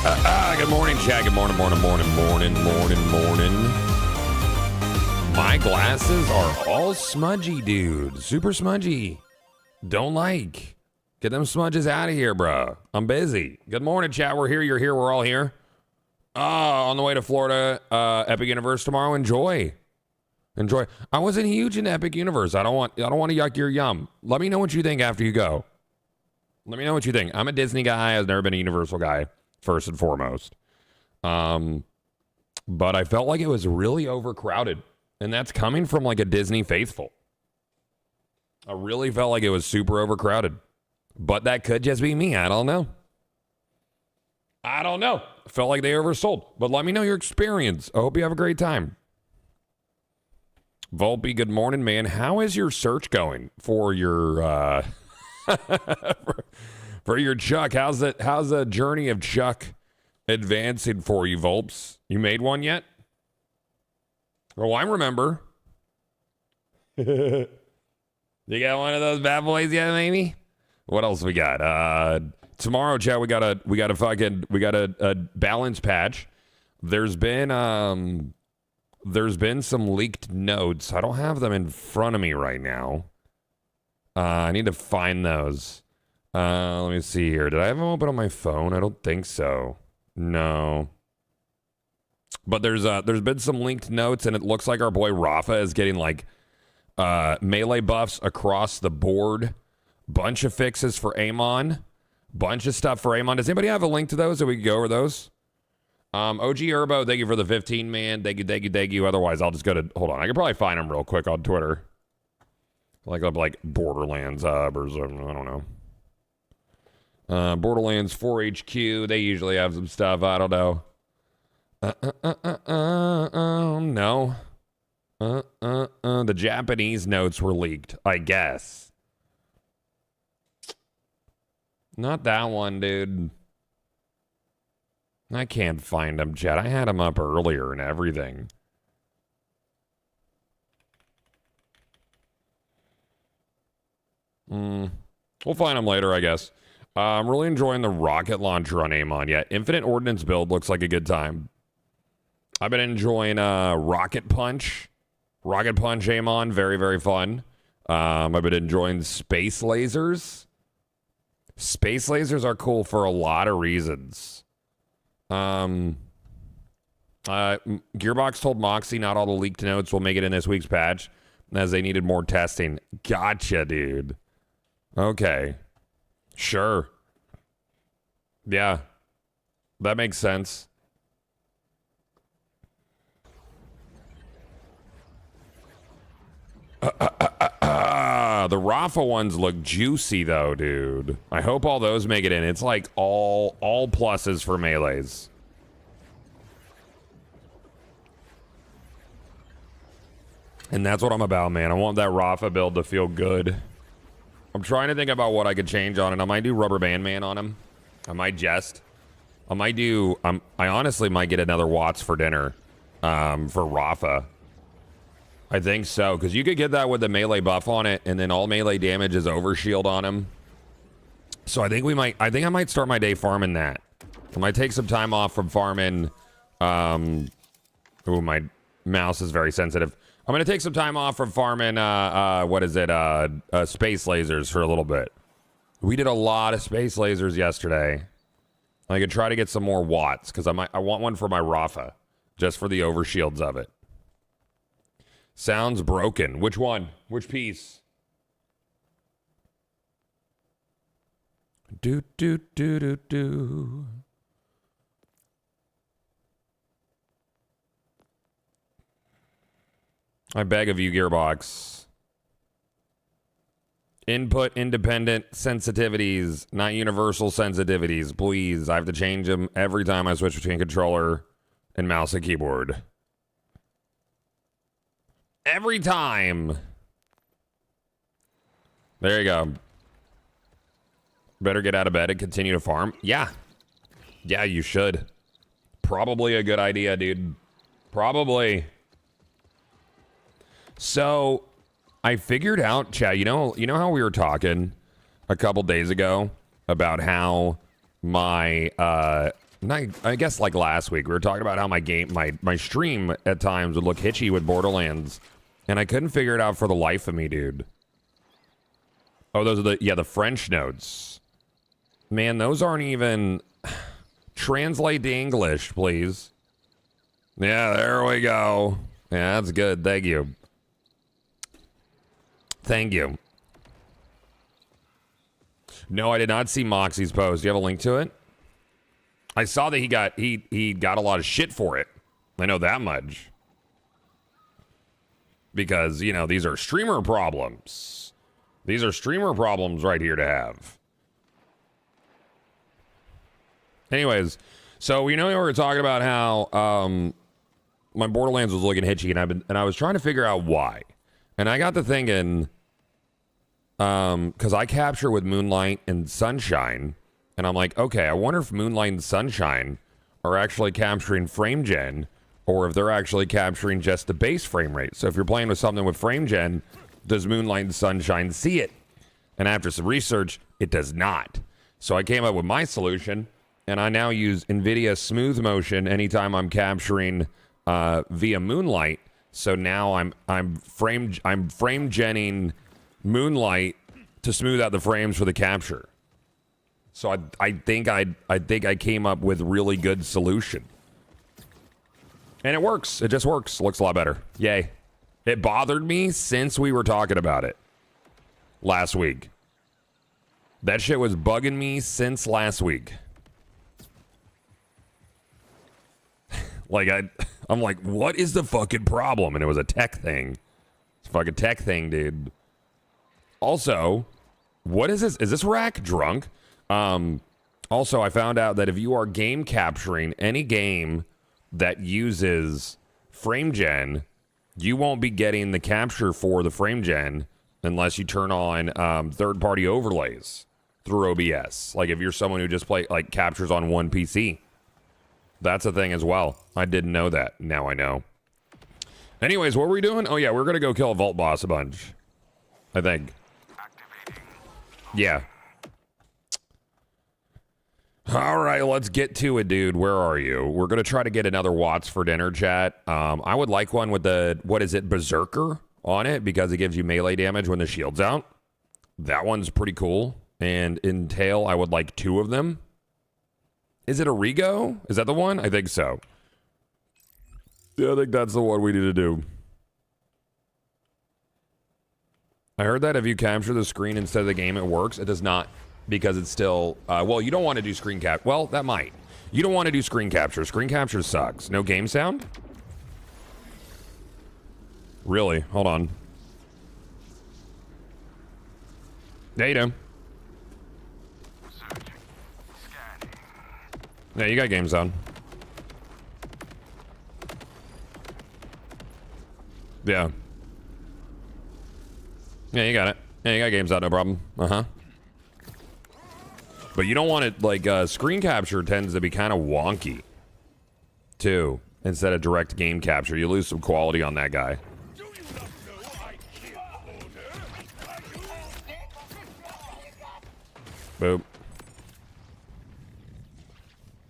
Good morning, chat. Good morning. My glasses are all smudgy, dude. Super smudgy. Don't like. Get them smudges out of here, bro. I'm busy. Good morning, chat. We're here. You're here. We're all here. On the way to Florida, Epic Universe tomorrow. Enjoy. I wasn't huge in Epic Universe. I don't want to yuck your yum. Let me know what you think after you go. Let me know what you think. I'm a Disney guy. I've never been a Universal guy, first and foremost. But I felt like it was really overcrowded. And that's coming from like a Disney faithful. I really felt like it was super overcrowded. But that could just be me. I don't know. I felt like they oversold. But let me know your experience. I hope you have a great time. Volpe, good morning, man. How is your search going for your for your Chuck? How's the journey of Chuck advancing for you, Volps? You made one yet? Oh, I remember. You got one of those bad boys yet, maybe? What else we got? Tomorrow, chat, we got a balance patch. There's been some leaked notes. I don't have them in front of me right now. I need to find those. Let me see here. Did I have them open on my phone? I don't think so. No. But there's been some linked notes, and it looks like our boy Rafa is getting like melee buffs across the board. Bunch of fixes for Amon. Bunch of stuff for Amon. Does anybody have a link to those so we can go over those? OG Urbo, thank you for the 15, man. Thank you. Otherwise, I'll just go to... Hold on. I could probably find them real quick on Twitter. Like Borderlands hub or something. I don't know. Borderlands 4 HQ. They usually have some stuff. I don't know. No. The Japanese notes were leaked, I guess. Not that one, dude. I can't find them, chat. I had them up earlier and everything. We'll find them later, I guess. I'm really enjoying the rocket launcher on Amon. Yeah, Infinite Ordnance build looks like a good time. I've been enjoying Rocket Punch. Rocket Punch Amon, very, very fun. I've been enjoying Space Lasers. Space Lasers are cool for a lot of reasons. Gearbox told Moxie not all the leaked notes will make it in this week's patch, as they needed more testing. Gotcha, dude. Okay. Sure. Yeah. That makes sense. The Rafa ones look juicy, though, dude. I hope all those make it in. It's like all pluses for melees. And that's what I'm about, man. I want that Rafa build to feel good. I'm trying to think about what I could change on it. I might do Rubber Band Man on him. I might jest. I might do... I honestly might get another Watts for dinner for Rafa. I think so, because you could get that with the melee buff on it, and then all melee damage is overshield on him. So I think I might start my day farming that. I might take some time off from farming. Ooh, my mouse is very sensitive. I'm gonna take some time off from farming. Space lasers for a little bit. We did a lot of space lasers yesterday. I could try to get some more Watts because I want one for my Rafa, just for the overshields of it. Sounds broken. Which one? Which piece? Do. I beg of you, Gearbox. Input independent sensitivities, not universal sensitivities. Please, I have to change them every time I switch between controller and mouse and keyboard. Every time. There you go. Better get out of bed and continue to farm. Yeah. Yeah, you should. Probably a good idea, dude. Probably. So, I figured out, chat, you know how we were talking a couple days ago about how my I guess like last week, we were talking about how my stream at times would look hitchy with Borderlands, and I couldn't figure it out for the life of me, dude. Oh, those are the French notes. Man, those aren't even... Translate to English, please. Yeah, there we go. Yeah, that's good. Thank you. Thank you. No, I did not see Moxie's post. Do you have a link to it? I saw that he got a lot of shit for it. I know that much. Because, you know, these are streamer problems. These are streamer problems right here to have. Anyways, so we were talking about how my Borderlands was looking hitchy, and I was trying to figure out why. And I got to thinking, because I capture with Moonlight and Sunshine, and I'm like, okay, I wonder if Moonlight and Sunshine are actually capturing frame gen, or if they're actually capturing just the base frame rate. So if you're playing with something with frame gen, does Moonlight and Sunshine see it? And after some research, it does not. So I came up with my solution, and I now use NVIDIA Smooth Motion anytime I'm capturing via Moonlight. So now I'm frame genning Moonlight to smooth out the frames for the capture. So I think I came up with really good solution. And it works. It just works. Looks a lot better. Yay. It bothered me since we were talking about it last week. That shit was bugging me since last week. Like, I'm like, what is the fucking problem? And it was a tech thing. It's a fucking tech thing, dude. Also, what is this? Is this rack drunk? Also, I found out that if you are game capturing any game that uses frame gen, you won't be getting the capture for the frame gen unless you turn on third-party overlays through OBS. Like if you're someone who just captures on one PC. That's a thing as well. I didn't know that. Now I know. Anyways, what were we doing? Oh yeah, we're gonna go kill a vault boss a bunch, I think. Yeah. All right, let's get to it, dude. Where are you? We're going to try to get another Watts for dinner, chat. I would like one with the, what is it, Berserker on it, because it gives you melee damage when the shield's out. That one's pretty cool. And in tail, I would like 2 of them. Is it a Rigo? Is that the one? I think so. Yeah, I think that's the one we need to do. I heard that if you capture the screen instead of the game, it works. It does not. Because it's still, well, you don't want to do screen cap. Well, that might. You don't want to do screen capture. Screen capture sucks. No game sound? Really? Hold on. There you go. Yeah, you got game sound. Yeah. Yeah, you got it. Yeah, you got game sound, no problem. Uh-huh. But you don't want it, like, screen capture tends to be kind of wonky, too, instead of direct game capture. You lose some quality on that guy. Boop.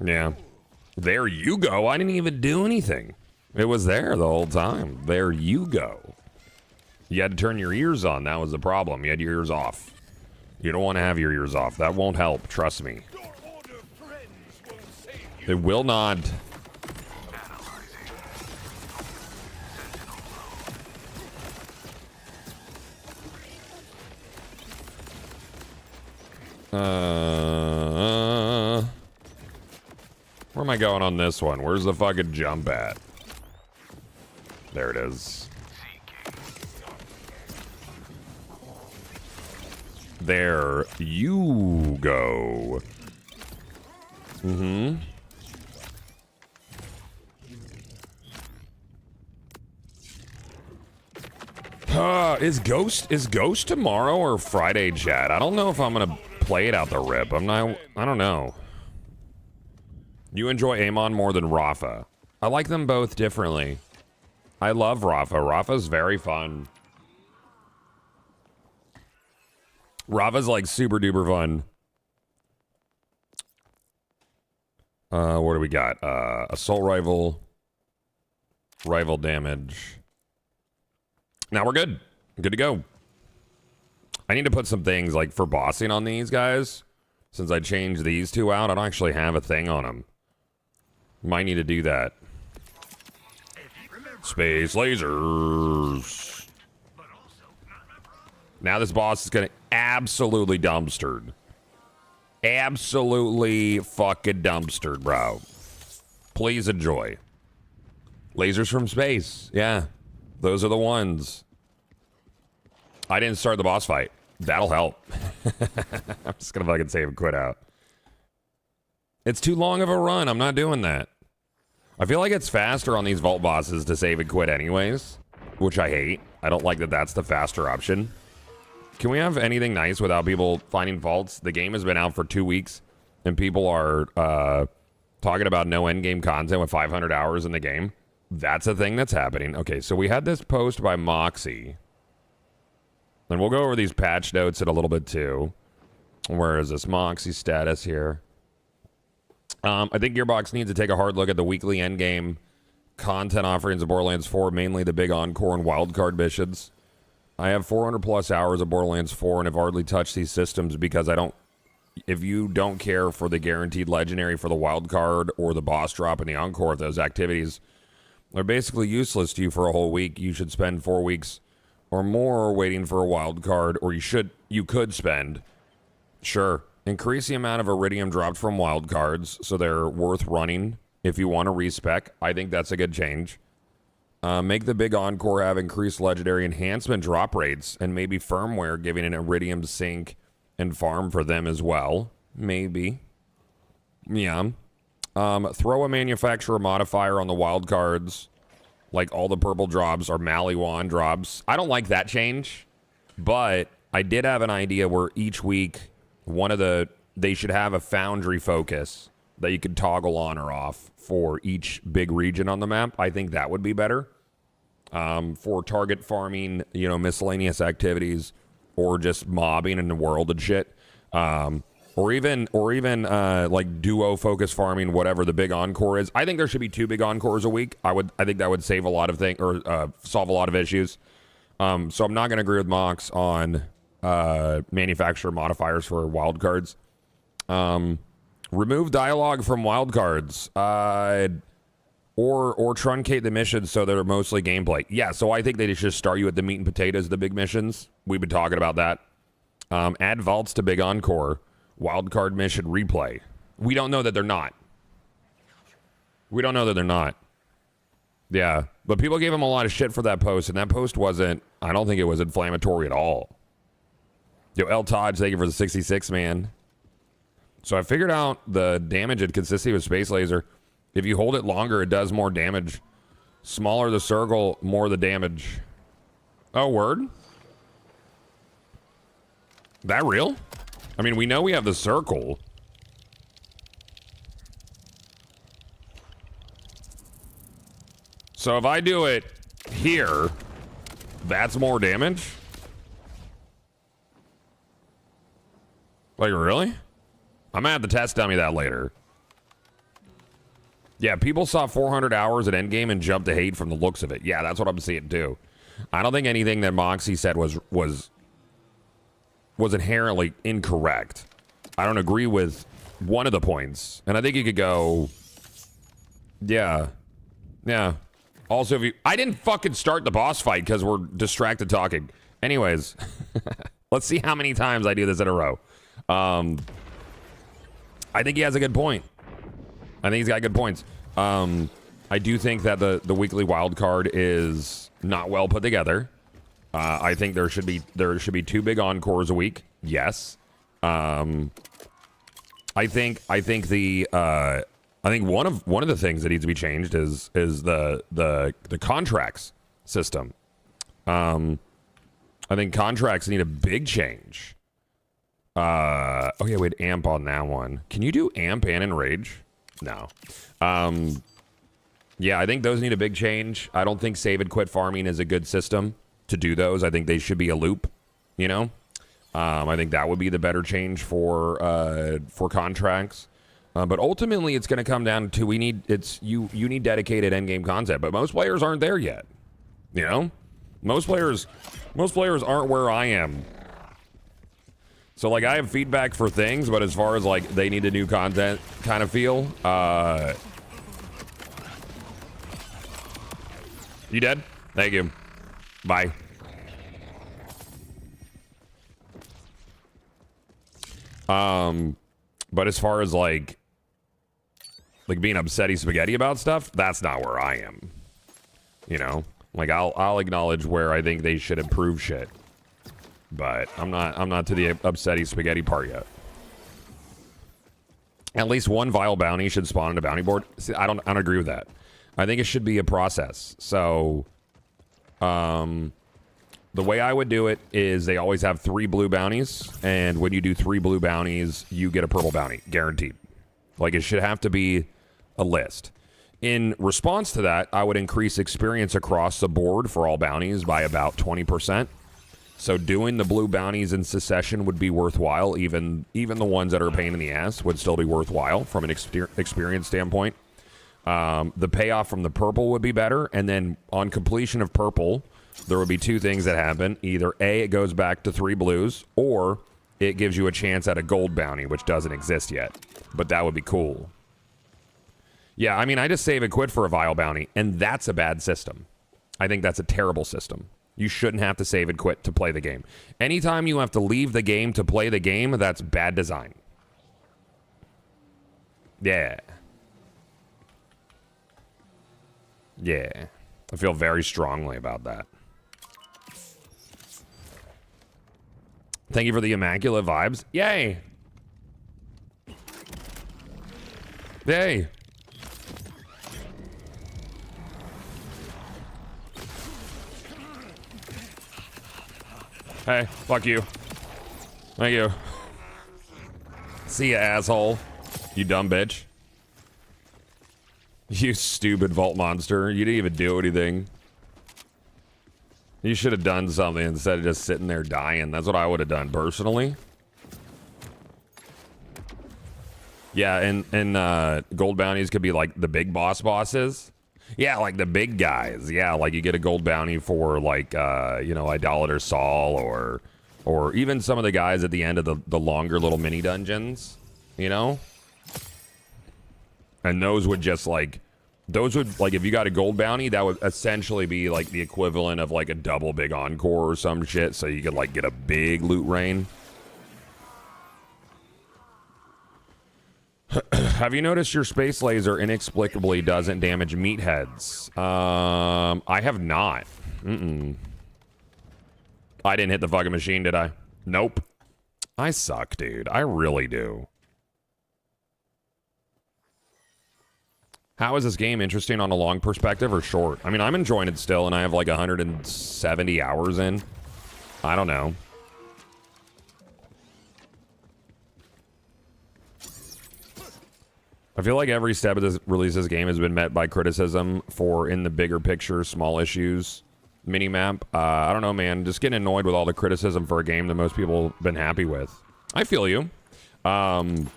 Yeah. There you go. I didn't even do anything. It was there the whole time. There you go. You had to turn your ears on. That was the problem. You had your ears off. You don't want to have your ears off. That won't help. Trust me. It will not. Where am I going on this one? Where's the fucking jump at? There it is. There you go. Mm-hmm. Is Ghost tomorrow or Friday, chat? I don't know if I'm gonna play it out the rip. I don't know. You enjoy Amon more than Rafa. I like them both differently. I love Rafa. Rafa's very fun. Rafa's like super duper fun. What do we got? Assault rifle. Rival damage. Now we're good. Good to go. I need to put some things like for bossing on these guys. Since I changed these two out, I don't actually have a thing on them. Might need to do that. Space lasers. Now this boss is gonna absolutely dumpstered. Absolutely fucking dumpstered, bro. Please enjoy. Lasers from space. Yeah. Those are the ones. I didn't start the boss fight. That'll help. I'm just gonna fucking save and quit out. It's too long of a run. I'm not doing that. I feel like it's faster on these vault bosses to save and quit anyways, which I hate. I don't like that that's the faster option. Can we have anything nice without people finding faults? The game has been out for 2 weeks, and people are talking about no endgame content with 500 hours in the game. That's a thing that's happening. Okay, so we had this post by Moxie. And we'll go over these patch notes in a little bit too. Where is this Moxie status here? I think Gearbox needs to take a hard look at the weekly endgame content offerings of Borderlands 4, mainly the big encore and wildcard missions. I have 400 plus hours of Borderlands 4 and have hardly touched these systems because I don't... If you don't care for the guaranteed legendary for the wildcard or the boss drop in the encore of those activities, they're basically useless to you for a whole week. You should spend 4 weeks or more waiting for a wild card, or you could spend. Sure. Increase the amount of iridium dropped from wild cards so they're worth running if you want to respec. I think that's a good change. Make the big encore have increased legendary enhancement drop rates and maybe firmware giving an iridium sync and farm for them as well. Maybe. Yeah. Throw a manufacturer modifier on the wild cards. Like all the purple drops are Maliwan drops. I don't like that change, but I did have an idea where each week they should have a foundry focus that you could toggle on or off for each big region on the map. I think that would be better for target farming, you know, miscellaneous activities, or just mobbing in the world and shit. Or even like duo focus farming, whatever the big encore is. I think there should be 2 big encores a week. I think that would save a lot of things, or solve a lot of issues. So I'm not going to agree with Mox on manufacturer modifiers for wildcards. Remove dialogue from wildcards, or truncate the missions so they're mostly gameplay. Yeah, so I think they should start you at the meat and potatoes, the big missions. We've been talking about that. Add vaults to big encore. Wildcard mission replay. We don't know that they're not. We don't know that they're not. Yeah, but people gave him a lot of shit for that post, and that post wasn't, I don't think it was inflammatory at all. Yo, L. Todd, thank you for the 66, man. So I figured out the damage and consistency with Space Laser. If you hold it longer, it does more damage. Smaller the circle, more the damage. Oh, word? That real? I mean, we know we have the circle. So if I do it here, that's more damage? Like, really? I'm gonna have to test dummy that later. Yeah, people saw 400 hours at Endgame and jumped to hate from the looks of it. Yeah, that's what I'm seeing too. I don't think anything that Moxie said was inherently incorrect. I don't agree with one of the points. And I think you could go... Yeah. Yeah. Also, if you... I didn't fucking start the boss fight because we're distracted talking. Anyways. Let's see how many times I do this in a row. I think he has a good point. I think he's got good points. I do think that the weekly wild card is not well put together. I think there should be 2 big encores a week. Yes. I think one of the things that needs to be changed is the contracts system. I think contracts need a big change. Okay, wait, amp on that one. Can you do amp and enrage? No. Yeah, I think those need a big change. I don't think save and quit farming is a good system to do those. I think they should be a loop, you know? I think that would be the better change for contracts. But ultimately, it's going to come down to you need dedicated endgame content. But most players aren't there yet. You know, most players aren't where I am. So like I have feedback for things, but as far as like they need a new content kind of feel, you dead? Thank you. Bye. But as far as like being upsetty spaghetti about stuff, that's not where I am. You know, like I'll acknowledge where I think they should improve shit, but I'm not to the upsetty spaghetti part yet. At least one vile bounty should spawn in a bounty board. See, I don't agree with that. I think it should be a process. So, the way I would do it is they always have 3 blue bounties, and when you do 3 blue bounties, you get a purple bounty, guaranteed. Like, it should have to be a list. In response to that, I would increase experience across the board for all bounties by about 20%. So doing the blue bounties in succession would be worthwhile. Even the ones that are a pain in the ass would still be worthwhile from an experience standpoint. The payoff from the purple would be better, and then on completion of purple, there would be 2 things that happen. Either A, it goes back to 3 blues, or it gives you a chance at a gold bounty, which doesn't exist yet. But that would be cool. Yeah, I mean, I just save and quit for a vile bounty, and that's a bad system. I think that's a terrible system. You shouldn't have to save and quit to play the game. Anytime you have to leave the game to play the game, that's bad design. Yeah. Yeah. I feel very strongly about that. Thank you for the immaculate vibes. Yay! Yay! Hey, fuck you. Thank you. See ya, asshole. You dumb bitch. You stupid vault monster. You didn't even do anything. You should have done something instead of just sitting there dying. That's what I would have done personally. Yeah, and gold bounties could be like the big bosses. Yeah, like the big guys. Yeah, like you get a gold bounty for like you know, Idolater Saul or even some of the guys at the end of the longer little mini dungeons, you know? And those would just like if you got a gold bounty, that would essentially be like the equivalent of like a double big encore or some shit, so you could like get a big loot rain. Have you noticed your space laser inexplicably doesn't damage meatheads? I have not. I didn't hit the fucking machine, did I? Nope. I suck, dude. I really do. How is this game interesting on a long perspective or short? I mean, I'm enjoying it still, and I have like 170 hours in. I don't know. I feel like every step of this release of this game has been met by criticism for in the bigger picture, small issues, minimap. I don't know, man. Just getting annoyed with all the criticism for a game that most people have been happy with. I feel you. I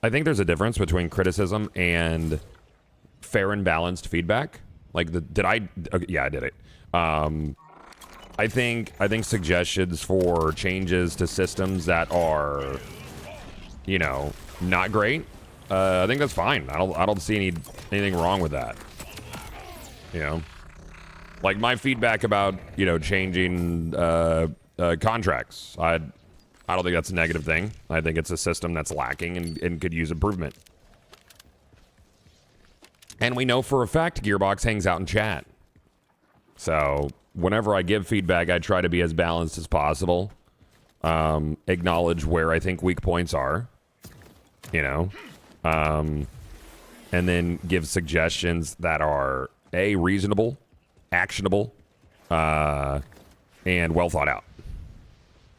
think there's a difference between criticism and fair and balanced feedback. Like, yeah, I did it. I think suggestions for changes to systems that are, you know, not great. I think that's fine. I don't see anything wrong with that. You know, like my feedback about, you know, changing contracts. I don't think that's a negative thing. I think it's a system that's lacking and could use improvement. And we know for a fact Gearbox hangs out in chat. So whenever I give feedback, I try to be as balanced as possible. Acknowledge where I think weak points are, you know, and then give suggestions that are A, reasonable, actionable, and well thought out,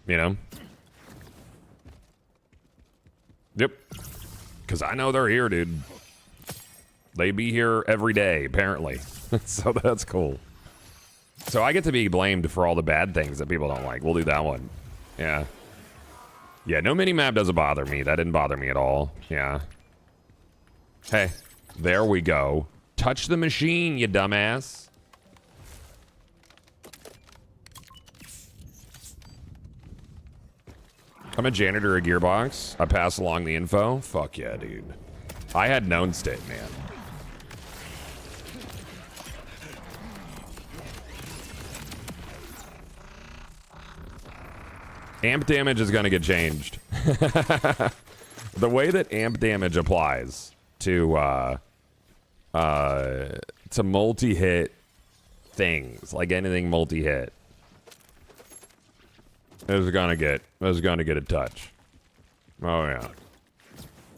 you know? Yep. Because I know they're here, dude. They be here every day, apparently. So that's cool. So I get to be blamed for all the bad things that people don't like. We'll do that one. Yeah. Yeah, no mini-map doesn't bother me. That didn't bother me at all. Yeah. Hey, there we go. Touch the machine, you dumbass. I'm a janitor at Gearbox. I pass along the info. Fuck yeah, dude. I had known state, man. Amp damage is going to get changed. The way that amp damage applies to multi-hit things, like anything multi-hit, is gonna get a touch. Oh yeah.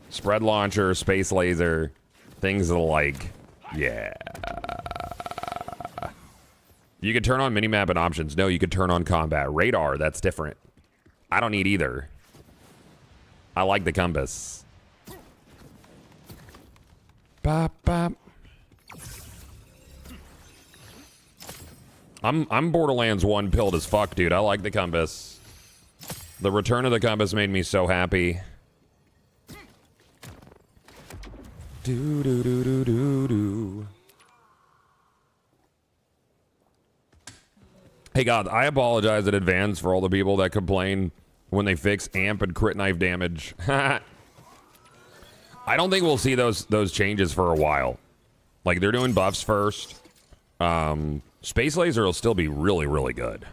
Spread launcher, space laser, things of the like. Yeah. You can turn on minimap and options. No, you can turn on combat. Radar, that's different. I don't need either. I like the compass. Bop, bop. I'm Borderlands 1 pilled as fuck, dude. I like the compass. The return of the compass made me so happy. Do do do do do do. Hey God, I apologize in advance for all the people that complain when they fix amp and crit knife damage. I don't think we'll see those changes for a while. Like, they're doing buffs first. Space laser will still be really, really good.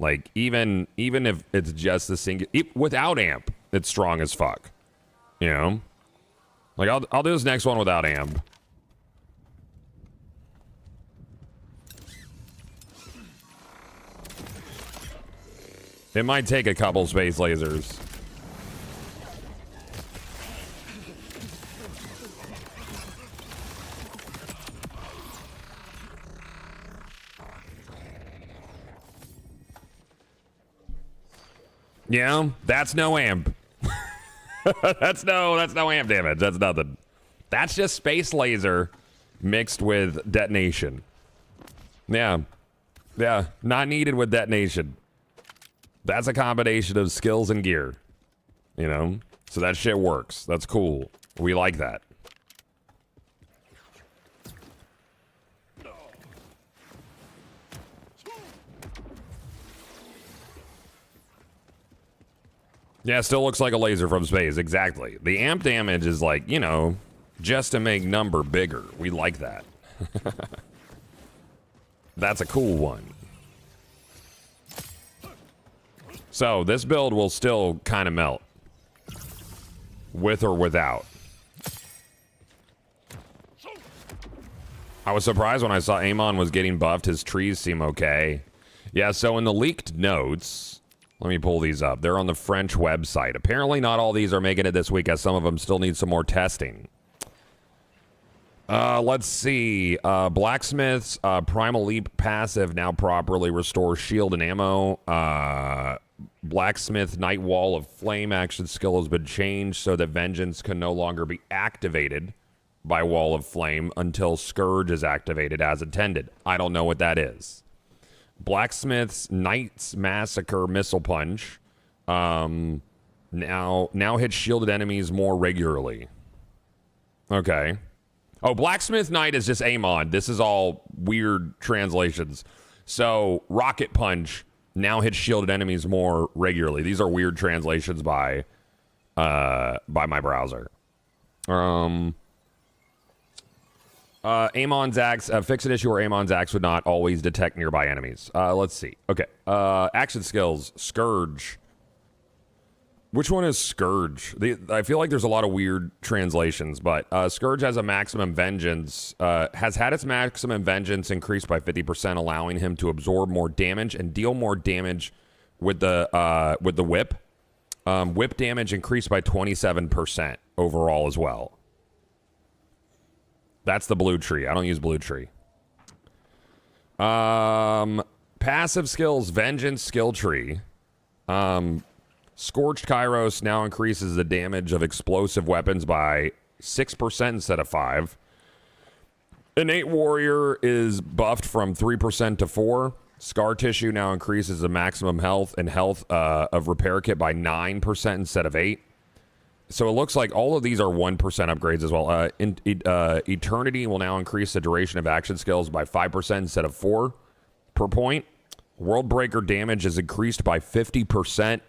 Like, even if it's just the single, without amp, it's strong as fuck. You know? Like, I'll do this next one without amp. It might take a couple space lasers. Yeah, that's no amp. that's no amp damage. That's nothing. That's just space laser mixed with detonation. Yeah. Yeah, not needed with detonation. That's a combination of skills and gear. You know? So that shit works. That's cool. We like that. Yeah, still looks like a laser from space. Exactly. The amp damage is like, you know, just to make number bigger. We like that. That's a cool one. So this build will still kind of melt. With or without. I was surprised when I saw Amon was getting buffed. His trees seem okay. Yeah, so in the leaked notes... Let me pull these up. They're on the French website. Apparently not all these are making it this week, as some of them still need some more testing. Let's see. Blacksmith's Primal Leap passive now properly restores shield and ammo. Blacksmith Night Wall of Flame action skill has been changed so that Vengeance can no longer be activated by Wall of Flame until Scourge is activated as intended. I don't know what that is. Blacksmith's Knight's Massacre Missile Punch now hits shielded enemies more regularly. Okay. Oh, Blacksmith Knight is just Amon. This is all weird translations. So, Rocket Punch now hits shielded enemies more regularly. These are weird translations by my browser. Amon's axe, fix an issue where Amon's axe would not always detect nearby enemies. Let's see. Okay. Action skills. Scourge. Which one is Scourge? I feel like there's a lot of weird translations, but Scourge has a maximum vengeance, has had its maximum vengeance increased by 50%, allowing him to absorb more damage and deal more damage with the whip. Whip damage increased by 27% overall as well. That's the blue tree. I don't use blue tree. Passive skills, Vengeance skill tree. Scorched Kairos now increases the damage of explosive weapons by 6% instead of 5%. Innate Warrior is buffed from 3% to 4%. Scar tissue now increases the maximum health and health of repair kit by 9% instead of 8. So it looks like all of these are 1% upgrades as well. Eternity will now increase the duration of action skills by 5% instead of 4 per point. World Breaker damage is increased by 50%.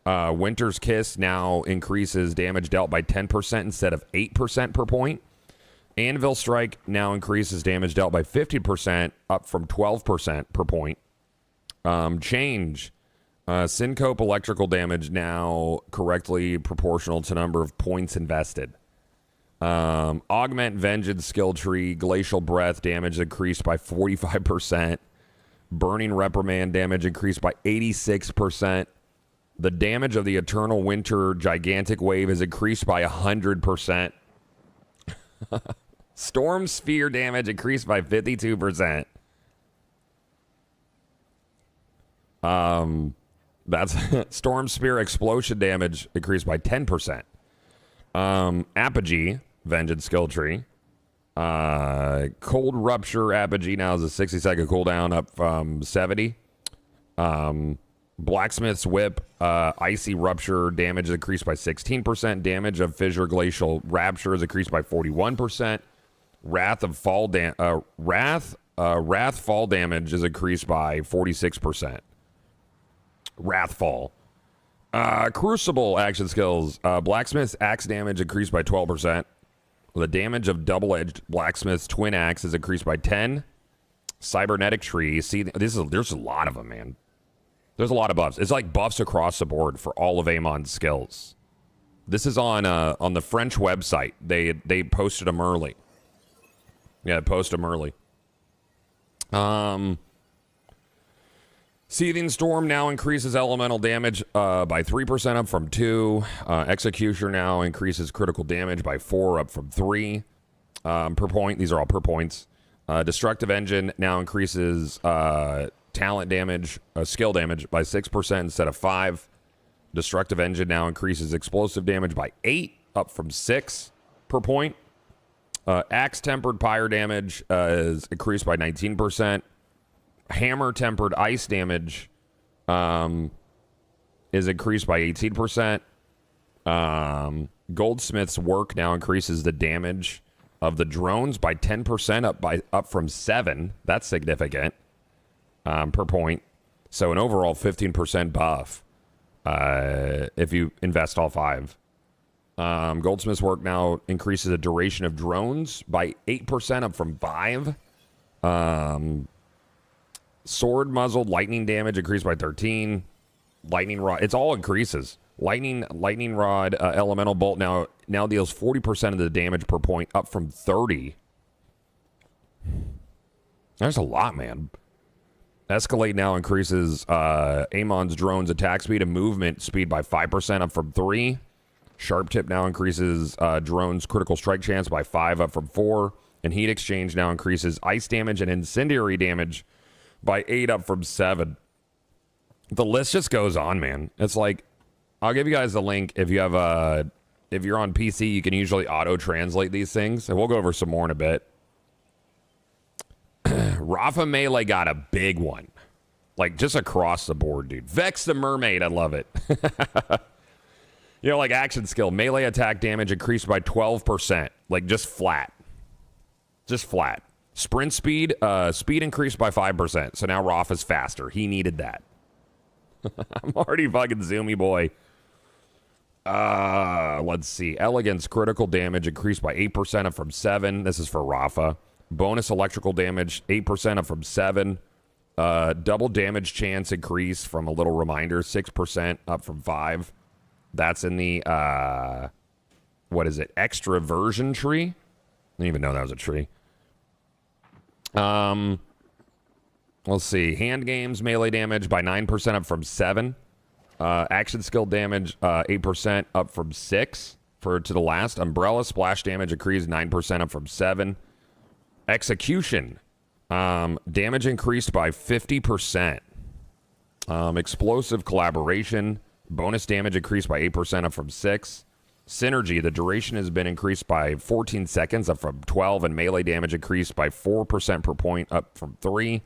Winter's Kiss now increases damage dealt by 10% instead of 8% per point. Anvil Strike now increases damage dealt by 50%, up from 12% per point. Change. Syncope electrical damage now correctly proportional to number of points invested. Augment Vengeance skill tree. Glacial Breath damage increased by 45%. Burning Reprimand damage increased by 86%. The damage of the Eternal Winter Gigantic Wave is increased by 100%. Storm Sphere damage increased by 52%. That's Storm Spear explosion damage increased by 10%. Apogee, Vengeance skill tree. Cold Rupture Apogee now is a 60-second cooldown up from 70. Blacksmith's Whip, Icy Rupture damage is increased by 16%. Damage of Fissure Glacial Rapture is increased by 41%. Wrath Fall damage is increased by 46%. Wrathfall. Crucible action skills. Blacksmith's Axe damage increased by 12%. The damage of Double-Edged Blacksmith's Twin Axe is increased by 10. Cybernetic Tree. See, there's a lot of them, man. There's a lot of buffs. It's like buffs across the board for all of Amon's skills. This is on the French website. They posted them early. Yeah, post them early. Seething Storm now increases elemental damage by 3% up from 2. Executioner now increases critical damage by 4 up from 3 per point. These are all per points. Destructive Engine now increases talent damage, skill damage by 6% instead of 5. Destructive Engine now increases explosive damage by 8 up from 6 per point. Axe Tempered Pyre damage is increased by 19%. Hammer Tempered Ice damage is increased by 18%. Goldsmith's Work now increases the damage of the drones by 10% up from 7. That's significant per point. So an overall 15% buff if you invest all 5. Goldsmith's Work now increases the duration of drones by 8% up from 5. Sword Muzzled Lightning damage increased by 13. Lightning Rod, it's all increases. Lightning Rod Elemental Bolt now deals 40% of the damage per point, up from 30. There's a lot, man. Escalate now increases Amon's drone's attack speed and movement speed by 5%, up from 3. Sharp Tip now increases drone's critical strike chance by 5, up from 4. And Heat Exchange now increases ice damage and incendiary damage by 8, up from 7. The list just goes on, man. It's like, I'll give you guys the link. If you have if you're on PC, you can usually auto-translate these things. And we'll go over some more in a bit. Rafa Melee got a big one. Like, just across the board, dude. Vex the Mermaid, I love it. You know, like action skill. Melee attack damage increased by 12%. Like, just flat. Just flat. Sprint speed, speed increased by 5%. So now Rafa's faster. He needed that. I'm already fucking zoomy, boy. Let's see. Elegance critical damage increased by 8% up from 7. This is for Rafa. Bonus electrical damage, 8% up from 7. Double damage chance increase from a little reminder, 6% up from 5. That's in the, what is it? Extraversion tree? I didn't even know that was a tree. Let's see. Hand games, melee damage by 9% up from 7. Action skill damage, 8% up from 6 to the last. Umbrella splash damage increased 9% up from 7. Execution, damage increased by 50%. Explosive collaboration, bonus damage increased by 8% up from 6. Synergy, the duration has been increased by 14 seconds up from 12, and melee damage increased by 4% per point up from 3.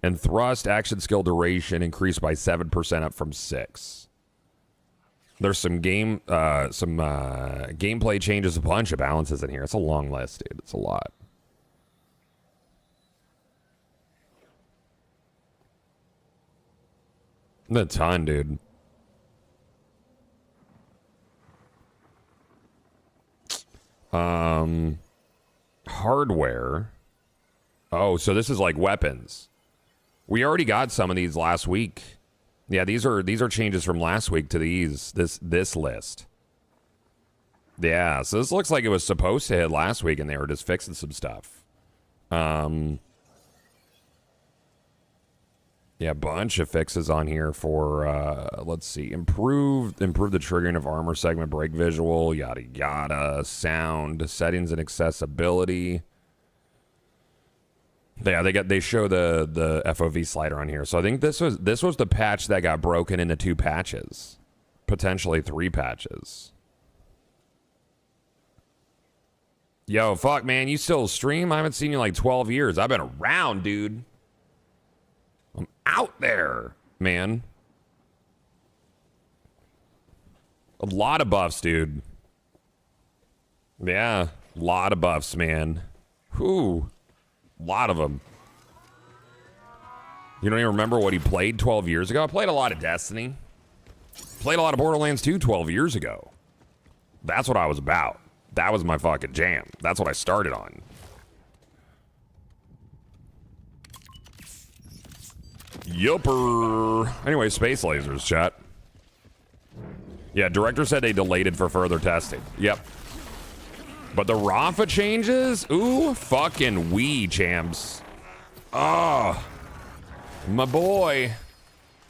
And thrust action skill duration increased by 7% up from 6. There's some gameplay changes, a bunch of balances in here. It's a long list, dude. It's a lot. A ton, dude. Hardware. Oh, so this is like weapons. We already got some of these last week. Yeah, these are changes from last week to this list. Yeah, so this looks like it was supposed to hit last week and they were just fixing some stuff. Yeah, a bunch of fixes on here for, let's see, improve the triggering of armor segment, break visual, yada yada, sound, settings and accessibility. Yeah, they show the FOV slider on here. So I think this was the patch that got broken into 2 patches, potentially 3 patches. Yo, fuck, man, you still stream? I haven't seen you in like 12 years. I've been around, dude. I'm out there, man. A lot of buffs, dude. Yeah, a lot of buffs, man. Whew. A lot of them. You don't even remember what he played 12 years ago? I played a lot of Destiny. Played a lot of Borderlands 2 12 years ago. That's what I was about. That was my fucking jam. That's what I started on. Yupper. Anyway, space lasers, chat. Yeah, director said they delayed it for further testing. Yep. But the Rafa changes? Ooh, fucking wee, champs. Oh, my boy.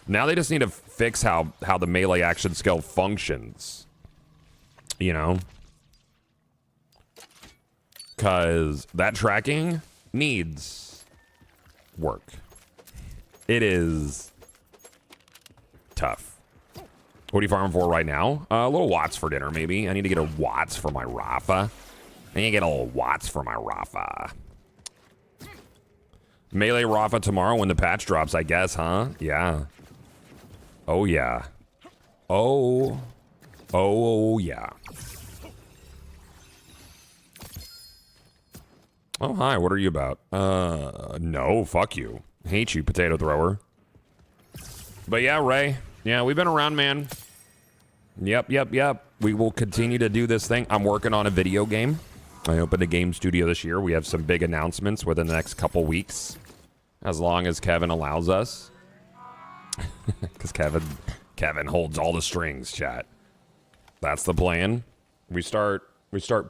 Now they just need to fix how the melee action skill functions. You know? Because that tracking needs work. It is tough. What are you farming for right now? A little Watts for dinner, maybe. I need to get a Watts for my Rafa. I need to get a little Watts for my Rafa. Melee Rafa tomorrow when the patch drops, I guess, huh? Yeah. Oh, yeah. Oh. Oh, yeah. Oh, hi. What are you about? No, fuck you. Hate you, potato thrower. But yeah, Ray. Yeah, we've been around, man. Yep. We will continue to do this thing. I'm working on a video game. I opened a game studio this year. We have some big announcements within the next couple weeks. As long as Kevin allows us. Because Kevin holds all the strings, chat. That's the plan. We start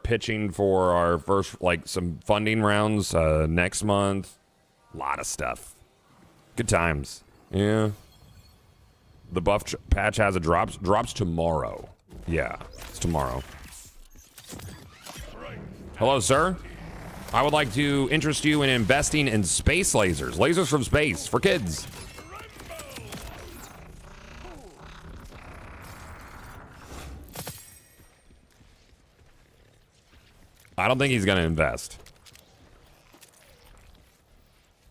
pitching for our first, like, some funding rounds next month. A lot of stuff. Good times. Yeah. The buff patch has a drops tomorrow. Yeah, it's tomorrow. Hello, sir. I would like to interest you in investing in space lasers. Lasers from space for kids. I don't think he's gonna invest.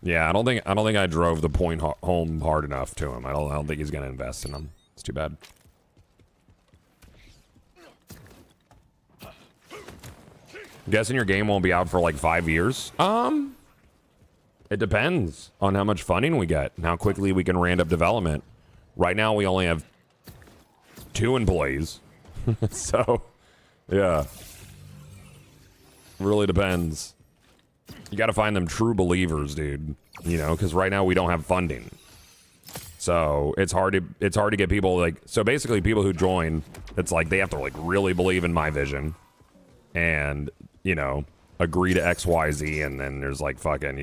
Yeah, I don't think I drove the point home hard enough to him. I don't think he's gonna invest in them. It's too bad. Guessing your game won't be out for like 5 years? It depends on how much funding we get and how quickly we can ramp up development. Right now we only have 2 employees. So, yeah. Really depends. You got to find them true believers, dude. You know, because right now we don't have funding. So it's hard to get people like, so basically people who join, it's like they have to like really believe in my vision and, you know, agree to X, Y, Z. And then there's like fucking,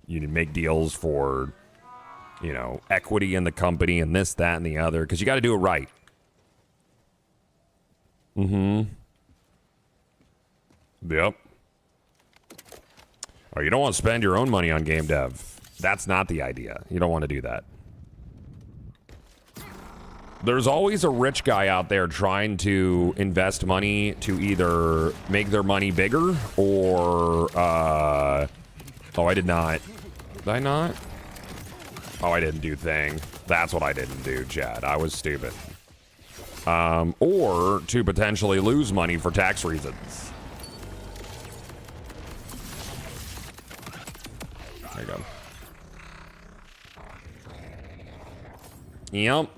you make deals for, you know, equity in the company and this, that, and the other. Because you got to do it right. Mm-hmm. Yep. Oh, you don't want to spend your own money on game dev. That's not the idea. You don't want to do that. There's always a rich guy out there trying to invest money to either make their money bigger or, oh, I did not. Did I not? Oh, I didn't do thing. That's what I didn't do, Chad. I was stupid. Or to potentially lose money for tax reasons. There you go. Yep.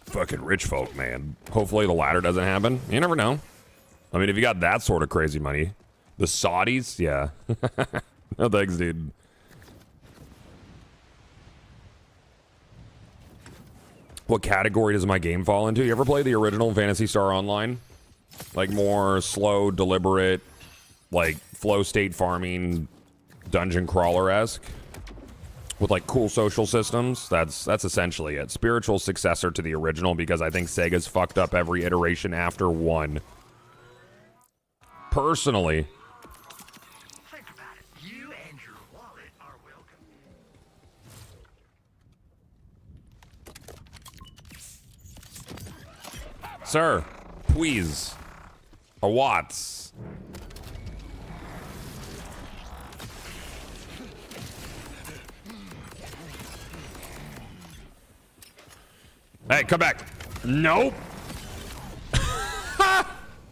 Fucking rich folk, man. Hopefully the latter doesn't happen. You never know. I mean, if you got that sort of crazy money. The Saudis? Yeah. No thanks, dude. What category does my game fall into? You ever play the original Phantasy Star Online? Like more slow, deliberate, like flow state farming, dungeon crawler-esque? With like cool social systems. That's essentially it. Spiritual successor to the original because I think Sega's fucked up every iteration after one. Personally. Think about it. You and your wallet are welcome. Sir, please. A Watts. Hey, come back. Nope.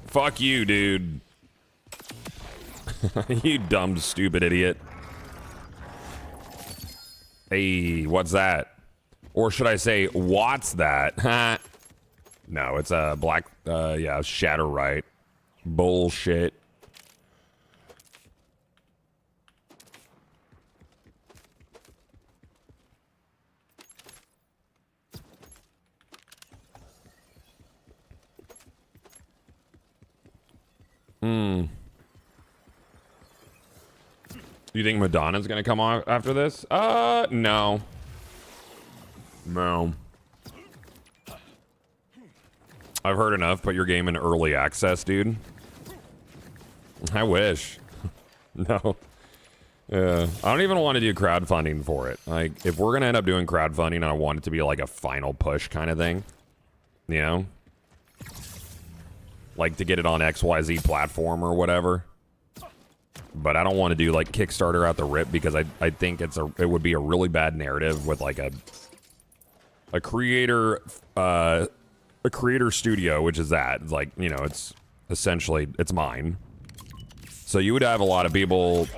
Fuck you, dude. You dumb, stupid idiot. Hey, what's that? Or should I say, what's that? No, it's a black, yeah, shatter right. Bullshit. You think Madonna's gonna come on after this? No. No. I've heard enough. Put your game in early access, dude. I wish. No. Yeah. I don't even want to do crowdfunding for it. Like, if we're gonna end up doing crowdfunding, I want it to be like a final push kind of thing. You know? Like to get it on XYZ platform or whatever. But I don't want to do like Kickstarter out the rip because I think it would be a really bad narrative with like a creator studio, which is that. It's like, you know, it's essentially it's mine. So you would have a lot of people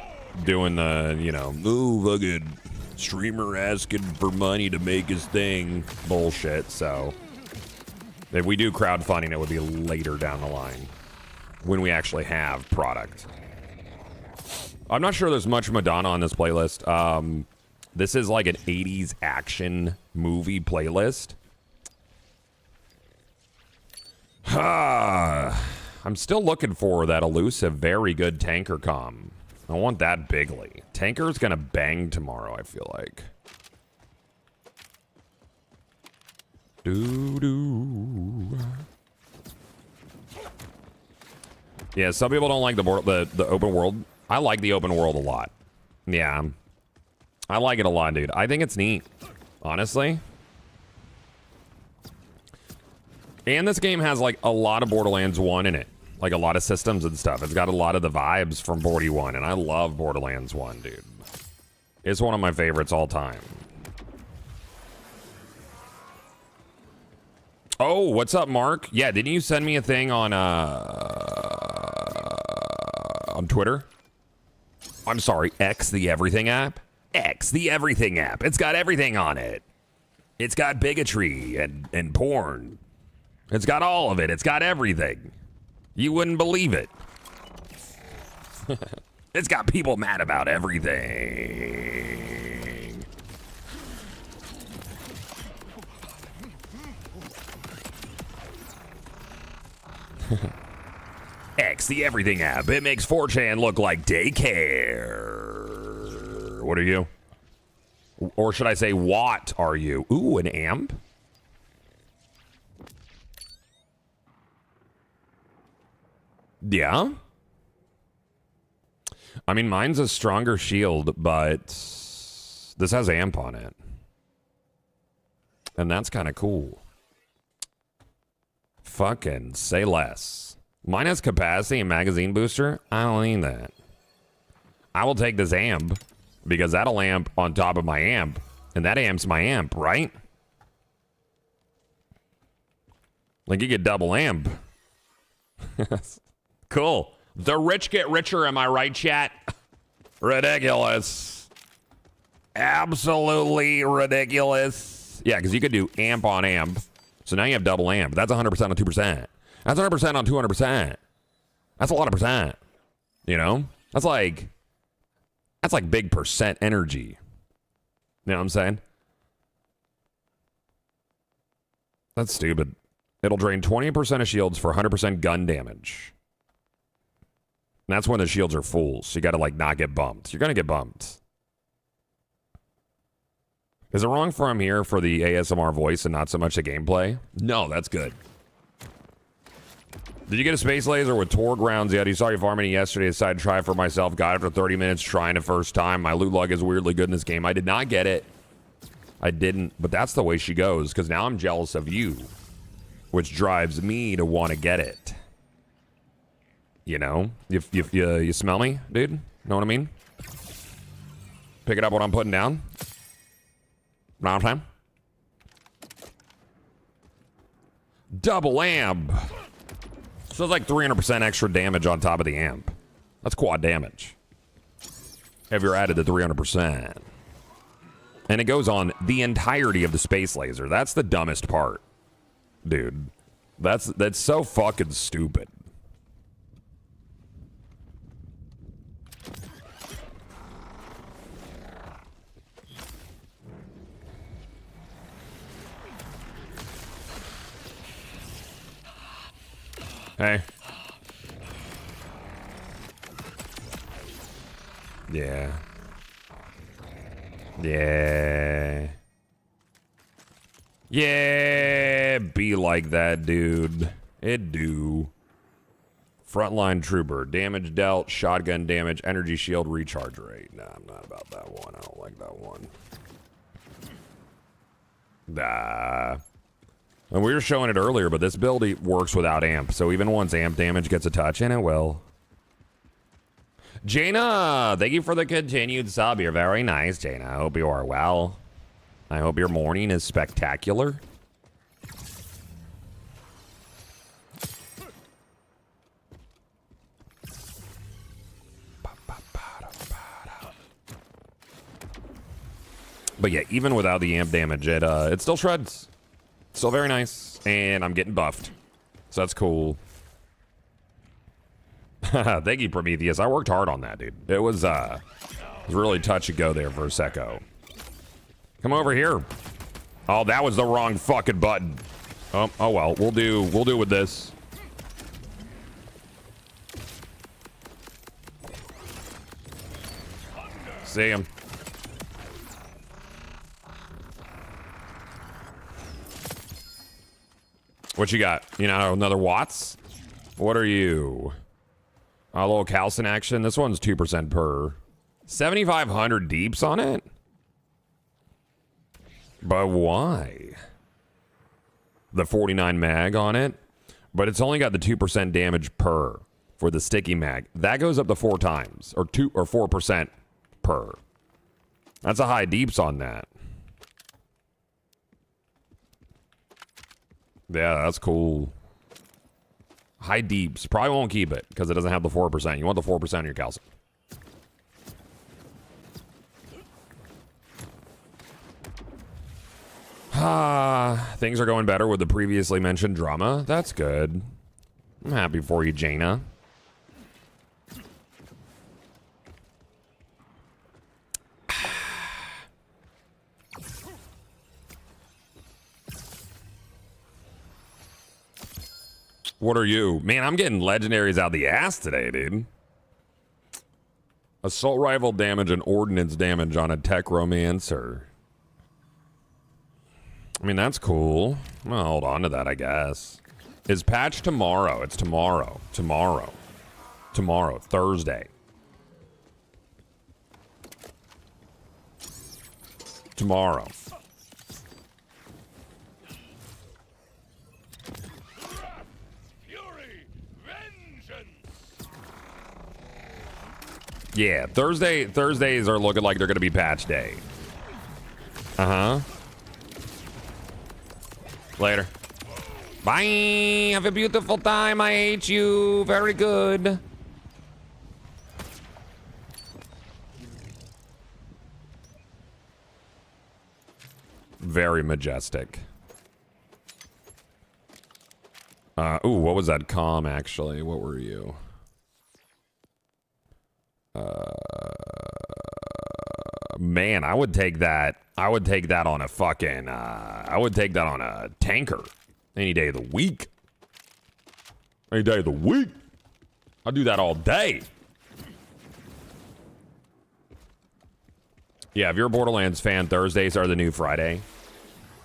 doing the, you know, ooh, fucking streamer asking for money to make his thing bullshit. So if we do crowdfunding, it would be later down the line when we actually have product. I'm not sure there's much Madonna on this playlist. This is like an 80s action movie playlist. I'm still looking for that elusive, very good tanker comm. I want that bigly. Tanker's gonna bang tomorrow, I feel like. Doo-doo. Yeah, some people don't like the open world. I like the open world a lot. Yeah. I like it a lot, dude. I think it's neat, honestly. And this game has, like, a lot of Borderlands 1 in it. Like, a lot of systems and stuff. It's got a lot of the vibes from Bordy 1, and I love Borderlands 1, dude. It's one of my favorites all time. Oh, what's up, Mark? Yeah, didn't you send me a thing on Twitter? I'm sorry, X the Everything app? X the Everything app. It's got everything on it. It's got bigotry and porn. It's got all of it. It's got everything. You wouldn't believe it. It's got people mad about everything. X the Everything app. It makes 4chan look like daycare. What are you? Or should I say, what are you? Ooh, an amp? Yeah. I mean, mine's a stronger shield, but this has amp on it. And that's kind of cool. Fucking say less. Mine has capacity and magazine booster. I don't need that. I will take this amp because that'll amp on top of my amp. And that amps my amp, right? Like you get double amp. Cool. The rich get richer, am I right, chat? Ridiculous. Absolutely ridiculous. Yeah, because you could do amp on amp. So now you have double amp. That's 100% on 2%. That's 100% on 200%. That's a lot of percent. You know? That's like big percent energy. You know what I'm saying? That's stupid. It'll drain 20% of shields for 100% gun damage. And that's when the shields are full. So you got to like not get bumped. You're going to get bumped. Is it wrong for I'm here for the ASMR voice and not so much the gameplay? No, that's good. Did you get a space laser with Torg rounds yet? You saw you farming it yesterday. Decided to try it for myself. Got it after 30 minutes trying it first time. My loot log is weirdly good in this game. I did not get it. I didn't, but that's the way she goes because now I'm jealous of you, which drives me to want to get it. You know? You smell me, dude? Know what I mean? Pick it up what I'm putting down? Now time. Double amp. So it's like 300% extra damage on top of the amp. That's quad damage. If you're added to 300%. And it goes on the entirety of the space laser. That's the dumbest part. Dude. That's so fucking stupid. Hey. Yeah. Yeah. Yeah. Be like that, dude. It do. Frontline trooper. Damage dealt. Shotgun damage. Energy shield recharge rate. Nah, I'm not about that one. I don't like that one. Nah. And we were showing it earlier, but this build works without amp. So even once amp damage gets a touch, and it will. Jaina, thank you for the continued sub. You're very nice, Jaina. I hope you are well. I hope your morning is spectacular. But yeah, even without the amp damage, it still shreds. Still very nice, and I'm getting buffed, so that's cool. Thank you, Prometheus. I worked hard on that, dude. It was really touch and go there for a secco. Come over here. Oh, that was the wrong fucking button. Oh well. We'll do with this. See him. What you got? You know, another Watts? What are you? A little Calcin action. This one's 2% per. 7,500 deeps on it? But why? The 49 mag on it? But it's only got the 2% damage per for the sticky mag. That goes up to 4 times. Or 4% per. That's a high deeps on that. Yeah, that's cool. High deeps. Probably won't keep it because it doesn't have the 4%. You want the 4% in your calcium. Things are going better with the previously mentioned drama. That's good. I'm happy for you, Jaina. What are you? Man, I'm getting legendaries out the ass today, dude. Assault rifle damage and ordnance damage on a tech romancer. I mean, that's cool. I'll hold on to that, I guess. Is patch tomorrow? It's tomorrow. Tomorrow. Thursday. Tomorrow. Yeah, Thursdays are looking like they're going to be patch day. Uh-huh. Later. Bye. Have a beautiful time. I hate you. Very good. Very majestic. Ooh, what was that comm, actually? What were you? Man, I would take that. I would take that on a fucking, I would take that on a tanker. Any day of the week. Any day of the week. I'll do that all day. Yeah, if you're a Borderlands fan, Thursdays are the new Friday.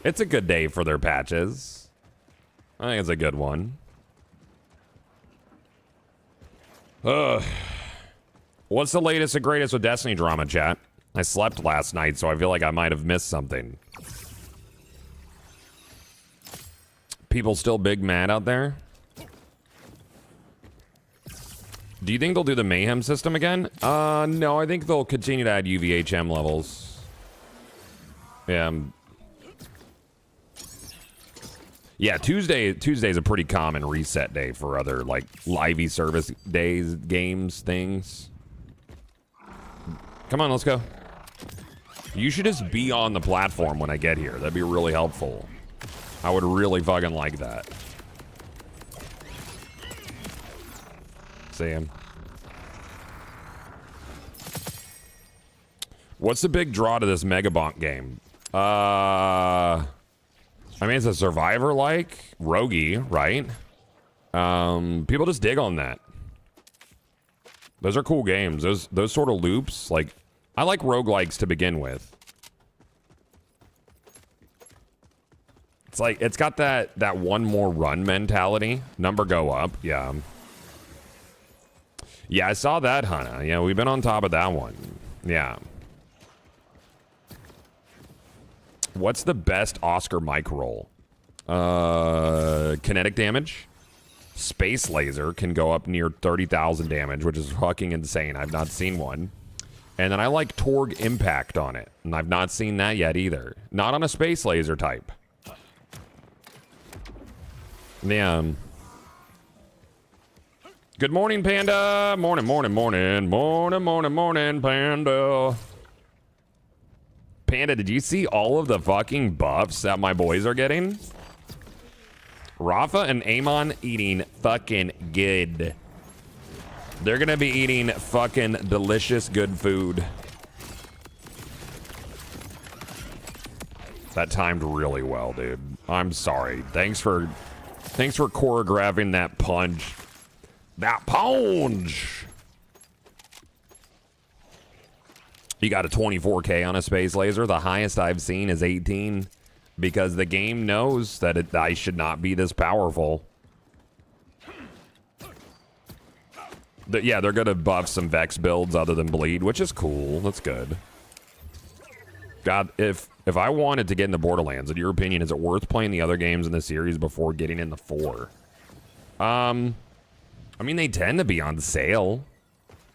It's a good day for their patches. I think it's a good one. What's the latest and greatest with Destiny drama, chat? I slept last night, so I feel like I might have missed something. People still big mad out there? Do you think they'll do the Mayhem system again? No, I think they'll continue to add UVHM levels. Yeah. Yeah, Tuesday's a pretty common reset day for other, like, livey service days, games, things. Come on, let's go. You should just be on the platform when I get here. That'd be really helpful. I would really fucking like that. See him. What's the big draw to this Megabonk game? I mean, it's a survivor-like roguey, right? People just dig on that. Those are cool games. Those sort of loops, like, I like roguelikes to begin with. It's like, it's got that one more run mentality. Number go up, yeah. Yeah, I saw that, Hannah. Yeah, we've been on top of that one. Yeah. What's the best Oscar mic roll? Kinetic damage. Space laser can go up near 30,000 damage, which is fucking insane. I've not seen one. And then I like Torg impact on it, and I've not seen that yet either. Not on a space laser type. Yeah. Good morning, Panda. Morning, morning, morning. Morning, morning, morning, Panda. Panda, did you see all of the fucking buffs that my boys are getting? Rafa and Amon eating fucking good. They're gonna be eating fucking delicious good food. That timed really well, dude. I'm sorry. Thanks for choreographing that punch. That punch! You got a 24K on a space laser. The highest I've seen is 18 because the game knows that I should not be this powerful. Yeah, they're going to buff some Vex builds other than Bleed, which is cool. That's good. God, if I wanted to get into Borderlands, in your opinion, is it worth playing the other games in the series before getting in the 4? I mean, they tend to be on sale.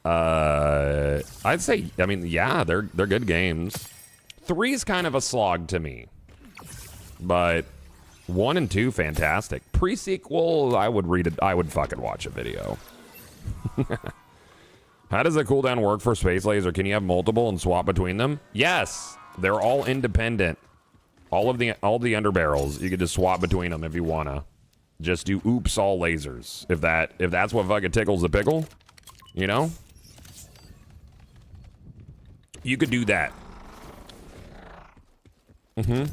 I'd say, I mean, yeah, they're good games. 3 is kind of a slog to me, but 1 and 2, fantastic. Pre-sequel, I would fucking watch a video. How does the cooldown work for Space Laser? Can you have multiple and swap between them? Yes, they're all independent. All the underbarrels, you can just swap between them if you wanna. Just do oops all lasers. If that's what fucking tickles the pickle, you know? You could do that. Mm-hmm.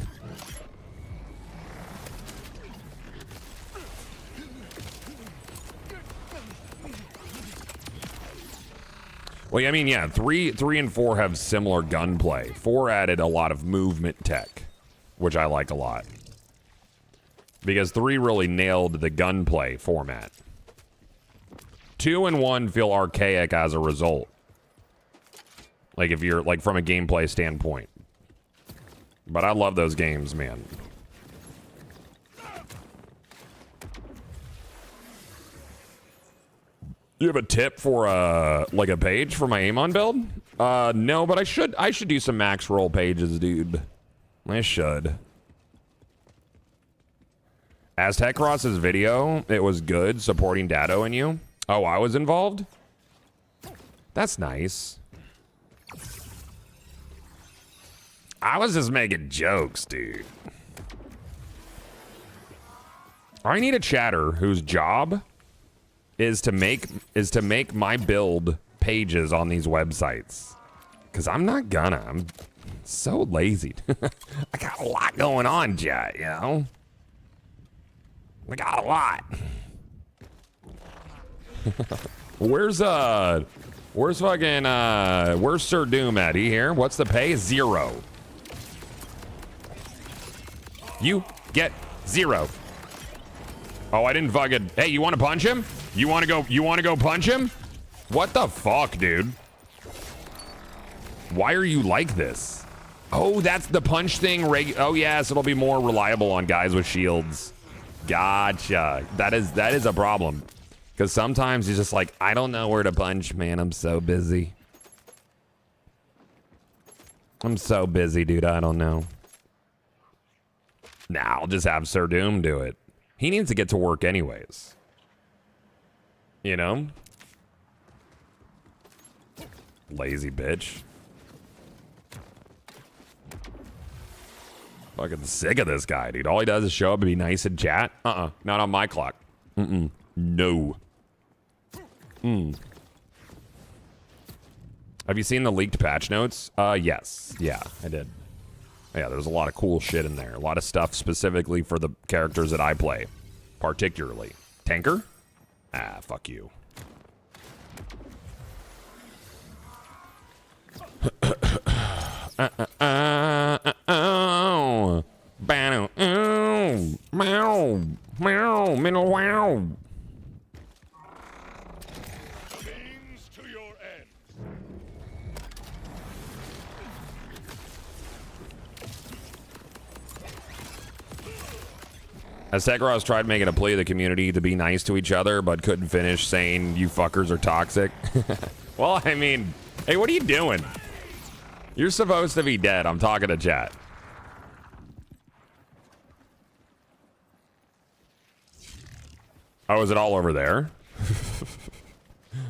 Well, I mean, yeah, 3 and 4 have similar gunplay. 4 added a lot of movement tech, which I like a lot. Because 3 really nailed the gunplay format. 2 and 1 feel archaic as a result. Like, if you're, like, from a gameplay standpoint. But I love those games, man. You have a tip for like a page for my Amon build? No, but I should do some max roll pages, dude. I should. Aztec Cross's video, it was good supporting Dado and you. Oh, I was involved? That's nice. I was just making jokes, dude. I need a chatter whose job is to make my build pages on these websites. Cause I'm not gonna. I'm so lazy. I got a lot going on, chat, you know? I got a lot. Where's Sir Doom at? He here? What's the pay? 0. You get 0. Oh, I didn't fucking. Hey, you want to punch him? You want to go punch him? What the fuck, dude? Why are you like this? Oh, that's the punch thing. Oh, yes, it'll be more reliable on guys with shields. Gotcha. That is a problem. Because sometimes he's just like, I don't know where to punch, man. I'm so busy. I'm so busy, dude. I don't know. Nah, I'll just have Sir Doom do it. He needs to get to work anyways. You know? Lazy bitch. Fucking sick of this guy, dude. All he does is show up and be nice in chat. Not on my clock. No. Have you seen the leaked patch notes? Yes. Yeah, I did. Yeah, there's a lot of cool shit in there. A lot of stuff specifically for the characters that I play. Particularly. Tanker? Ah, fuck you. Wow. As Sekros tried making a plea to the community to be nice to each other, but couldn't finish saying you fuckers are toxic. Well, I mean, hey, what are you doing? You're supposed to be dead. I'm talking to chat. Oh, is it all over there?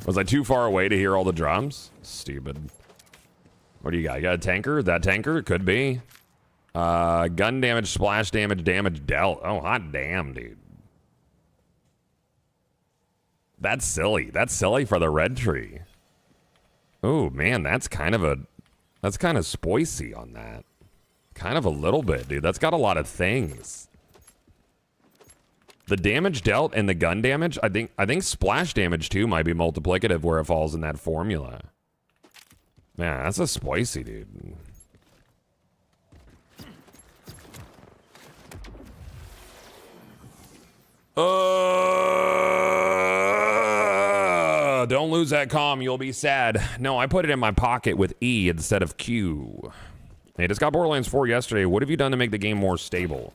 Was I too far away to hear all the drums? Stupid. What do you got? You got a tanker? That tanker? Could be. Gun damage, splash damage, damage dealt. Oh, hot damn, dude. That's silly. That's silly for the red tree. Oh, man, that's kind of spicy on that. Kind of a little bit, dude. That's got a lot of things. The damage dealt and the gun damage, I think splash damage too might be multiplicative where it falls in that formula. Man, that's a spicy, dude. Don't lose that comm, you'll be sad. No, I put it in my pocket with E instead of Q. Hey, just got Borderlands 4 yesterday. What have you done to make the game more stable?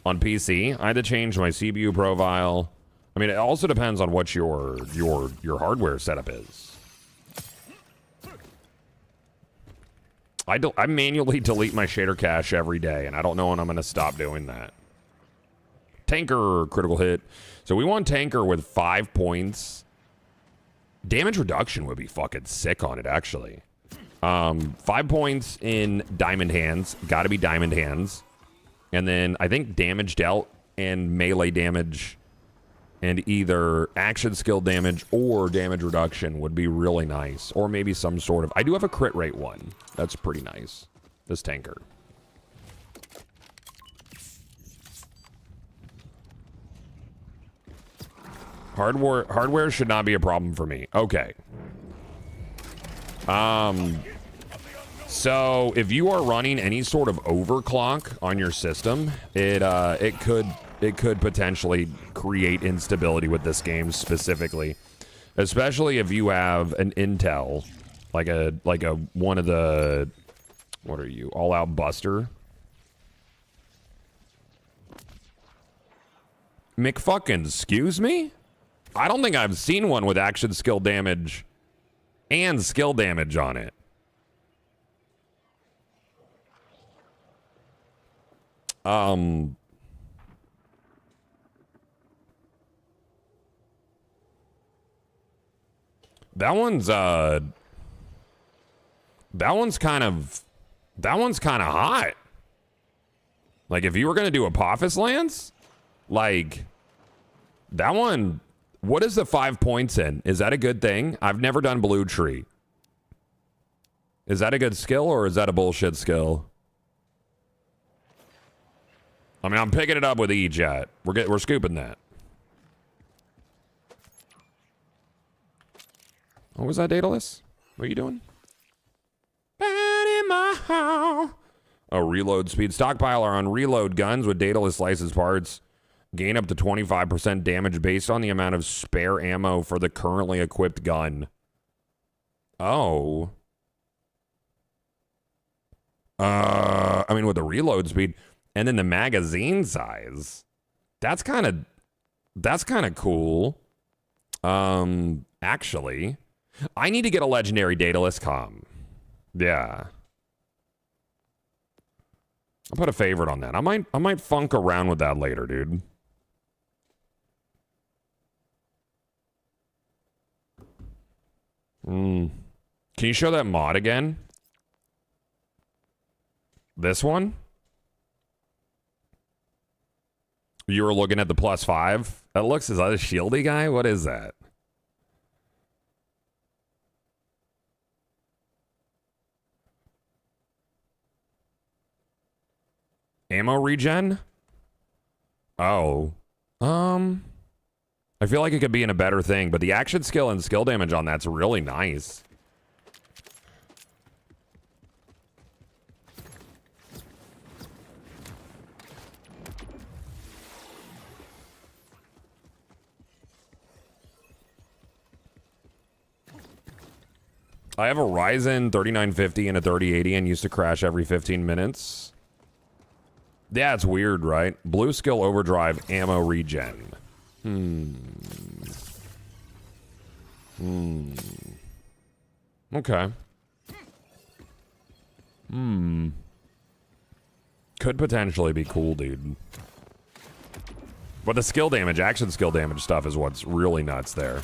On PC, I had to change my CPU profile. I mean, it also depends on what your hardware setup is. I manually delete my shader cache every day, and I don't know when I'm going to stop doing that. Tanker, critical hit. So we want Tanker with 5 points. Damage reduction would be fucking sick on it, actually. 5 points in Diamond Hands. Got to be Diamond Hands. And then I think damage dealt and melee damage and either action skill damage or damage reduction would be really nice. Or maybe some sort of... I do have a crit rate one. That's pretty nice. This tanker. Hardware should not be a problem for me. Okay. So if you are running any sort of overclock on your system, it could potentially create instability with this game specifically, especially if you have an Intel, like a one of the, what are you, all out buster? McFucking excuse me? I don't think I've seen one with action skill damage and skill damage on it. That one's kind of hot. Like, if you were gonna do Apophis Lance, like, that one, what is the 5 points in? Is that a good thing? I've never done Blue Tree. Is that a good skill or is that a bullshit skill? I mean, I'm picking it up with E-Jet. We're scooping that. What was that, Daedalus? What are you doing? Oh, reload speed. Stockpile are on reload guns with Daedalus licensed parts. Gain up to 25% damage based on the amount of spare ammo for the currently equipped gun. Oh. I mean, with the reload speed and then the magazine size. That's kind of cool. Actually, I need to get a legendary Daedalus comm. Yeah. I'll put a favorite on that. I might funk around with that later, dude. Can you show that mod again? This one? You were looking at the +5? That looks, is that a shieldy guy? What is that? Ammo regen? Oh. I feel like it could be in a better thing, but the action skill and skill damage on that's really nice. I have a Ryzen 3950 and a 3080 and used to crash every 15 minutes. Yeah, it's weird, right? Blue skill overdrive ammo regen. Okay. Could potentially be cool, dude. But the skill damage, action skill damage stuff is what's really nuts there.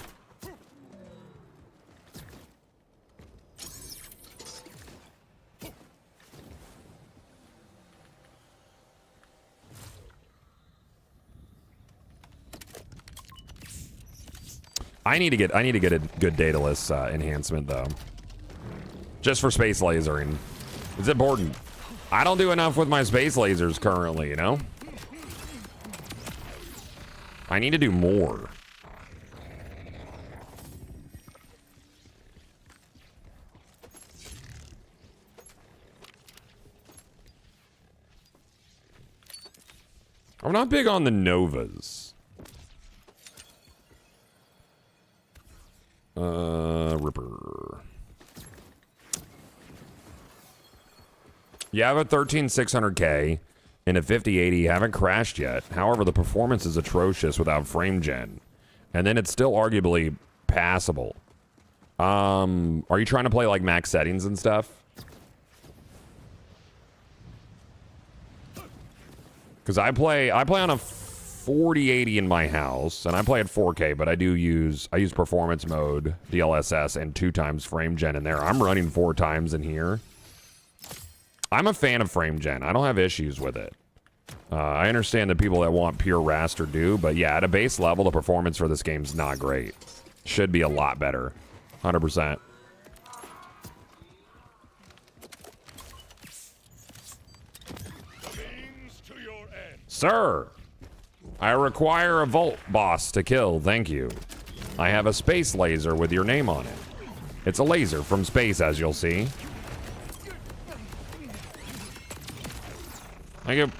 I need to get a good Daedalus enhancement though. Just for space lasering. It's important. I don't do enough with my space lasers currently, you know? I need to do more. I'm not big on the Novas. Ripper. You have a 13600K and a 5080, haven't crashed yet. However, the performance is atrocious without frame gen. And then it's still arguably passable. Are you trying to play like max settings and stuff? Because I play on a 4080 in my house, and I play at 4K, but I use performance mode, DLSS, and 2x frame gen in there. I'm running 4x in here. I'm a fan of frame gen. I don't have issues with it. I understand that people that want pure raster do, but yeah, at a base level, the performance for this game's not great. Should be a lot better. 100%. Sir, I require a Volt boss to kill, thank you. I have a space laser with your name on it. It's a laser from space, as you'll see. Thank you.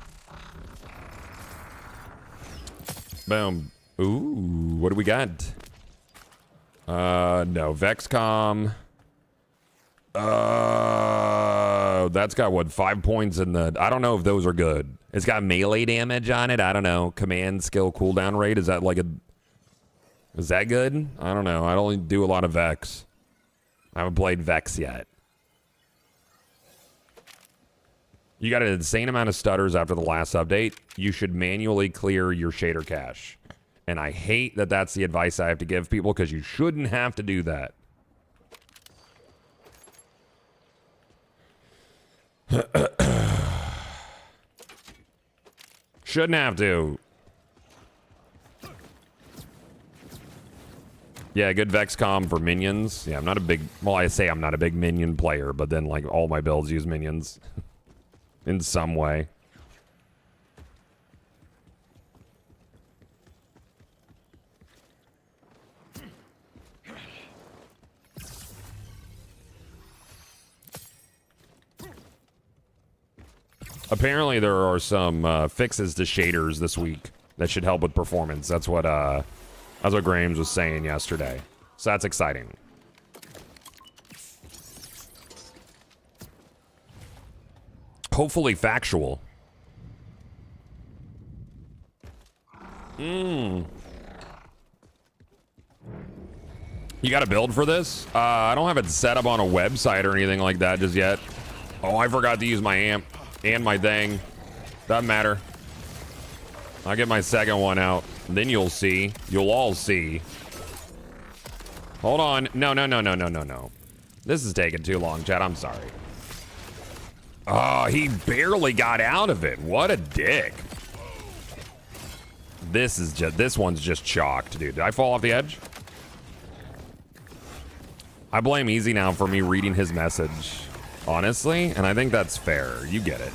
Boom. Ooh, what do we got? No, Vexcom. That's got what, 5 points in the, I don't know if those are good. It's got melee damage on it. I don't know. Command skill cooldown rate. Is that like a Is that good? I don't know. I don't do a lot of Vex. I haven't played Vex yet. You got an insane amount of stutters after the last update. You should manually clear your shader cache. And I hate that that's the advice I have to give people because you shouldn't have to do that. Shouldn't have to. Yeah, good Vexcom for minions. Yeah, I'm not a big... Well, I say I'm not a big minion player, but then, like, all my builds use minions. In some way. Apparently, there are some fixes to shaders this week that should help with performance. That's what Graham's was saying yesterday. So that's exciting. Hopefully factual. You got a build for this? I don't have it set up on a website or anything like that just yet. Oh, I forgot to use my amp and my thing. Doesn't matter. I'll get my second one out. Then you'll see. You'll all see. Hold on. No. This is taking too long, chat. I'm sorry. Oh, he barely got out of it. What a dick. This one's just chalked, dude. Did I fall off the edge? I blame Easy now for me reading his message. Honestly, and I think that's fair. You get it.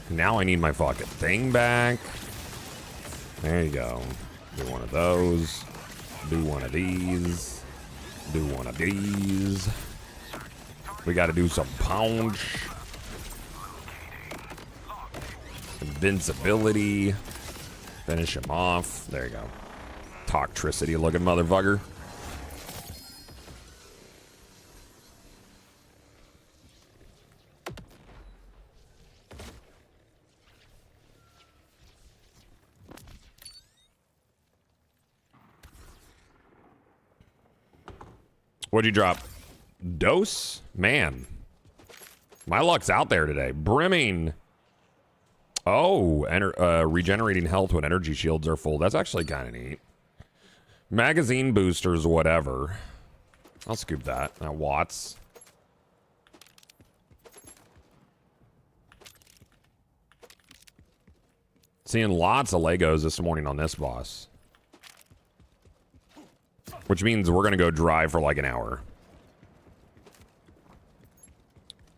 Now I need my fucking thing back. There you go. Do one of those. Do one of these. Do one of these. We gotta do some punch. Invincibility. Finish him off. There you go. Toxicity looking motherfucker. What'd you drop? Dose? Man. My luck's out there today. Brimming. Oh, regenerating health when energy shields are full. That's actually kind of neat. Magazine boosters, whatever. I'll scoop that. Watts. Seeing lots of Legos this morning on this boss. Which means we're going to go drive for like an hour.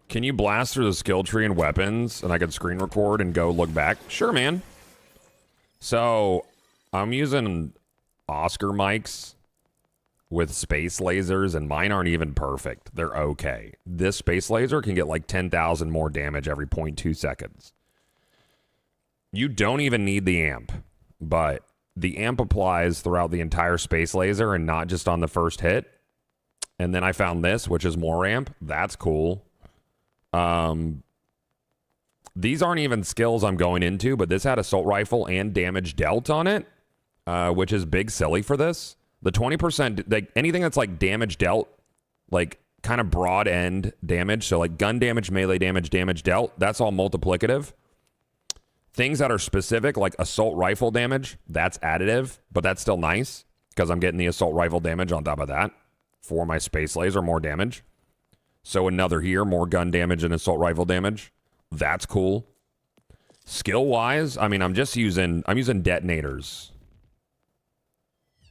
Can you blast through the skill tree and weapons and I could screen record and go look back? Sure, man. So, I'm using Oscar mics with space lasers and mine aren't even perfect. They're okay. This space laser can get like 10,000 more damage every 0.2 seconds. You don't even need the amp, but the amp applies throughout the entire space laser and not just on the first hit. And then I found this, which is more amp. That's cool. These aren't even skills I'm going into, but this had assault rifle and damage dealt on it, which is big silly for this. The 20%, like anything that's like damage dealt, like kind of broad end damage. So like gun damage, melee damage, damage dealt, that's all multiplicative. Things that are specific, like assault rifle damage, that's additive, but that's still nice because I'm getting the assault rifle damage on top of that for my space laser, more damage. So another here, more gun damage and assault rifle damage. That's cool. Skill-wise, I mean, I'm using detonators.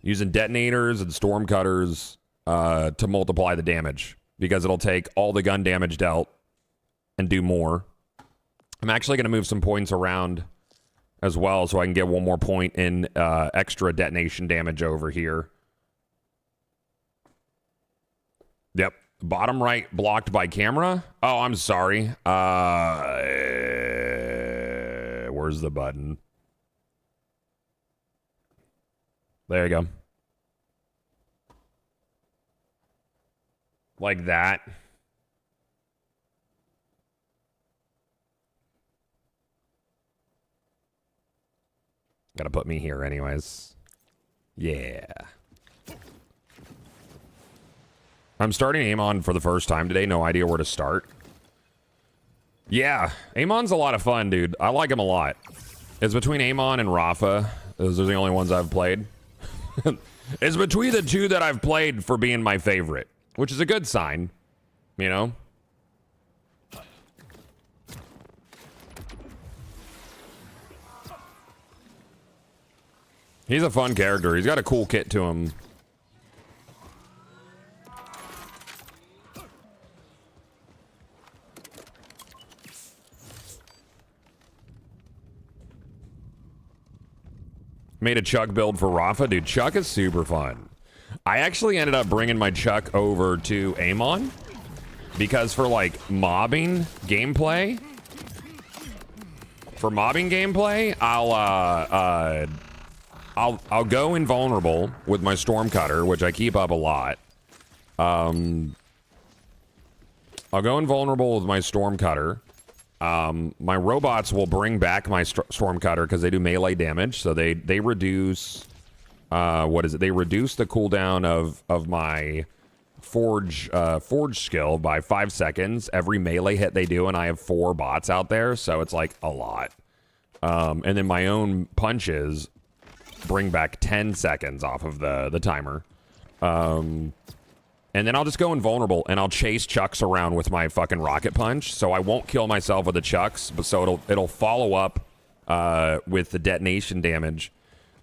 Using detonators and storm cutters to multiply the damage because it'll take all the gun damage dealt and do more. I'm actually going to move some points around as well so I can get one more point in extra detonation damage over here. Yep. Bottom right blocked by camera. Oh, I'm sorry. Where's the button? There you go. Like that. Gotta put me here anyways. Yeah. I'm starting Amon for the first time today. No idea where to start. Yeah, Amon's a lot of fun, dude. I like him a lot. It's between Amon and Rafa. Those are the only ones I've played. It's between the two that I've played for being my favorite, which is a good sign, you know? He's a fun character. He's got a cool kit to him. Made a Chuck build for Rafa. Dude, Chuck is super fun. I actually ended up bringing my Chuck over to Amon because for like mobbing gameplay, I'll go invulnerable with my Stormcutter, which I keep up a lot. I'll go invulnerable with my Stormcutter. My robots will bring back my Stormcutter because they do melee damage, so they reduce what is it? They reduce the cooldown of my forge skill by 5 seconds every melee hit they do, and I have 4 bots out there, so it's like a lot. And then my own punches bring back 10 seconds off of the timer. And then I'll just go invulnerable, and I'll chase Chucks around with my fucking rocket punch, so I won't kill myself with the Chucks, but so it'll follow up with the detonation damage.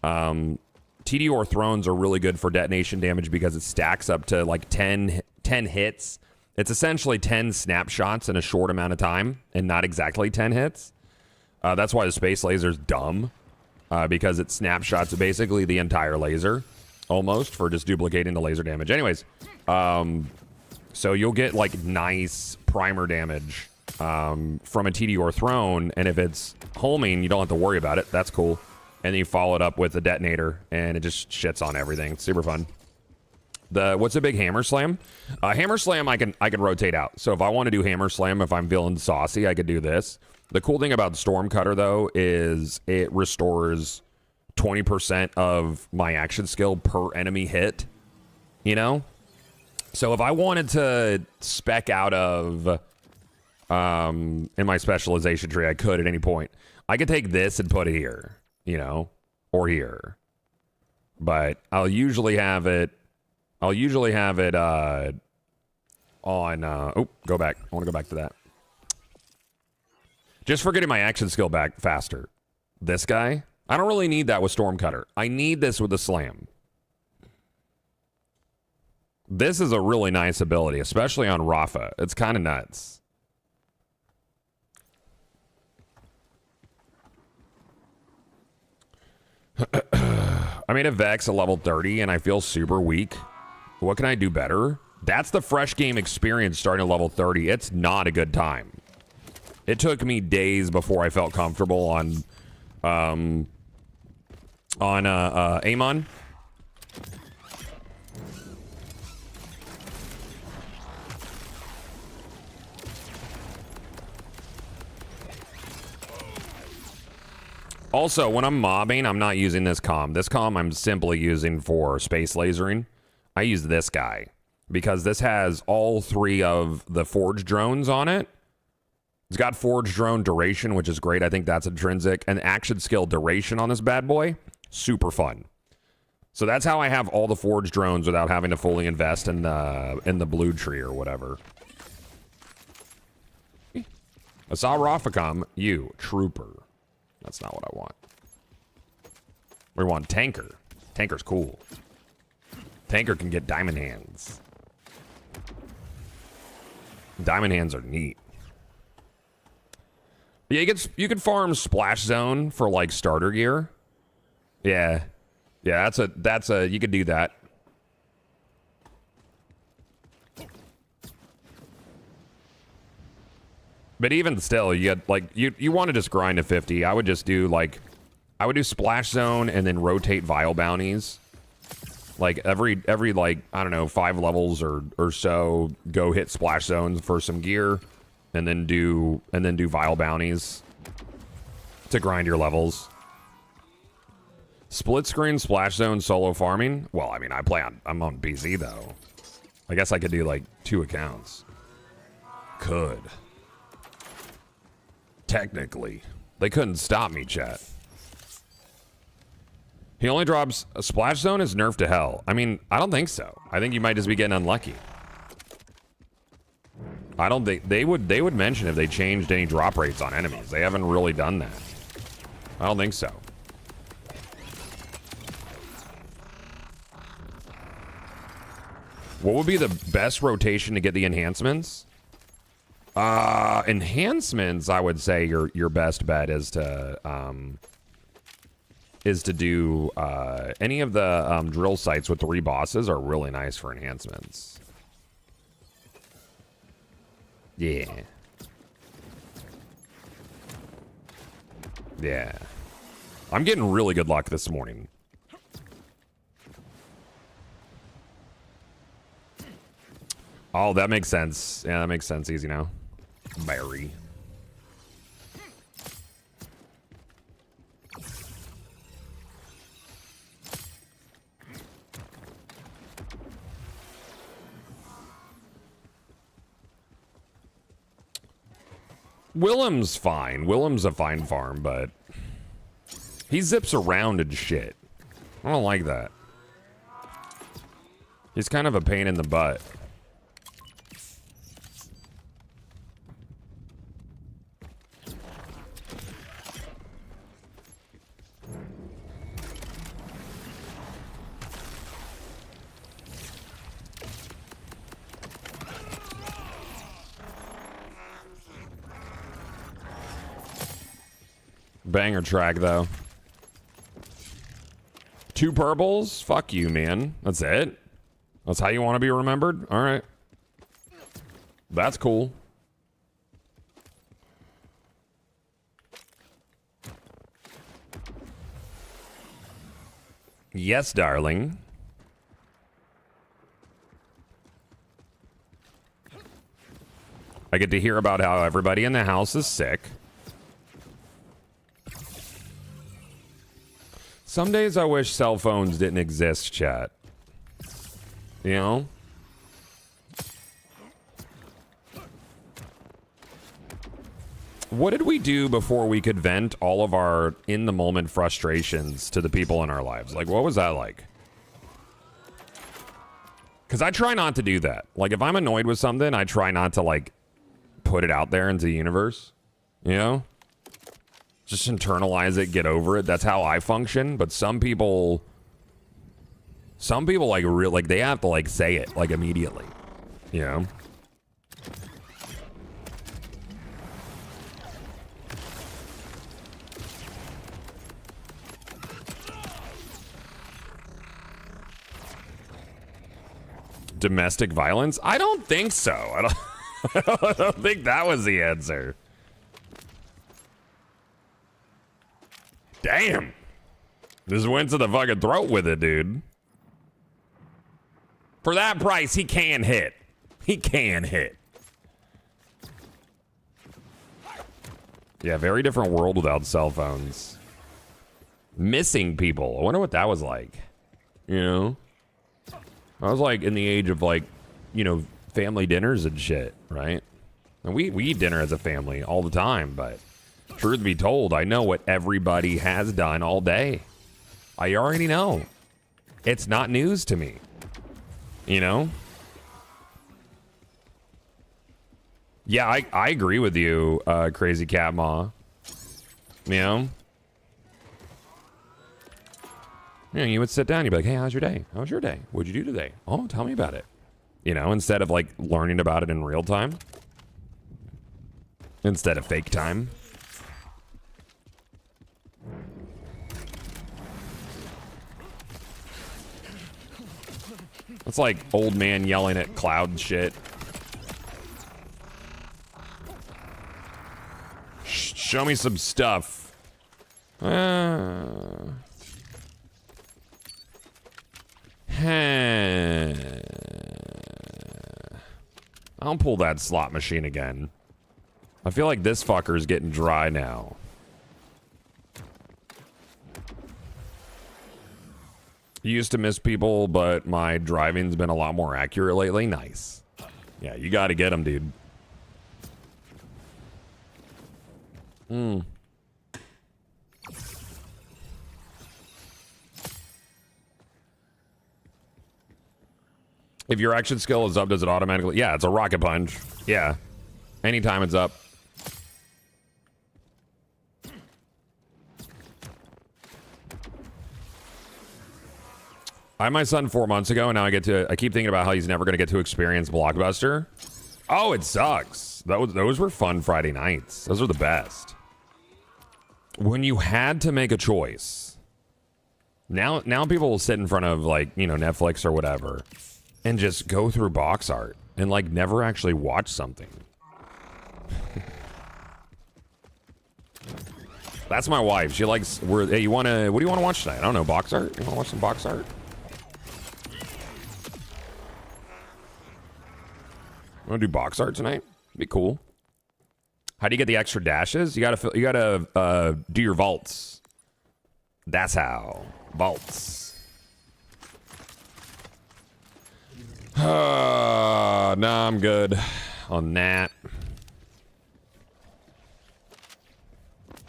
TDR Thrones are really good for detonation damage because it stacks up to like 10 hits. It's essentially 10 snapshots in a short amount of time, and not exactly 10 hits. That's why the Space Laser's dumb, because it snapshots basically the entire laser, almost, for just duplicating the laser damage. Anyways, so you'll get like nice primer damage from a TDR Throne, and if it's homing, you don't have to worry about it. That's cool. And then you follow it up with the detonator, and it just shits on everything. It's super fun. What's a big hammer slam? Hammer slam I can rotate out. So if I want to do hammer slam, if I'm feeling saucy, I could do this. The cool thing about Stormcutter though is it restores 20% of my action skill per enemy hit. You know? So if I wanted to spec out of in my specialization tree, I could at any point. I could take this and put it here, you know, or here. But I'll usually have it on oh, go back. I want to go back to that. Just for getting my action skill back faster. This guy, I don't really need that with Stormcutter. I need this with the slam. This is a really nice ability, especially on Rafa. It's kind of nuts. I made a Vex at level 30 and I feel super weak. What can I do better? That's the fresh game experience starting at level 30. It's not a good time. It took me days before I felt comfortable on Amon. Also, when I'm mobbing, I'm not using this comm. This comm I'm simply using for space lasering. I use this guy because this has all 3 of the forge drones on it. It's got forge drone duration, which is great. I think that's intrinsic. And action skill duration on this bad boy, super fun. So that's how I have all the forge drones without having to fully invest in the blue tree or whatever. I saw Rafacom. You, trooper. That's not what I want. We want tanker. Tanker's cool. Tanker can get diamond hands. Diamond hands are neat. Yeah, you can farm splash zone for like starter gear. Yeah. Yeah, that's a you could do that. But even still, you get like you want to just grind to 50. I would just do like I would do splash zone and then rotate vial bounties. Like every like I don't know 5 levels or so, go hit splash zones for some gear, and then do vial bounties to grind your levels. Split screen splash zone solo farming. Well, I mean, I'm on PC though. I guess I could do like 2 accounts. Could. Technically. They couldn't stop me, chat. He only drops a splash zone is nerfed to hell. I mean, I don't think so. I think you might just be getting unlucky. I don't think they would mention if they changed any drop rates on enemies. They haven't really done that. I don't think so. What would be the best rotation to get the enhancements? Enhancements, I would say your best bet is to do any of the drill sites with 3 bosses are really nice for enhancements. Yeah. Yeah. I'm getting really good luck this morning. Oh, that makes sense. Yeah, that makes sense. Easy now. Barry. Willem's fine. Willem's a fine farm, but he zips around and shit. I don't like that. He's kind of a pain in the butt. Banger track, though. 2 purples? Fuck you, man. That's it? That's how you want to be remembered? All right. That's cool. Yes, darling. I get to hear about how everybody in the house is sick. Some days I wish cell phones didn't exist, chat. You know? What did we do before we could vent all of our in-the-moment frustrations to the people in our lives? Like, what was that like? Because I try not to do that. Like, if I'm annoyed with something, I try not to, like, put it out there into the universe. You know? Just internalize it, get over it. That's how I function. But some people like they have to like say it like immediately. You know? Domestic violence? I don't think so. I don't think that was the answer. Damn. Just went to the fucking throat with it, dude. For that price, he can hit. He can hit. Yeah, very different world without cell phones. Missing people. I wonder what that was like. You know? I was like in the age of like, you know, family dinners and shit, right? And we eat dinner as a family all the time, but truth be told, I know what everybody has done all day. I already know. It's not news to me. You know? Yeah, I agree with you, Crazy Cat Ma. You know? You know, you would sit down, you'd be like, hey, how's your day? How's your day? What'd you do today? Oh, tell me about it. You know, instead of like learning about it in real time. Instead of fake time. It's like old man yelling at cloud shit. Show me some stuff. I'll pull that slot machine again. I feel like this fucker's getting dry now. Used to miss people, but my driving's been a lot more accurate lately. Nice. Yeah, you got to get them, dude. If your action skill is up, does it automatically? Yeah, it's a rocket punch. Yeah. Anytime it's up. I had my son 4 months ago, and now I keep thinking about how he's never going to get to experience Blockbuster. Oh, it sucks. Those were fun Friday nights. Those are the best. When you had to make a choice. Now people will sit in front of, like, you know, Netflix or whatever and just go through box art and, like, never actually watch something. That's my wife. She likes, hey, what do you want to watch tonight? I don't know, box art? You want to watch some box art? Want to do box art tonight? Be cool. How do you get the extra dashes? You gotta do your vaults. That's how. Vaults. No, I'm good on that.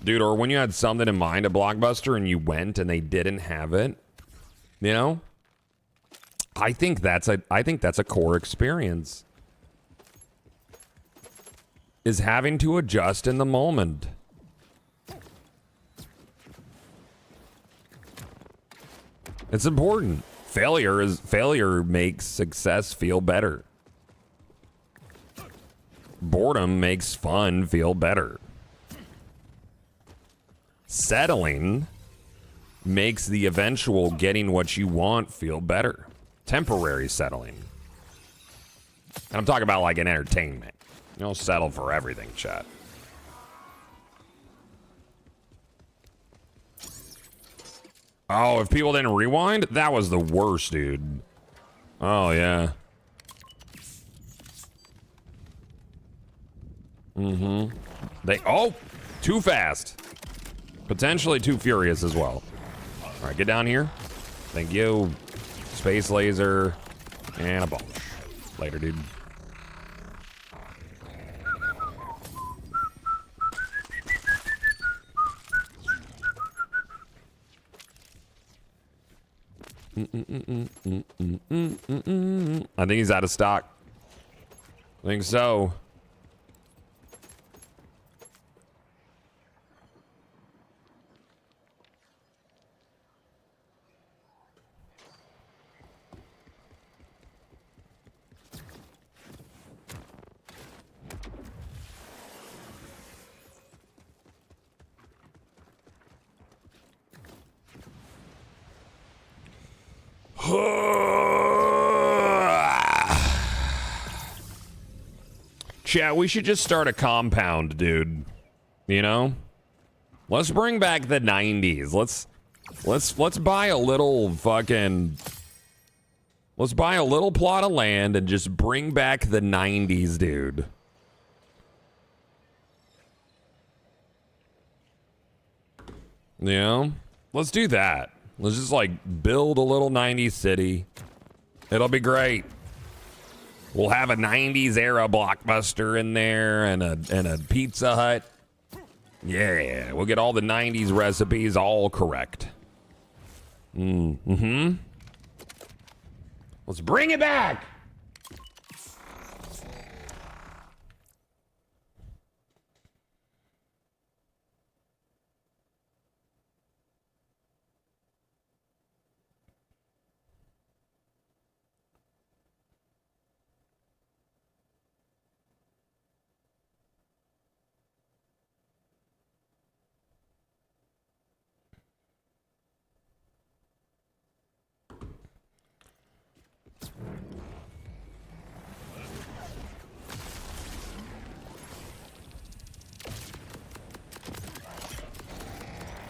Dude, or when you had something in mind, a Blockbuster, and you went and they didn't have it, you know? I think that's a core experience. Is having to adjust in the moment. It's important. Failure makes success feel better. Boredom makes fun feel better. Settling makes the eventual getting what you want feel better. Temporary settling. And I'm talking about like an entertainment. You don't settle for everything, chat. Oh, if people didn't rewind? That was the worst, dude. Oh, yeah. Oh, too fast. Potentially too furious as well. All right, get down here. Thank you. Space laser and a bunch. Later, dude. I think he's out of stock. I think so. Chat, we should just start a compound, dude. You know? Let's bring back the 90s. Let's buy a little fucking... Let's buy a little plot of land and just bring back the 90s, dude. You know? Let's do that. Let's just, like, build a little 90s city. It'll be great. We'll have a 90s era Blockbuster in there and a Pizza Hut. Yeah, we'll get all the 90s recipes all correct. Let's bring it back.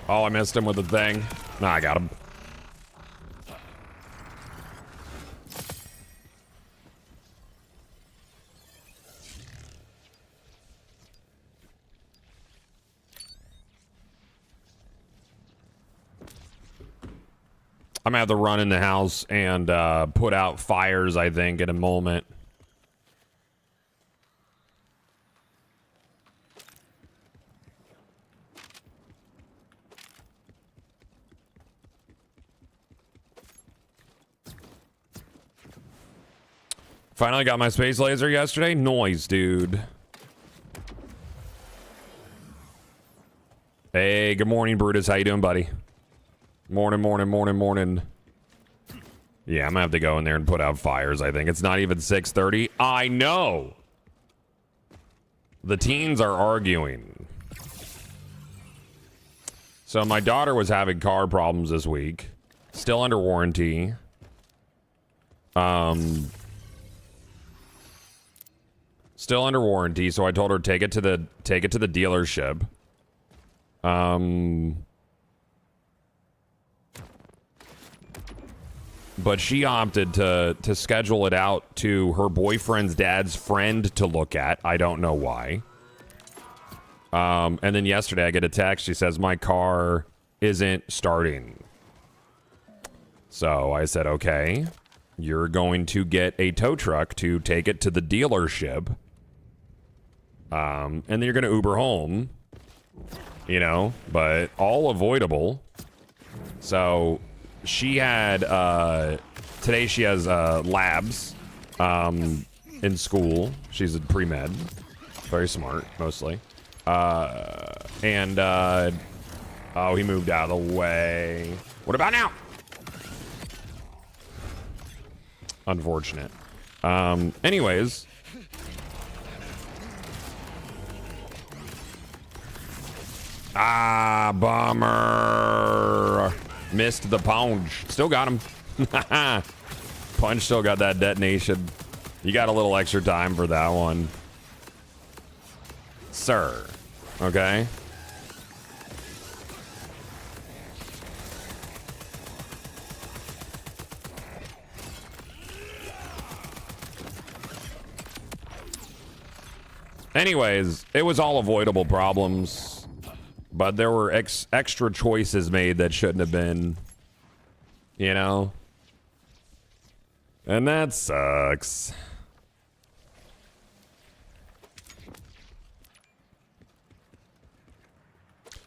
Oh, I missed him with the thing. Nah, I got him. I'm gonna have to run in the house and put out fires, I think, in a moment. Finally got my space laser yesterday. Noise, dude. Hey, good morning, Brutus. How you doing, buddy? Morning, morning, morning, morning. Yeah, I'm gonna have to go in there and put out fires, I think. It's not even 6:30. I know! The teens are arguing. So my daughter was having car problems this week. Still under warranty. Still under warranty, so I told her take it to the dealership. But she opted to schedule it out to her boyfriend's dad's friend to look at. I don't know why. And then yesterday I get a text. She says, my car isn't starting. So I said, okay, you're going to get a tow truck to take it to the dealership. And then you're going to Uber home, you know, but all avoidable. So she had, today she has, labs, in school. She's a pre-med, very smart, mostly. Oh, he moved out of the way. What about now? Unfortunate. Anyways. Ah, bummer. Missed the punch. Still got him. Punch still got that detonation. You got a little extra time for that one. Sir. Okay. Anyways, it was all avoidable problems, but there were extra choices made that shouldn't have been, you know? And that sucks.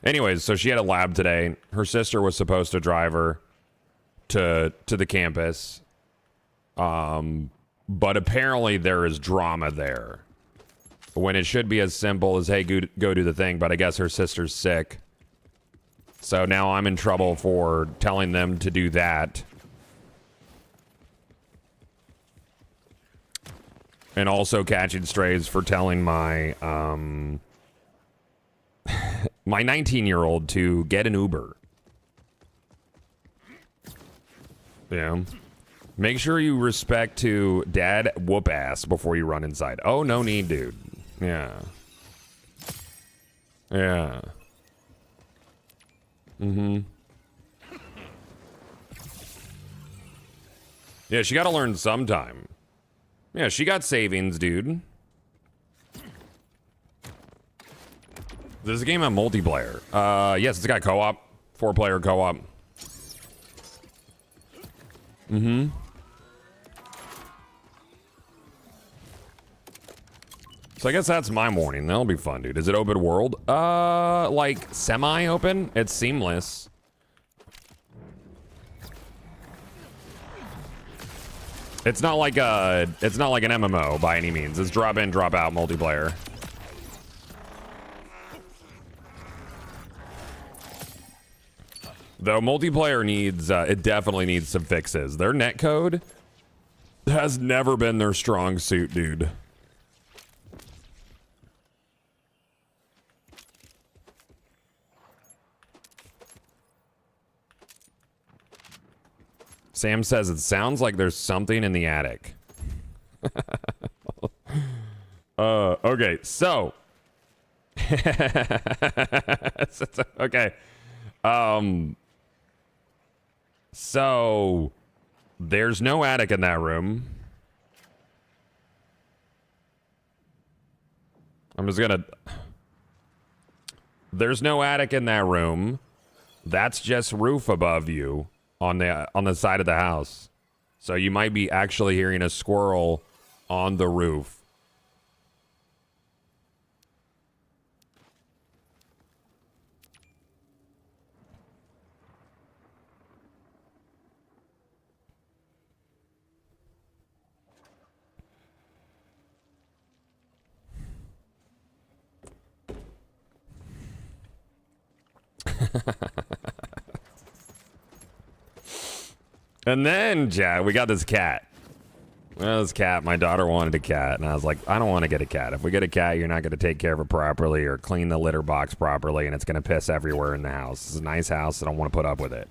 Anyways, so she had a lab today. Her sister was supposed to drive her to the campus. But apparently there is drama there. When it should be as simple as, hey, go do the thing, but I guess her sister's sick. So now I'm in trouble for telling them to do that. And also catching strays for telling my, my 19-year-old to get an Uber. Yeah. Make sure you respect to dad whoop ass before you run inside. Oh, no need, dude. Yeah. Yeah. Mm-hmm. Yeah, she got to learn sometime. Yeah, she got savings, dude. This is a game on multiplayer. Yes, it's got co-op. 4-player co-op. Mm-hmm. So I guess that's my morning. That'll be fun, dude. Is it open world? Like semi-open? It's seamless. It's not like an MMO by any means. It's drop in, drop out multiplayer. Though multiplayer needs, it definitely needs some fixes. Their netcode has never been their strong suit, dude. Sam says it sounds like there's something in the attic. Okay, so. Okay. So there's no attic in that room. There's no attic in that room. That's just roof above you. on the side of the house. So you might be actually hearing a squirrel on the roof. And then, Chad, we got this cat. Well, this cat, my daughter wanted a cat, and I was like, I don't want to get a cat. If we get a cat, you're not going to take care of it properly or clean the litter box properly, and it's going to piss everywhere in the house. It's a nice house. I don't want to put up with it.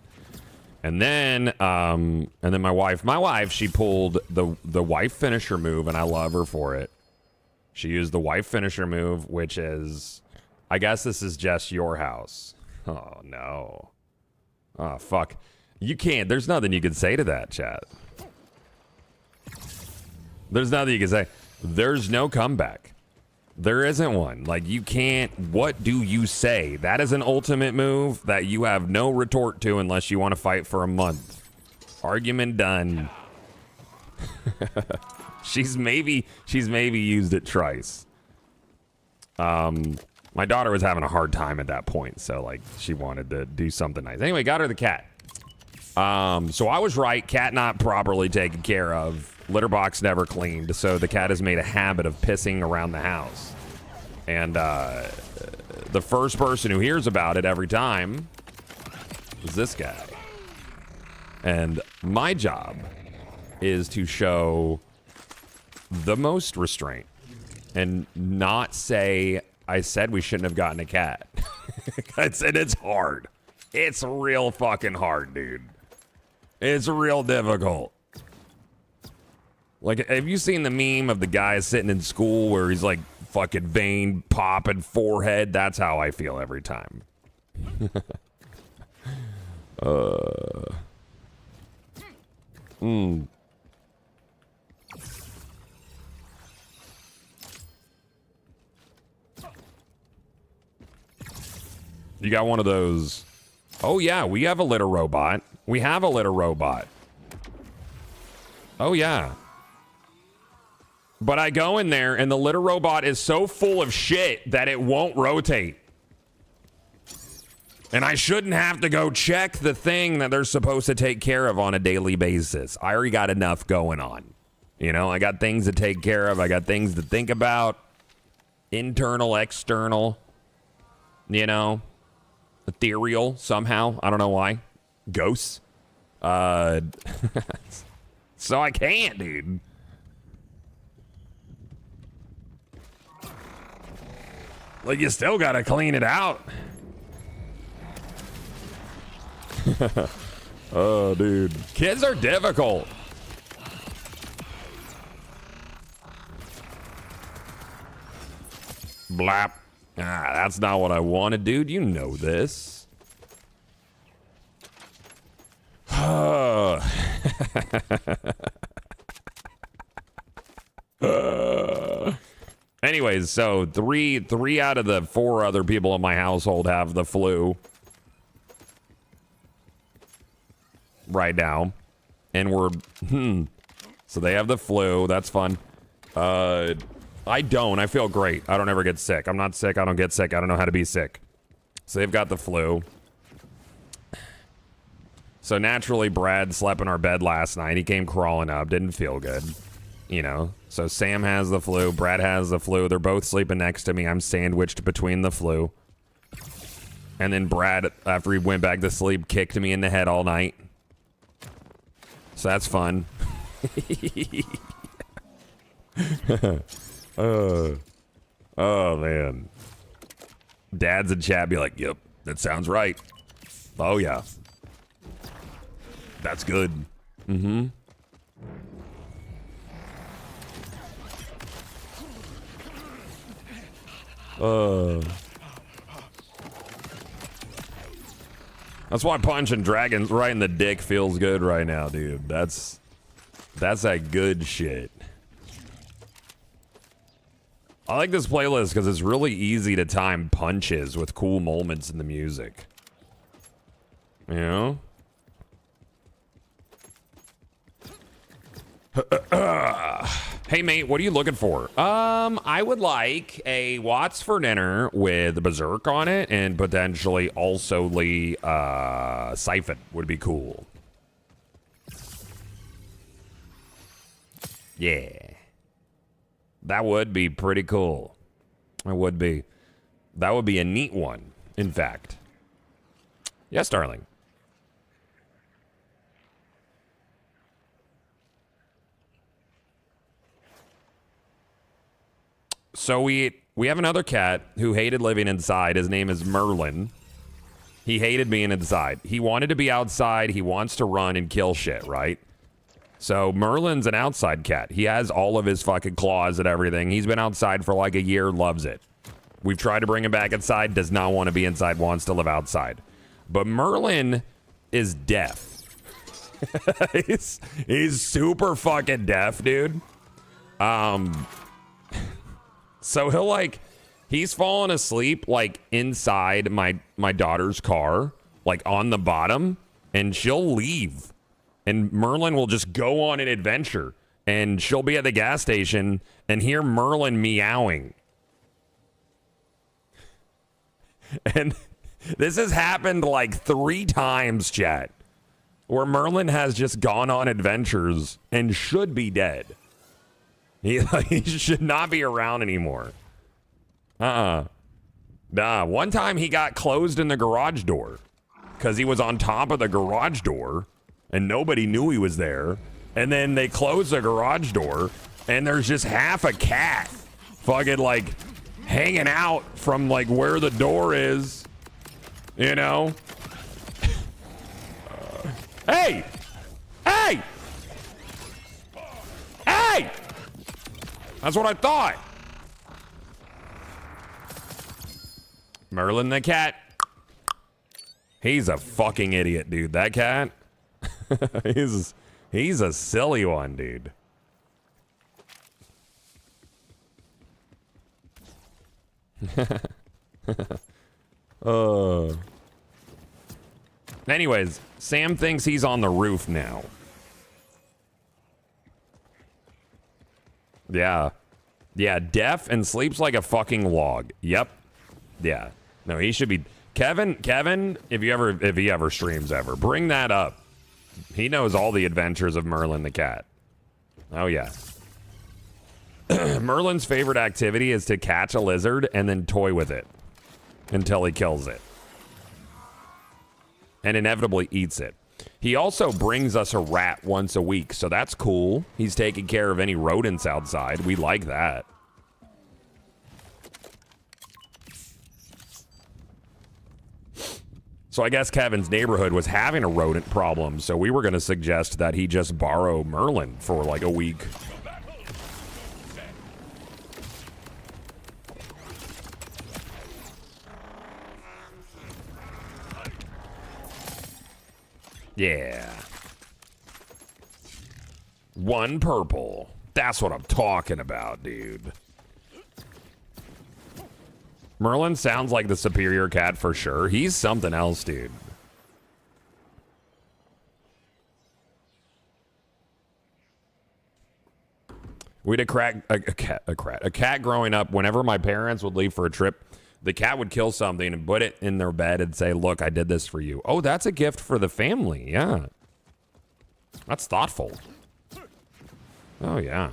And then my wife, she pulled the wife finisher move, and I love her for it. She used the wife finisher move, which is, I guess this is just your house. Oh, no. Oh, fuck. You can't. There's nothing you can say to that, chat. There's nothing you can say. There's no comeback. There isn't one. Like, you can't. What do you say? That is an ultimate move that you have no retort to unless you want to fight for a month. Argument done. She's maybe used it twice. My daughter was having a hard time at that point, so like she wanted to do something nice. Anyway, got her the cat. So I was right. Cat not properly taken care of. Litter box never cleaned. So the cat has made a habit of pissing around the house. And the first person who hears about it every time is this guy. And my job is to show the most restraint and not say, I said we shouldn't have gotten a cat. It's hard. It's real fucking hard, dude. It's real difficult. Like, have you seen the meme of the guy sitting in school where he's like fucking vein popping forehead? That's how I feel every time. You got one of those. Oh, yeah, we have a litter robot. We have a litter robot. Oh, yeah. But I go in there, and the litter robot is so full of shit that it won't rotate. And I shouldn't have to go check the thing that they're supposed to take care of on a daily basis. I already got enough going on. You know, I got things to take care of. I got things to think about. Internal, external. You know. Ethereal, somehow. I don't know why. Ghosts. So I can't, dude. Like, you still gotta clean it out. Oh, dude. Kids are difficult. Blap. Ah, that's not what I wanted, dude. You know this. Anyways, so three out of the 4 other people in my household have the flu right now, and we're so they have the flu. That's fun. I don't. I feel great. I don't ever get sick. I'm not sick. I don't get sick. I don't know how to be sick. So they've got the flu. So naturally, Brad slept in our bed last night. He came crawling up. Didn't feel good. You know. So Sam has the flu. Brad has the flu. They're both sleeping next to me. I'm sandwiched between the flu. And then Brad, after he went back to sleep, kicked me in the head all night. So that's fun. Oh, man. Dads in chat be like, yep, that sounds right. Oh, yeah. That's good. Mm-hmm. That's why punching dragons right in the dick feels good right now, dude. That's that good shit. I like this playlist because it's really easy to time punches with cool moments in the music. You know? Hey, mate, what are you looking for? I would like a Watts for dinner with Berserk on it and potentially also Siphon would be cool. Yeah. That would be pretty cool. It would be. That would be a neat one, in fact. Yes, darling. So we have another cat who hated living inside. His name is Merlin. He hated being inside. He wanted to be outside. He wants to run and kill shit, right? So Merlin's an outside cat. He has all of his fucking claws and everything. He's been outside for like a year, loves it. We've tried to bring him back inside, does not want to be inside, wants to live outside. But Merlin is deaf. he's super fucking deaf, dude. So he's fallen asleep like inside my daughter's car, like on the bottom, and she'll leave. And Merlin will just go on an adventure, and she'll be at the gas station and hear Merlin meowing. And this has happened like 3 times, chat, where Merlin has just gone on adventures and should be dead. He should not be around anymore. Nah, one time he got closed in the garage door because he was on top of the garage door and nobody knew he was there. And then they closed the garage door and there's just half a cat fucking like hanging out from like where the door is, you know? Hey! Hey! Hey! That's what I thought. Merlin the cat. He's a fucking idiot, dude. That cat. he's a silly one, dude. Anyways, Sam thinks he's on the roof now. Yeah. Yeah, deaf and sleeps like a fucking log. Yep. Yeah. No, he should be Kevin, if he ever streams ever, bring that up. He knows all the adventures of Merlin the cat. Oh yeah. Merlin's favorite activity is to catch a lizard and then toy with it until he kills it. And inevitably eats it. He also brings us a rat once a week, so that's cool. He's taking care of any rodents outside. We like that. So I guess Kevin's neighborhood was having a rodent problem, so we were going to suggest that he just borrow Merlin for like a week. Yeah. 1 purple. That's what I'm talking about, dude. Merlin sounds like the superior cat for sure. He's something else, dude. We had a cat growing up. Whenever my parents would leave for a trip, the cat would kill something and put it in their bed and say, "Look, I did this for you." Oh, that's a gift for the family. Yeah. That's thoughtful. Oh, yeah.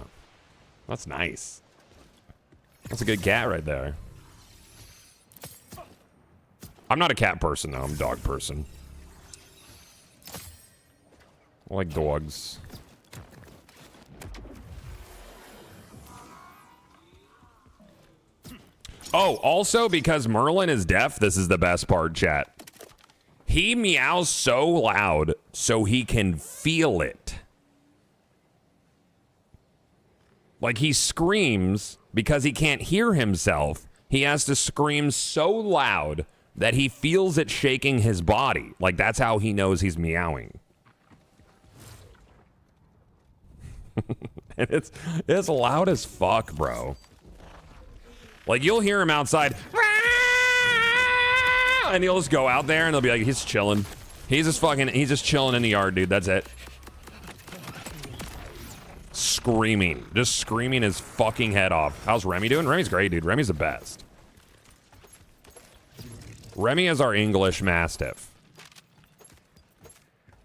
That's nice. That's a good cat right there. I'm not a cat person, though. I'm a dog person. I like dogs. Oh, also because Merlin is deaf, this is the best part, chat. He meows so loud so he can feel it. Like he screams because he can't hear himself. He has to scream so loud that he feels it shaking his body. Like that's how he knows he's meowing. And it's loud as fuck, bro. Like you'll hear him outside and he'll just go out there and they'll be like, he's chilling. He's just chilling in the yard, dude. That's it. screaming. Just screaming his fucking head off. How's Remy doing? Remy's great, dude. Remy's the best. Remy is our English Mastiff.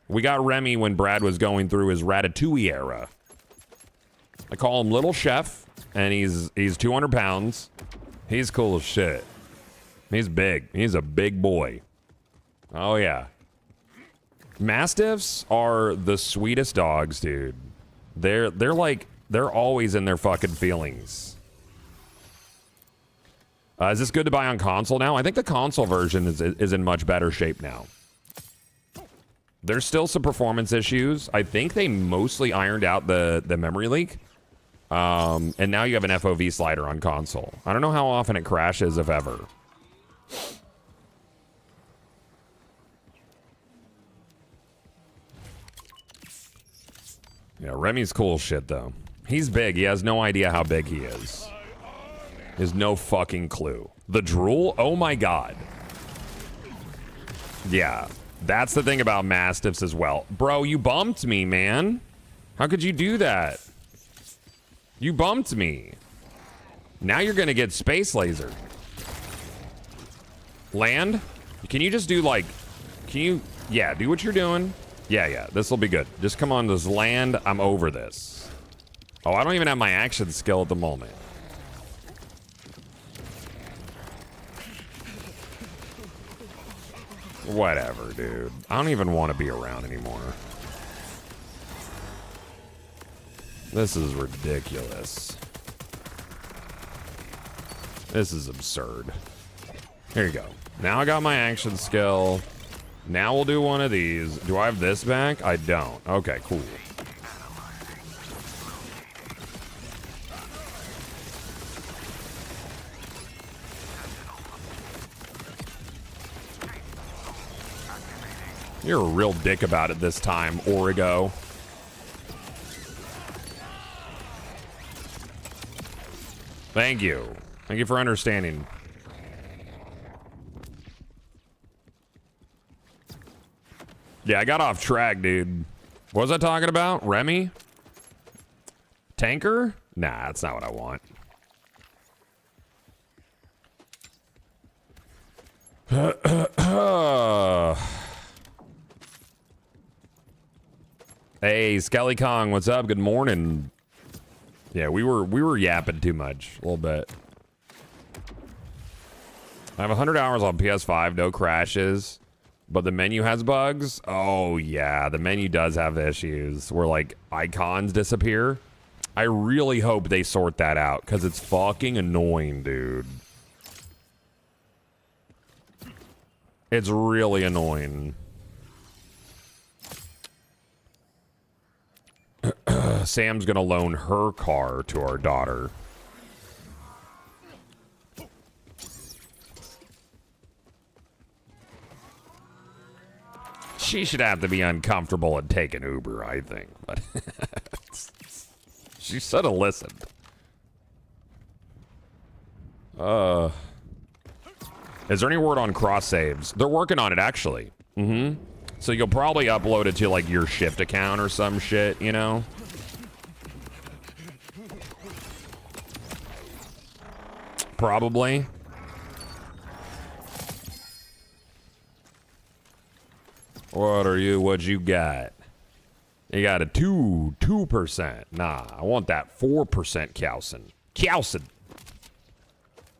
We got Remy when Brad was going through his Ratatouille era. I call him Little Chef, and he's 200 pounds. He's cool as shit. He's big. He's a big boy. Oh, yeah. Mastiffs are the sweetest dogs, dude. They're always in their fucking feelings. Is this good to buy on console now? I think the console version is in much better shape now. There's still some performance issues. I think they mostly ironed out the memory leak. And now you have an FOV slider on console. I don't know how often it crashes, if ever. Yeah, Remy's cool as shit, though. He's big. He has no idea how big he is. He has no fucking clue. The drool? Oh, my God. Yeah, that's the thing about Mastiffs as well. Bro, you bumped me, man. How could you do that? You bumped me. Now you're going to get space laser. Land? Can you just do, like... Can you... Yeah, do what you're doing. Yeah, this will be good. Just come on, this land. I'm over this. Oh, I don't even have my action skill at the moment. Whatever, dude. I don't even want to be around anymore. This is ridiculous. This is absurd. Here you go. Now I got my action skill. Now we'll do one of these. Do I have this back? I don't. Okay, cool. You're a real dick about it this time, Origo. Thank you. Thank you for understanding. Yeah, I got off track, dude. What was I talking about? Remy? Tanker? Nah, that's not what I want. Hey, Skelly Kong, what's up? Good morning. Yeah, we were yapping too much a little bit. I have 100 hours on PS5, no crashes, but the menu has bugs. Oh yeah, the menu does have issues where like icons disappear. I really hope they sort that out because it's fucking annoying, dude. It's really annoying. Sam's gonna loan her car to our daughter. She should have to be uncomfortable and take an Uber, I think. But she should have listened. Is there any word on cross saves? They're working on it, actually. So you'll probably upload it to like your Shift account or some shit, you know? Probably. What you got? You got a 2%. Nah, I want that 4% Cowson. Cowson.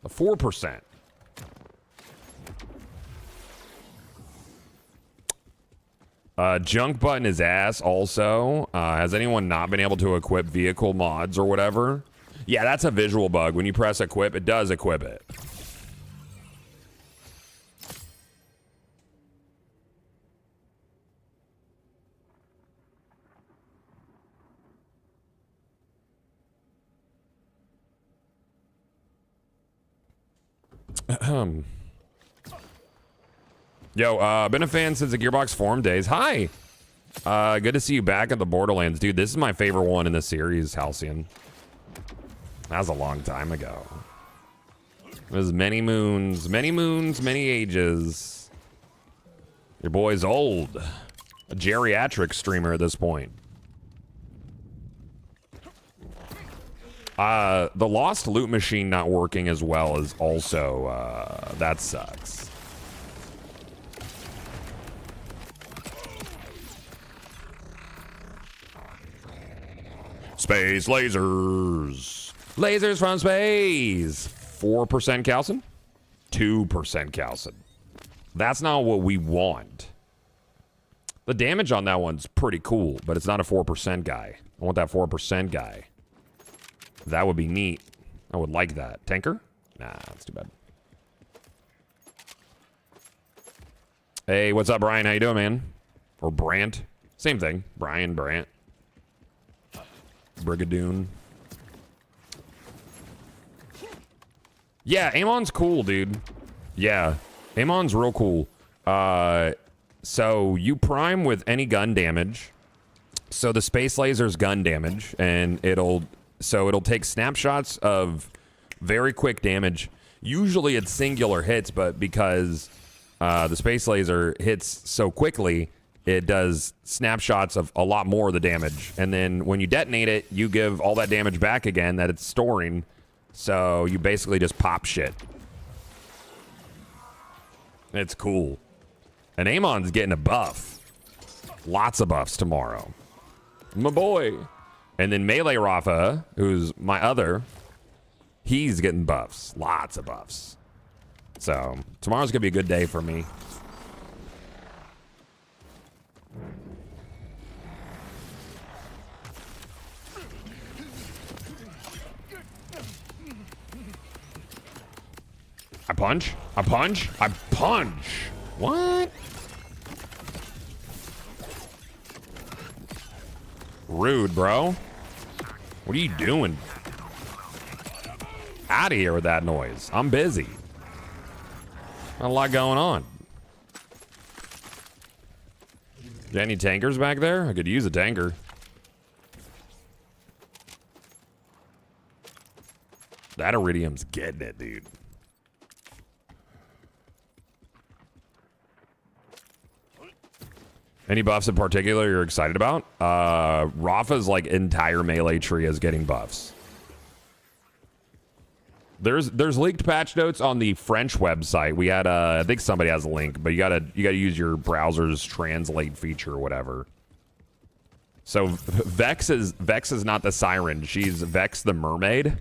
A 4%. Junk button is ass also. Has anyone not been able to equip vehicle mods or whatever? Yeah, that's a visual bug. When you press equip, it does equip it. Yo, been a fan since the Gearbox Forum days. Hi! Good to see you back at the Borderlands. Dude, this is my favorite one in the series, Halcyon. That was a long time ago. It was many moons, many ages. Your boy's old. A geriatric streamer at this point. The lost loot machine not working as well is also, that sucks. Space lasers. Lasers from space. 4% calcin? 2% calcin. That's not what we want. The damage on that one's pretty cool, but it's not a 4% guy. I want that 4% guy. That would be neat. I would like that. Tanker? Nah, that's too bad. Hey, what's up, Brian? How you doing, man? Or Brant? Same thing. Brian, Brant. Brigadoon. Yeah, Amon's cool, dude. Yeah, Amon's real cool. So you prime with any gun damage. So the space laser's gun damage, and it'll take snapshots of very quick damage. Usually it's singular hits, but because the space laser hits so quickly, it does snapshots of a lot more of the damage. And then when you detonate it, you give all that damage back again that it's storing. So you basically just pop shit. It's cool. And Amon's getting a buff. Lots of buffs tomorrow. My boy. And then Melee Rafa, who's my other, he's getting buffs. Lots of buffs. So tomorrow's going to be a good day for me. I punch? I punch? I punch! What? Rude, bro. What are you doing? Out of here with that noise. I'm busy. Not a lot going on. Got any tankers back there? I could use a tanker. That iridium's getting it, dude. Any buffs in particular you're excited about? Rafa's like entire melee tree is getting buffs. There's leaked patch notes on the French website. We had I think somebody has a link, but you gotta use your browser's translate feature or whatever. So Vex is not the siren. She's Vex the mermaid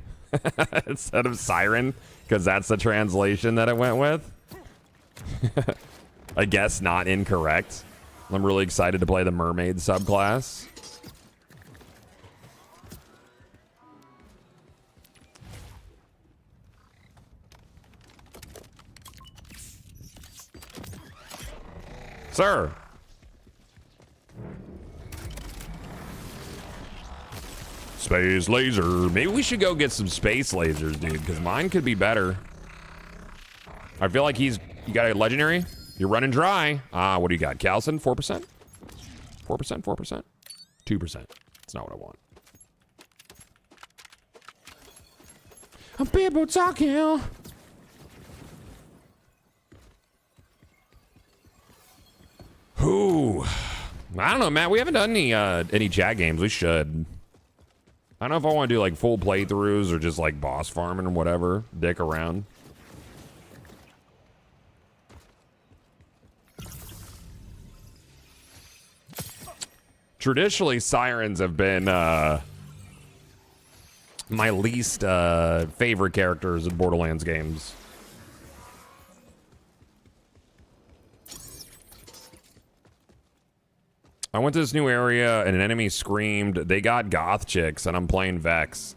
instead of siren, because that's the translation that it went with. I guess not incorrect. I'm really excited to play the mermaid subclass. Sir. Space laser. Maybe we should go get some space lasers, dude, because mine could be better. I feel like you got a legendary? You're running dry. What do you got? Calcin, 4%? 4%, 4%? 2%. That's not what I want. I'm people talking. Who? I don't know, Matt. We haven't done any chat games. We should. I don't know if I want to do like full playthroughs or just like boss farming or whatever. Dick around. Traditionally, sirens have been my least favorite characters in Borderlands games. I went to this new area and an enemy screamed, "They got goth chicks," and I'm playing Vex.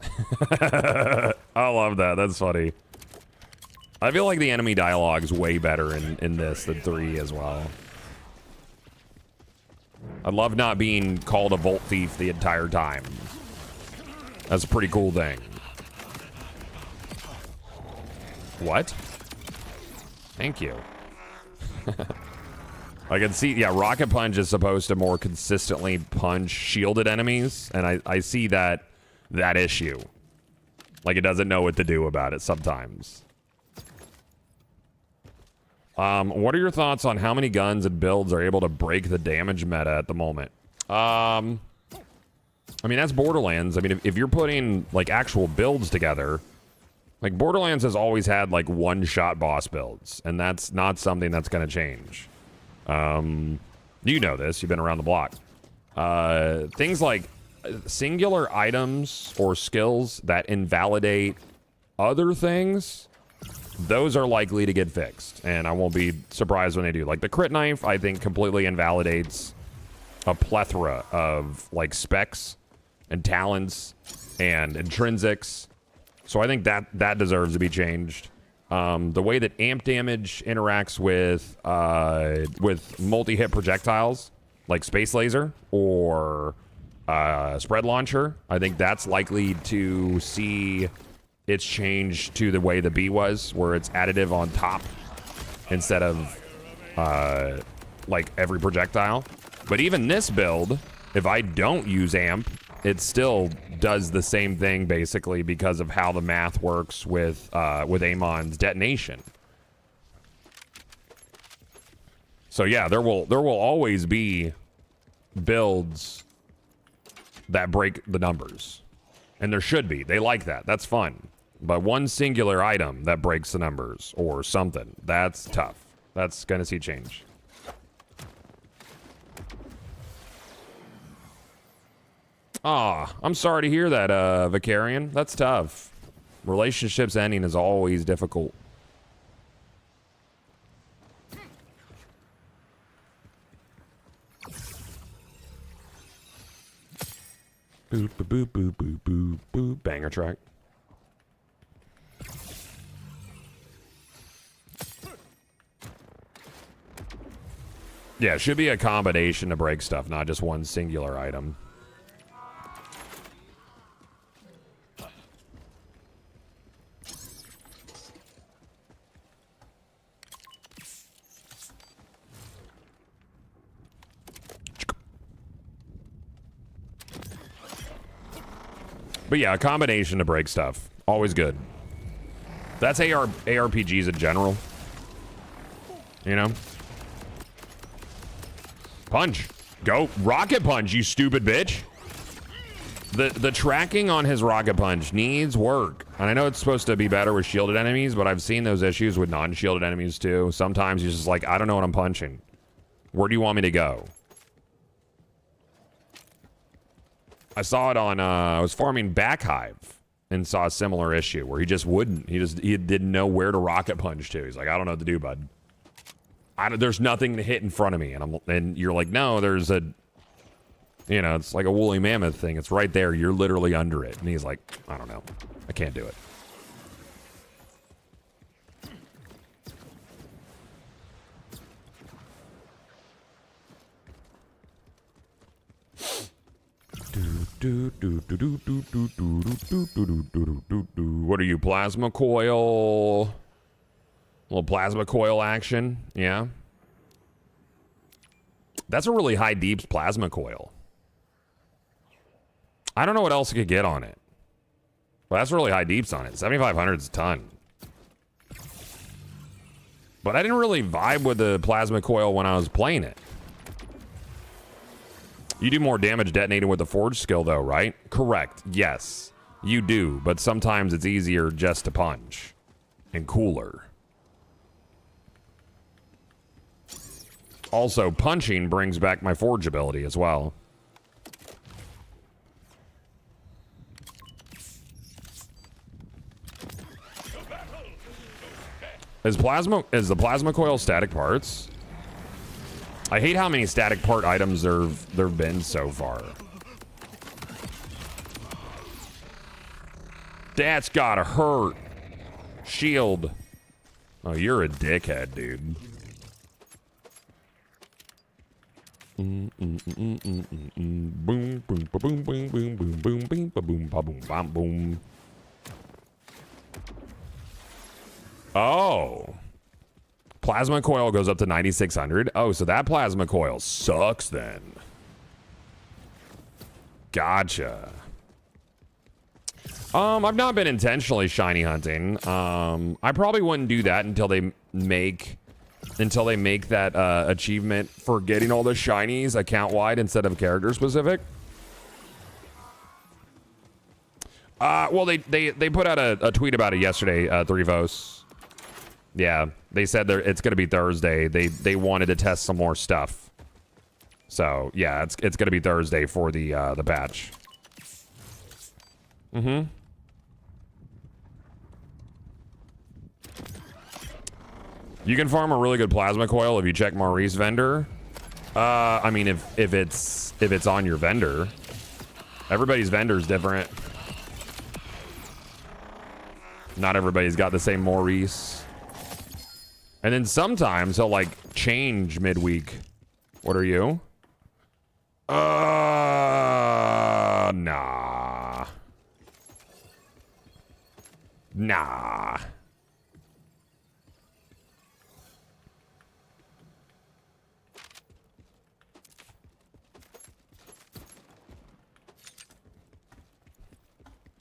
I love that. That's funny. I feel like the enemy dialogue's way better in this than 3 as well. I love not being called a Volt Thief the entire time. That's a pretty cool thing. What? Thank you. I can see, yeah, Rocket Punch is supposed to more consistently punch shielded enemies, and I see that issue. Like, it doesn't know what to do about it sometimes. What are your thoughts on how many guns and builds are able to break the damage meta at the moment? I mean, that's Borderlands. I mean, if you're putting like actual builds together, like Borderlands has always had like one-shot boss builds, and that's not something that's going to change. You know this. You've been around the block. Things like singular items or skills that invalidate other things, those are likely to get fixed, and I won't be surprised when they do. Like the crit knife, I think completely invalidates a plethora of like specs and talents and intrinsics. So I think that deserves to be changed. The way that amp damage interacts with multi-hit projectiles like space laser or spread launcher, I think that's likely to see its change to the way the B was, where it's additive on top instead of like every projectile. But even this build, if I don't use amp, it still does the same thing basically because of how the math works with Amon's detonation. So yeah, there will always be builds that break the numbers, and there should be. They like that. That's fun. But one singular item that breaks the numbers or something, that's tough. That's gonna see change. Ah, I'm sorry to hear that, Vicarian. That's tough. Relationships ending is always difficult. Boop, boop, boop, boop, boop, boop. Banger track. Yeah, it should be a combination to break stuff, not just one singular item. But yeah, a combination to break stuff. Always good. That's ARPGs in general. You know? Punch. Go. Rocket punch, you stupid bitch. The tracking on his rocket punch needs work. And I know it's supposed to be better with shielded enemies, but I've seen those issues with non-shielded enemies too. Sometimes you're just like, I don't know what I'm punching. Where do you want me to go? I saw it on, I was farming Backhive and saw a similar issue where he just wouldn't. He didn't know where to rocket punch to. He's like, I don't know what to do, bud. There's nothing to hit in front of me. And you're like, no, there's a, you know, it's like a woolly mammoth thing. It's right there. You're literally under it. And he's like, I don't know. I can't do it. What are you, plasma coil? A little plasma coil action, yeah. That's a really high deeps plasma coil. I don't know what else I could get on it. But that's really high deeps on it. 7,500 is a ton. But I didn't really vibe with the plasma coil when I was playing it. You do more damage detonating with the forge skill though, right? Correct, yes. You do, but sometimes it's easier just to punch. And cooler. Also, punching brings back my forge ability as well. Is the plasma coil static parts? I hate how many static part items there've been so far. That's gotta hurt. Shield. Oh, you're a dickhead, dude. Boom, boom, boom, boom, boom, boom, boom, boom, boom, boom, boom, boom. Oh. Plasma coil goes up to 9,600. Oh, so that plasma coil sucks then. Gotcha. I've not been intentionally shiny hunting. I probably wouldn't do that until they make that achievement for getting all the shinies account wide instead of character specific. Well, they put out a tweet about it yesterday, Threvos. Yeah, they said it's going to be Thursday. They wanted to test some more stuff. So, yeah, it's going to be Thursday for the patch. Mm-hmm. You can farm a really good plasma coil if you check Maurice vendor. I mean, if it's on your vendor. Everybody's vendor is different. Not everybody's got the same Maurice. And then sometimes he'll like change midweek. What are you? Nah. Nah.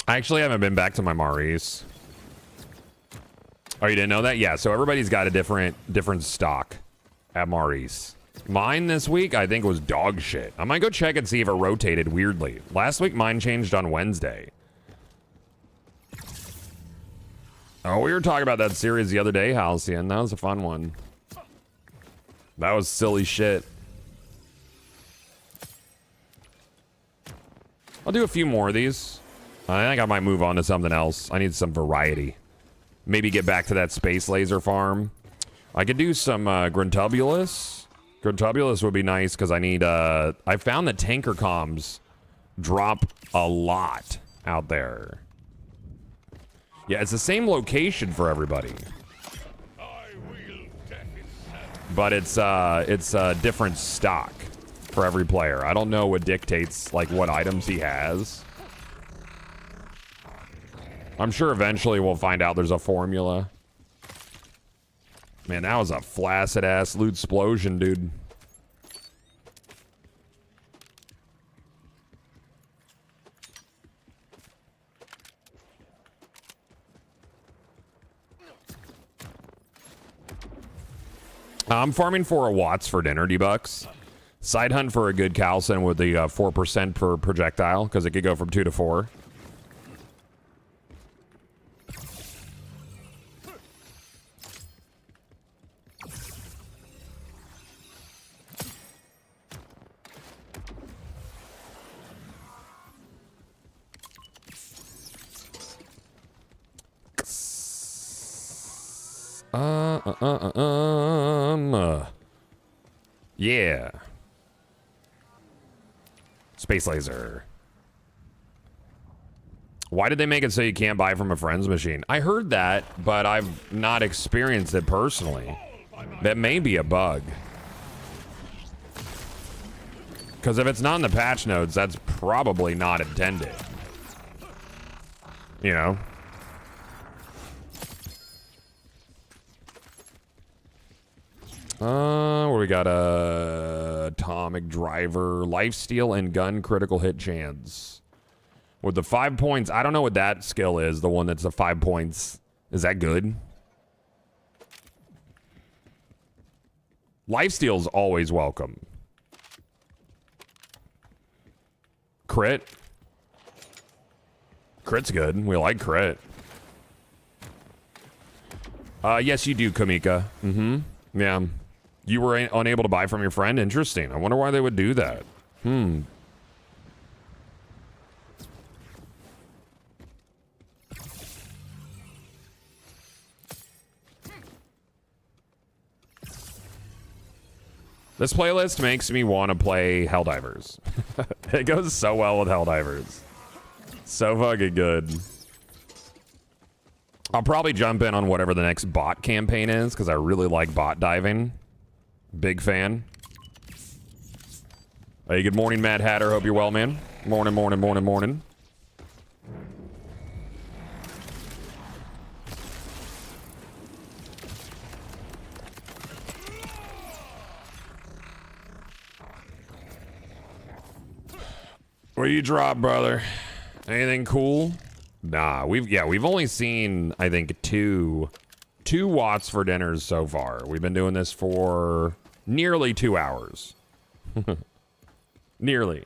I actually haven't been back to my Maurice. Oh, you didn't know that? Yeah, so everybody's got a different stock at Maurice. Mine this week, I think, was dog shit. I might go check and see if it rotated weirdly. Last week, mine changed on Wednesday. Oh, we were talking about that series the other day, Halcyon. That was a fun one. That was silly shit. I'll do a few more of these. I think I might move on to something else. I need some variety. Maybe get back to that space laser farm. I could do some Gruntubulus. Gruntubulus would be nice because I need... I found that tanker comms drop a lot out there. Yeah, it's the same location for everybody. But it's a different stock for every player. I don't know what dictates like what items he has. I'm sure eventually we'll find out there's a formula. Man, that was a flaccid-ass loot explosion, dude. I'm farming for a Watts for dinner, D-Bucks. Side hunt for a good Calcin with the 4% per projectile, because it could go from 2 to 4. Yeah. Space laser. Why did they make it so you can't buy from a friend's machine? I heard that, but I've not experienced it personally. That may be a bug. Because if it's not in the patch notes, that's probably not intended. You know? Where we got atomic driver, lifesteal, and gun critical hit chance. With the 5 points, I don't know what that skill is. The one that's the 5 points. Is that good? Lifesteal's always welcome. Crit. Crit's good. We like crit. Yes, you do, Kamika. Mm-hmm. Yeah. You were unable to buy from your friend? Interesting. I wonder why they would do that. This playlist makes me want to play Helldivers. It goes so well with Helldivers. So fucking good. I'll probably jump in on whatever the next bot campaign is, because I really like bot diving. Big fan. Hey, good morning, Mad Hatter. Hope you're well, man. Morning, morning, morning, morning. What do you drop, brother? Anything cool? Nah, we've only seen, I think, two Watts for dinners so far. We've been doing this for nearly 2 hours. Nearly.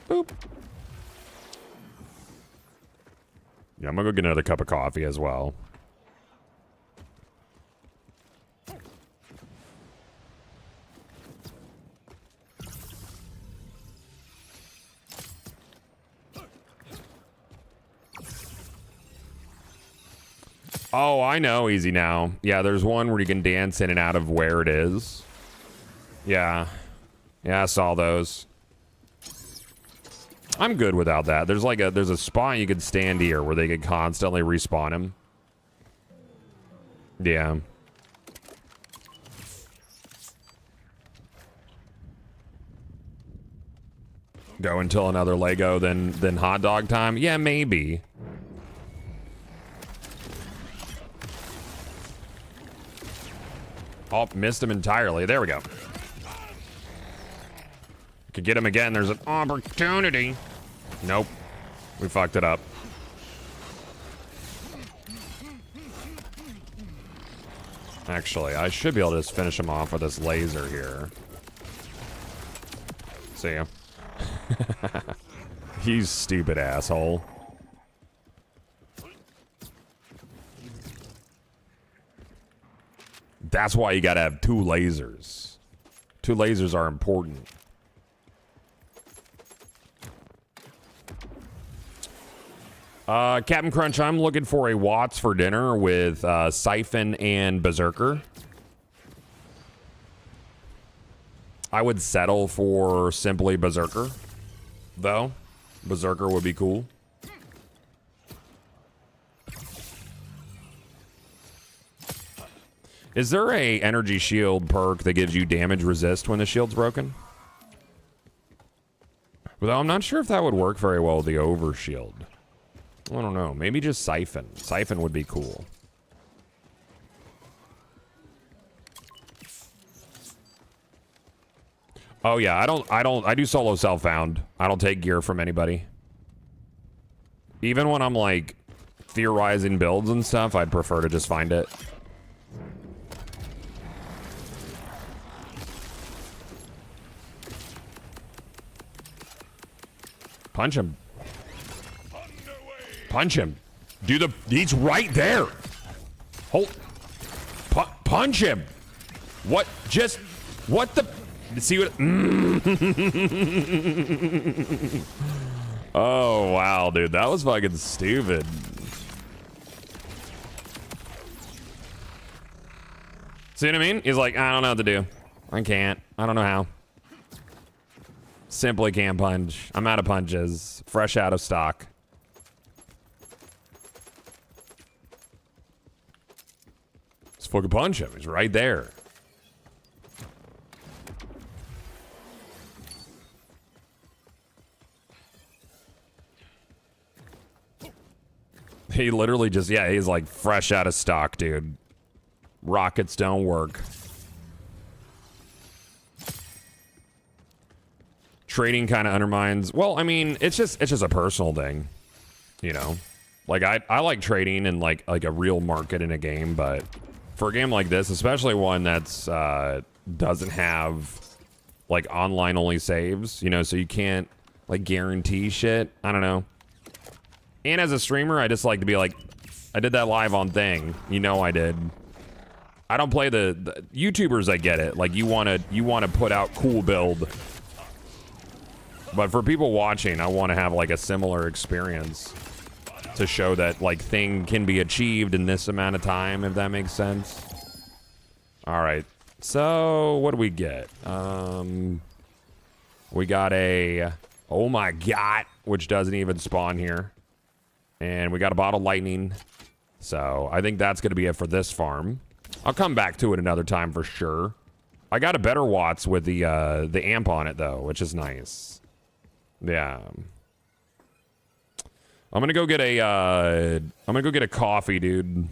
Boop. Yeah, I'm gonna go get another cup of coffee as well. Oh, I know, easy now. Yeah, there's one where you can dance in and out of where it is. Yeah. Yeah, I saw those. I'm good without that. There's like there's a spot you could stand here where they could constantly respawn him. Yeah. Go until another Lego, then hot dog time? Yeah, maybe. Oh, missed him entirely. There we go. Could get him again. There's an opportunity. Nope. We fucked it up. Actually, I should be able to just finish him off with this laser here. See ya. You stupid asshole. That's why you gotta have 2 lasers. 2 lasers are important. Captain Crunch, I'm looking for a Watts for dinner with Siphon and Berserker. I would settle for simply Berserker, though. Berserker would be cool. Is there a energy shield perk that gives you damage resist when the shield's broken? Though I'm not sure if that would work very well with the overshield. I don't know. Maybe just Siphon. Siphon would be cool. Oh yeah, I do solo self-found. I don't take gear from anybody. Even when I'm like theorizing builds and stuff, I'd prefer to just find it. Punch him. Punch him. He's right there. Hold. Punch him. What? Just, what the? See what? Oh, wow, dude. That was fucking stupid. See what I mean? He's like, I don't know what to do. I can't. I don't know how. Simply can't punch. I'm out of punches. Fresh out of stock. Let's fucking punch him. He's right there. He literally just, yeah, he's like fresh out of stock, dude. Rockets don't work. Trading kind of undermines, well, I mean, it's just a personal thing, you know? Like, I like trading in like a real market in a game, but for a game like this, especially one that's doesn't have like online only saves, you know, so you can't like guarantee shit. I don't know. And as a streamer, I just like to be like, I did that live on thing. You know I did. I don't play the YouTubers, I get it. Like you wanna put out cool build. But for people watching, I want to have like a similar experience to show that like thing can be achieved in this amount of time, if that makes sense. All right. So what do we get? We got a, oh my God, which doesn't even spawn here. And we got a bottle lightning. So I think that's going to be it for this farm. I'll come back to it another time for sure. I got a better Watts with the amp on it though, which is nice. Yeah. I'm gonna go get a coffee, dude.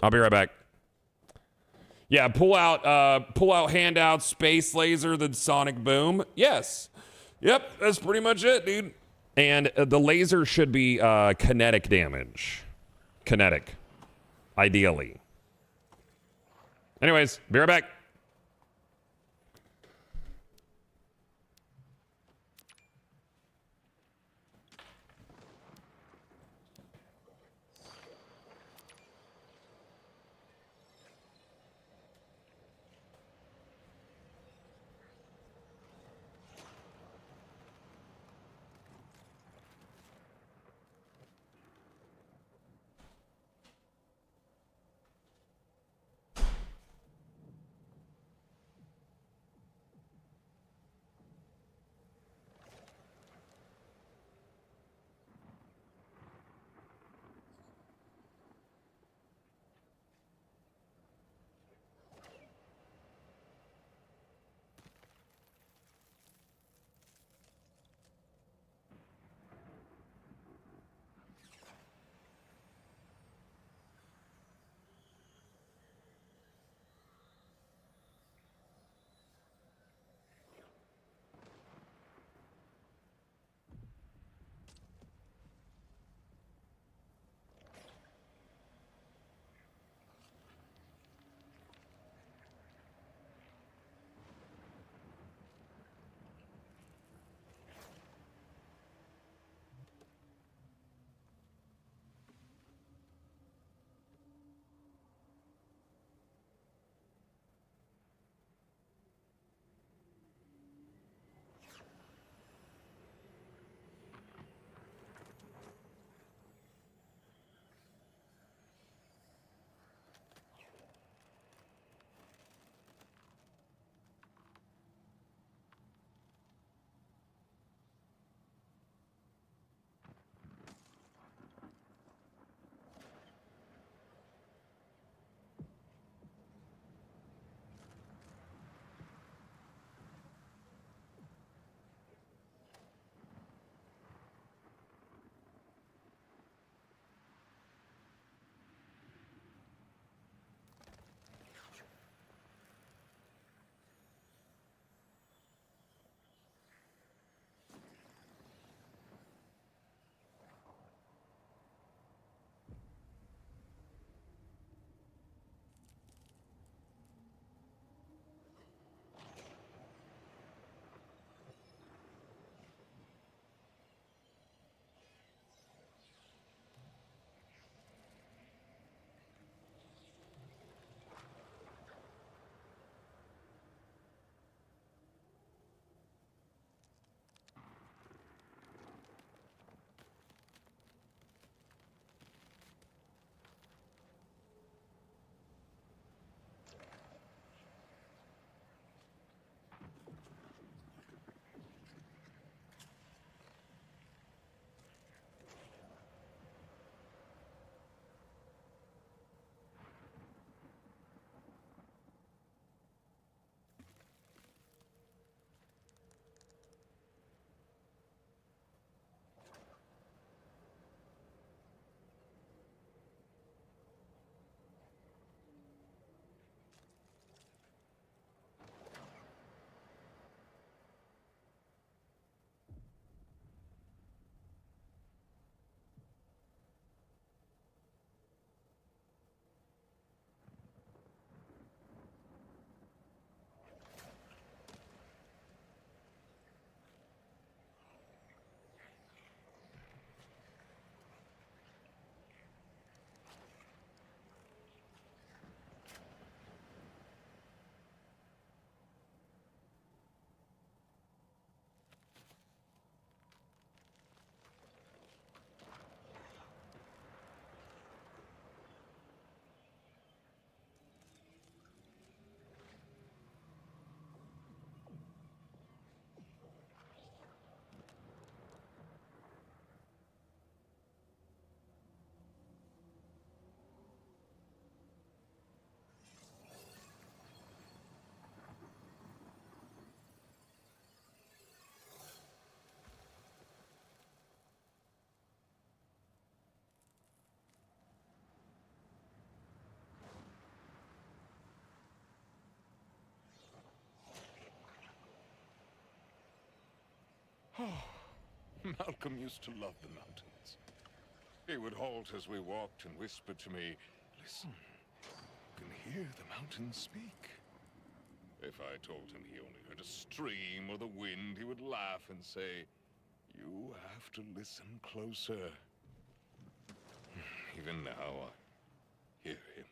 I'll be right back. Yeah, pull out handout, space laser, then sonic boom. Yes. Yep, that's pretty much it, dude. And the laser should be kinetic damage. Kinetic. Ideally. Anyways, be right back. Malcolm used to love the mountains. He would halt as we walked and whisper to me, "Listen, you can hear the mountains speak." If I told him he only heard a stream or the wind, he would laugh and say, "You have to listen closer." Even now, I hear him.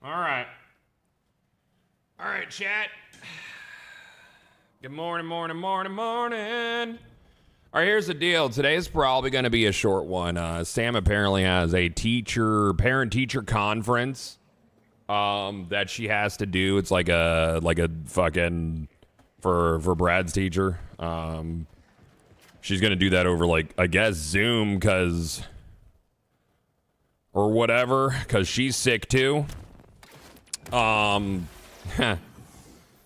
All right. All right, chat. Good morning, morning, morning, morning. All right, here's the deal. Today's probably going to be a short one. Sam apparently has a parent-teacher conference that she has to do. It's like a fucking for Brad's teacher. She's going to do that over like I guess Zoom or whatever cuz she's sick too.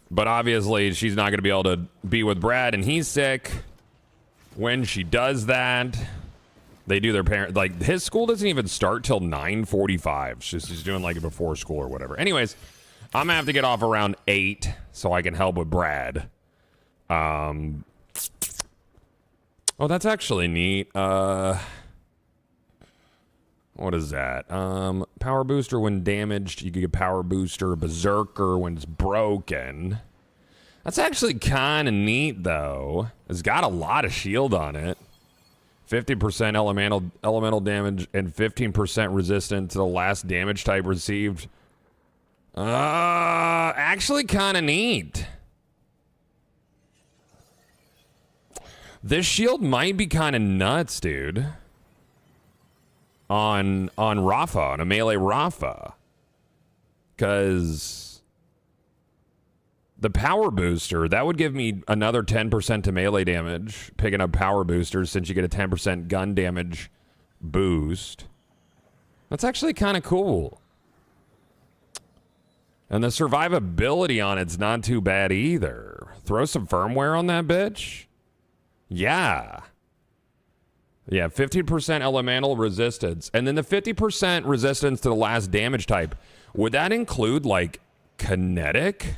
But obviously she's not going to be able to be with Brad and he's sick. When she does that, they do their parent, like his school doesn't even start till 9:45. She's doing like a before school or whatever. Anyways, I'm gonna have to get off around 8 so I can help with Brad. Oh, that's actually neat. What is that? Power booster when damaged. You can get power booster, berserker when it's broken. That's actually kind of neat, though. It's got a lot of shield on it. 50% elemental damage and 15% resistant to the last damage type received. Actually kind of neat. This shield might be kind of nuts, dude. On Rafa, on a melee Rafa. Because the power booster, that would give me another 10% to melee damage, picking up power boosters since you get a 10% gun damage boost. That's actually kind of cool. And the survivability on it's not too bad either. Throw some firmware on that bitch? Yeah. Yeah, 50% elemental resistance. And then the 50% resistance to the last damage type. Would that include, like, kinetic?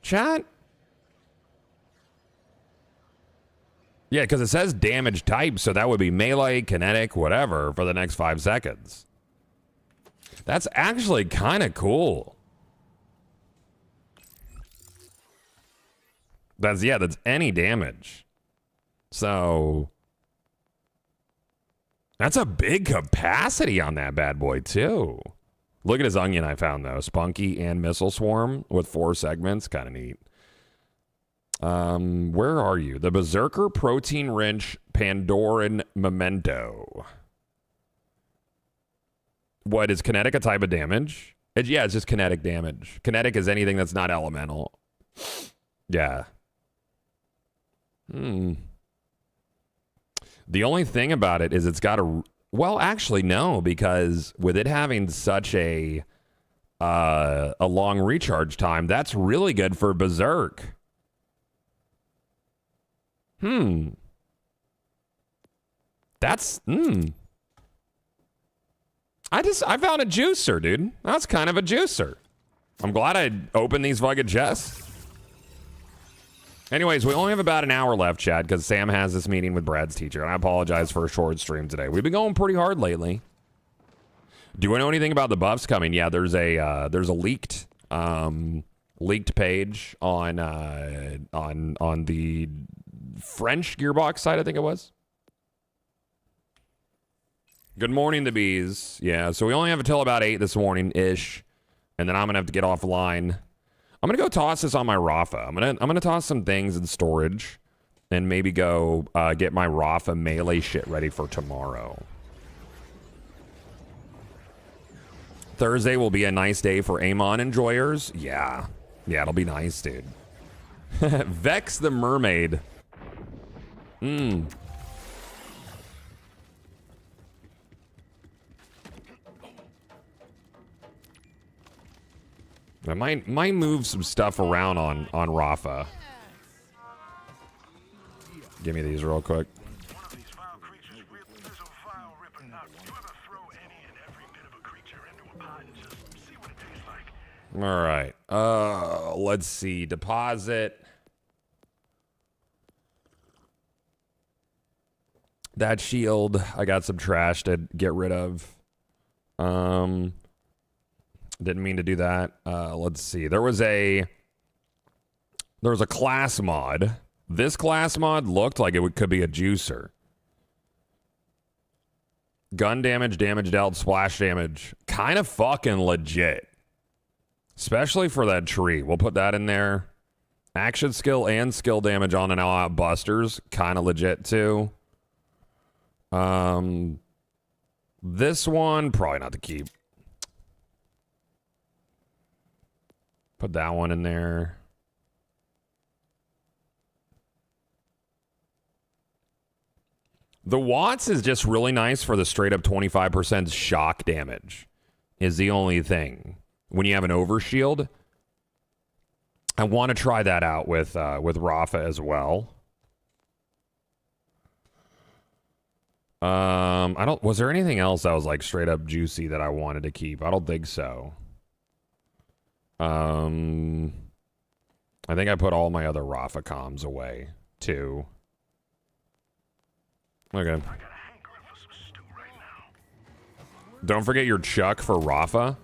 Chat? Yeah, because it says damage type, so that would be melee, kinetic, whatever, for the next 5 seconds. That's actually kind of cool. That's any damage. So, that's a big capacity on that bad boy, too. Look at his onion I found, though. Spunky and Missile Swarm with 4 segments. Kind of neat. Where are you? The Berserker, Protein Wrench, Pandoran Memento. What, is kinetic a type of damage? Yeah, it's just kinetic damage. Kinetic is anything that's not elemental. Yeah. The only thing about it is it's got a... Well, actually, no, because with it having such a long recharge time, that's really good for Berserk. That's... I found a juicer, dude. That's kind of a juicer. I'm glad I opened these fucking chests. Anyways, we only have about an hour left, Chad, because Sam has this meeting with Brad's teacher, and I apologize for a short stream today. We've been going pretty hard lately. Do I know anything about the buffs coming? Yeah, there's a leaked page on the French Gearbox site, I think it was. Good morning, the bees. Yeah, so we only have until about 8 this morning-ish, and then I'm gonna have to get offline. I'm gonna go toss this on my Rafa. I'm gonna toss some things in storage, and maybe go get my Rafa melee shit ready for tomorrow. Thursday will be a nice day for Amon enjoyers. Yeah, it'll be nice, dude. Vex the mermaid. I might move some stuff around on Rafa. Give me these real quick. One of these vile creatures there's a vile ripper nut. You ever throw any and every bit of a creature into a pot and just see what it tastes like? All right. Let's see. Deposit. That shield. I got some trash to get rid of. Didn't mean to do that. Let's see. There was a class mod. This class mod looked like it could be a juicer. Gun damage, damage dealt, splash damage. Kind of fucking legit. Especially for that tree. We'll put that in there. Action skill and skill damage on and out busters. Kind of legit too. This one, probably not to keep. Put that one in there. The Watts is just really nice for the straight up 25% shock damage. Is the only thing. When you have an overshield. I want to try that out with Rafa as well. Was there anything else that was like straight up juicy that I wanted to keep? I don't think so. I think I put all my other Rafa comms away too. Okay. Don't forget your Chuck for Rafa.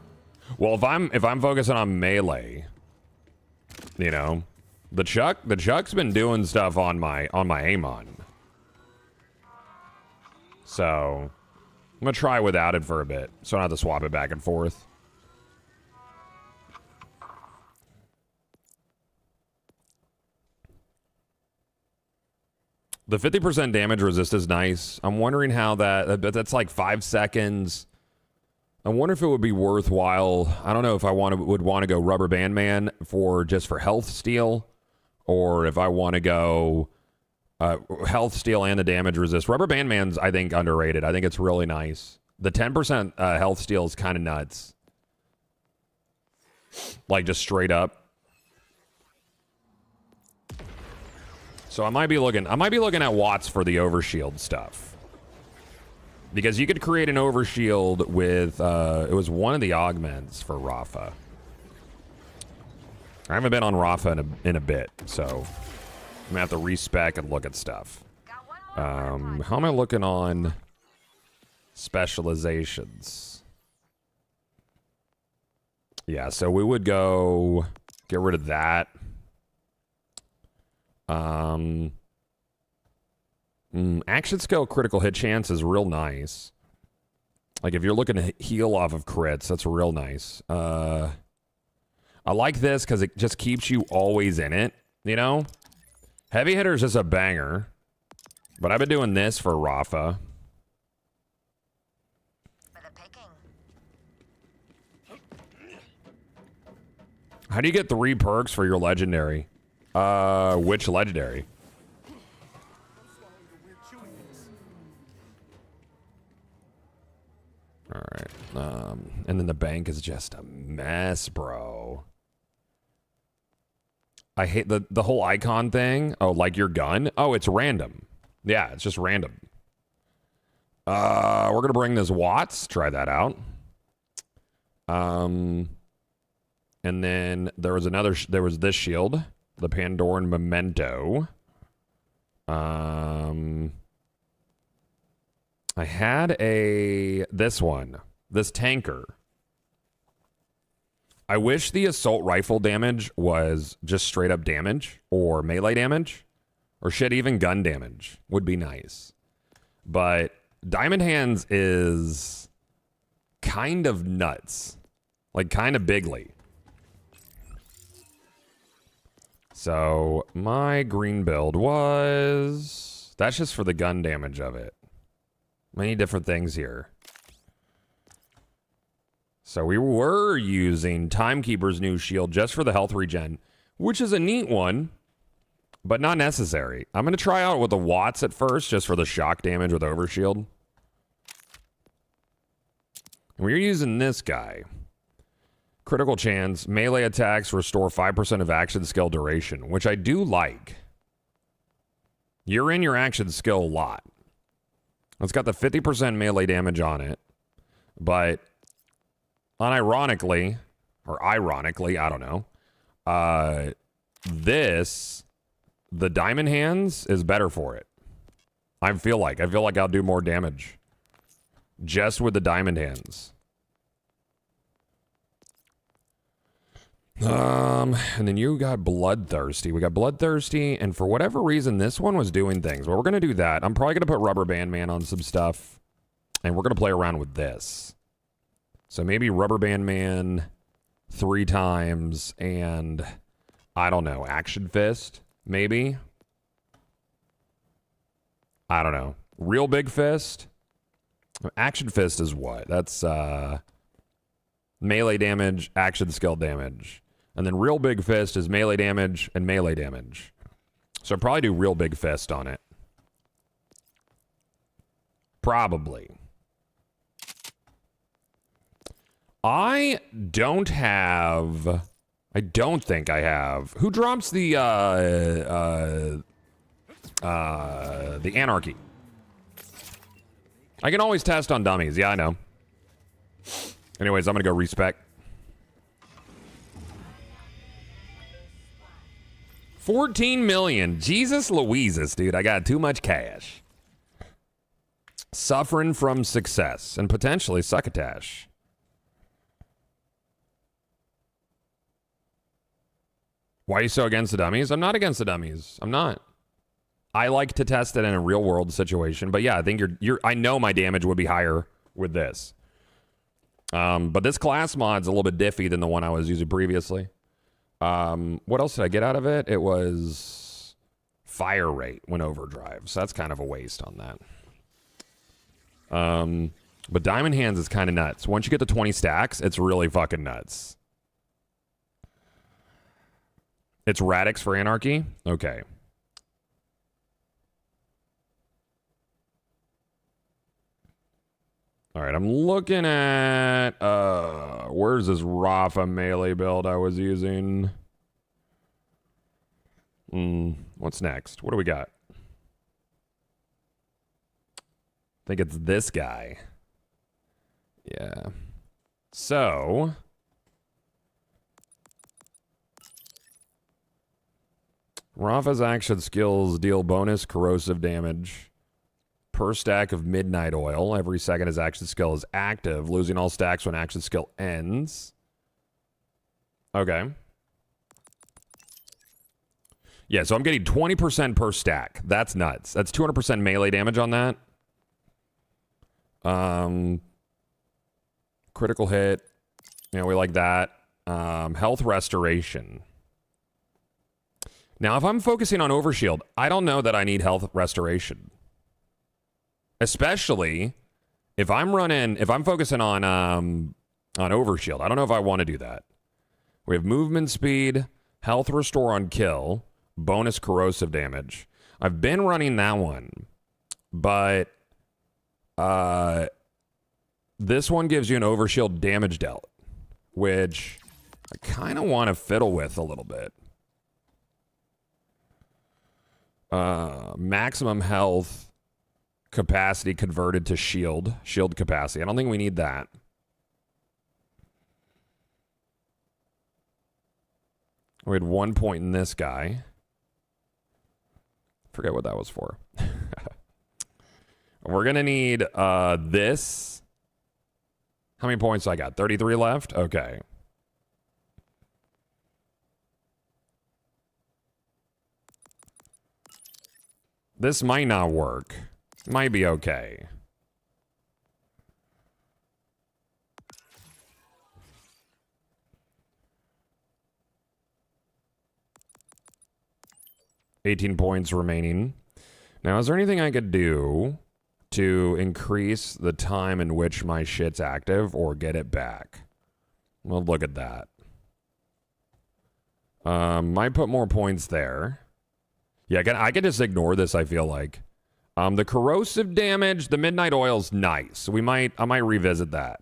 Well, if I'm focusing on melee, you know, the Chuck's been doing stuff on my Amon. So I'm gonna try without it for a bit, so I don't have to swap it back and forth. The 50% damage resist is nice. I'm wondering how that's like 5 seconds. I wonder if it would be worthwhile. I don't know if I would want to go Rubber Band Man for health steal, or if I want to go health steal and the damage resist. Rubber Band Man's, I think, underrated. I think it's really nice. The 10% health steal is kind of nuts. Like just straight up. So I might be looking at Watts for the overshield stuff. Because you could create an overshield with it was one of the augments for Rafa. I haven't been on Rafa in a bit, so I'm gonna have to respec and look at stuff. How am I looking on specializations? Yeah, so we would go get rid of that. Action skill critical hit chance is real nice. Like if you're looking to heal off of crits, that's real nice. I like this because it just keeps you always in it, you know? Heavy hitter is just a banger. But I've been doing this for Rafa. How do you get 3 perks for your legendary? Which legendary? Alright. And then the bank is just a mess, bro. I hate the whole icon thing. Oh, like your gun? Oh, it's random. Yeah, it's just random. We're gonna bring this Watts. Try that out. And then there was this shield. The Pandoran Memento. I had this tanker. I wish the assault rifle damage was just straight up damage or melee damage or shit, even gun damage would be nice. But Diamond Hands is kind of nuts, like kind of bigly. So my green build that's just for the gun damage of it. Many different things here. So we were using Timekeeper's new shield just for the health regen, which is a neat one, but not necessary. I'm going to try out with the Watts at first, just for the shock damage with Overshield. And we're using this guy. Critical chance, melee attacks restore 5% of action skill duration, which I do like. You're in your action skill a lot. It's got the 50% melee damage on it, but unironically, or ironically, I don't know, the Diamond Hands is better for it. I feel like I'll do more damage just with the Diamond Hands. And then you got Bloodthirsty. We got Bloodthirsty, and for whatever reason, this one was doing things. Well, we're gonna do that. I'm probably gonna put Rubber Band Man on some stuff. And we're going to play around with this. So maybe Rubber Band Man 3 times and, I don't know, Action Fist, maybe? I don't know. Real Big Fist? Action Fist is what? That's melee damage, action skill damage. And then Real Big Fist is melee damage and melee damage. So I'd probably do Real Big Fist on it. Probably. I don't think I have. Who drops the Anarchy? I can always test on dummies. Yeah, I know. Anyways, I'm gonna go respec. 14 million. Jesus Louises, dude. I got too much cash. Suffering from success and potentially succotash. Why are you so against the dummies? I'm not against the dummies. I'm not. I like to test it in a real world situation, but yeah, I think I know my damage would be higher with this. But this class mod's a little bit diffy than the one I was using previously. What else did I get out of it? It was fire rate when overdrive, so that's kind of a waste on that. But Diamond Hands is kind of nuts. Once you get to 20 stacks, it's really fucking nuts. It's Radix for Anarchy? Okay. All right, I'm looking at, where's this Rafa melee build I was using? What's next? What do we got? I think it's this guy. Yeah. So... Rafa's action skills deal bonus corrosive damage per stack of Midnight Oil. Every second his action skill is active, losing all stacks when action skill ends. Okay. Yeah, so I'm getting 20% per stack. That's nuts. That's 200% melee damage on that. Critical hit. You know, we like that. Health restoration. Now, if I'm focusing on Overshield, I don't know that I need health restoration. Especially if I'm focusing on Overshield. I don't know if I want to do that. We have movement speed, health restore on kill, bonus corrosive damage. I've been running that one, but this one gives you an Overshield damage dealt, which I kind of want to fiddle with a little bit. Maximum health capacity converted to shield capacity. I don't think we need that. We had 1 point in this guy. Forget what that was for. We're gonna need this. How many points I got? 33 left? Okay. This might not work. Might be okay. $18 points remaining. Now, is there anything I could do to increase the time in which my shit's active or get it back? We'll look at that. Might put more points there. Yeah, I can just ignore this, I feel like. The corrosive damage, the Midnight Oil's nice. I might revisit that.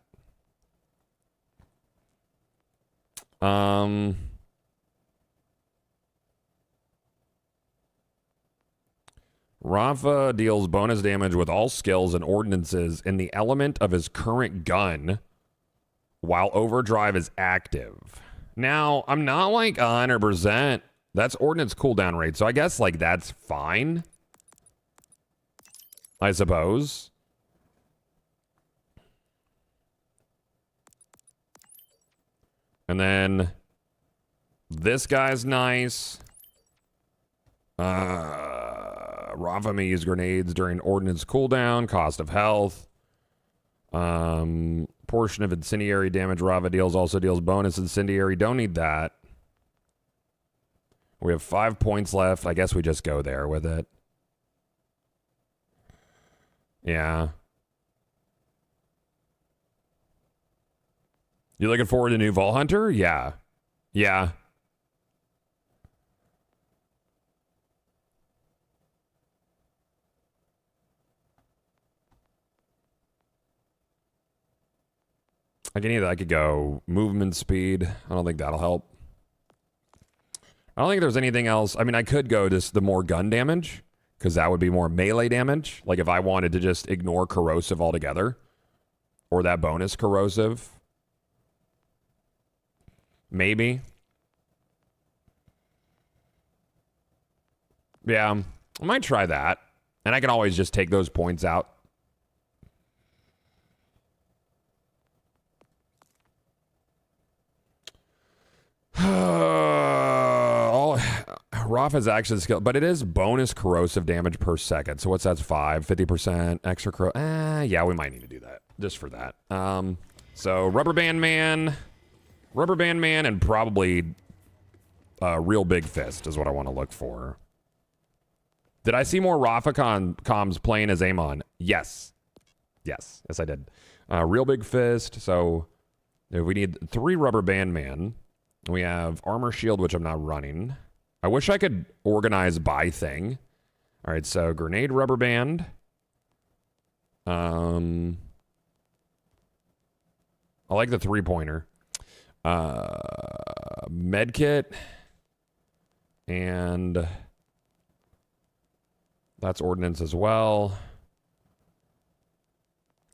Rafa deals bonus damage with all skills and ordinances in the element of his current gun while overdrive is active. Now, I'm not like 100%. That's ordnance cooldown rate, so I guess like that's fine. I suppose. And then this guy's nice. Rafa may use grenades during ordnance cooldown, cost of health. Portion of incendiary damage Rava deals also deals bonus incendiary. Don't need that. We have 5 points left. I guess we just go there with it. Yeah. You looking forward to new Vault Hunter? Yeah. Yeah. I could go movement speed. I don't think that'll help. I don't think there's anything else. I mean, I could go just the more gun damage, because that would be more melee damage. Like if I wanted to just ignore corrosive altogether, or that bonus corrosive. Maybe. Yeah, I might try that. And I can always just take those points out. Rafa's action skill, but it is bonus corrosive damage per second. So what's that? 50% extra yeah, we might need to do that just for that. So Rubber Band Man, and probably Real Big Fist is what I want to look for. Did I see more Rafa comms playing as Amon? Yes, I did. Real Big Fist. So if we need 3 Rubber Band Man. We have Armor Shield, which I'm not running. I wish I could organize by thing. All right, so Grenade Rubber Band. I like the 3-pointer. Medkit. And that's Ordnance as well.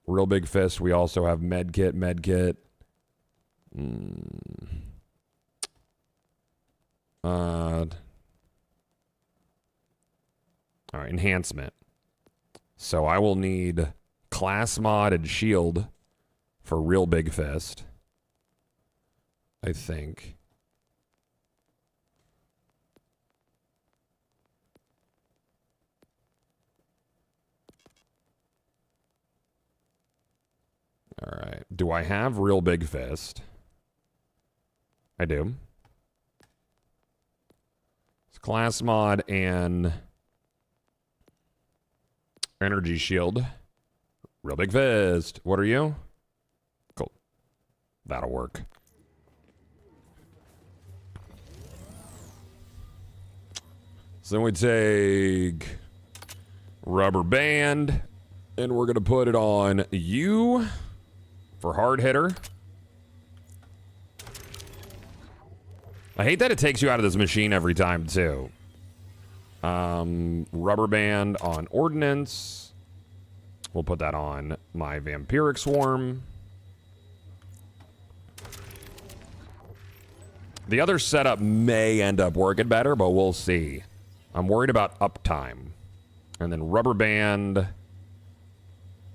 Real Big Fist, we also have Medkit. All right, enhancement. So I will need class mod and shield for Real Big Fist, I think. All right. Do I have Real Big Fist? I do. It's class mod and energy shield. Real Big Fist. What are you? Cool. That'll work. So then we take Rubber Band and we're going to put it on you for hard hitter. I hate that it takes you out of this machine every time, too. Rubber Band on Ordnance. We'll put that on my Vampiric Swarm. The other setup may end up working better, but we'll see. I'm worried about uptime. And then Rubber Band. What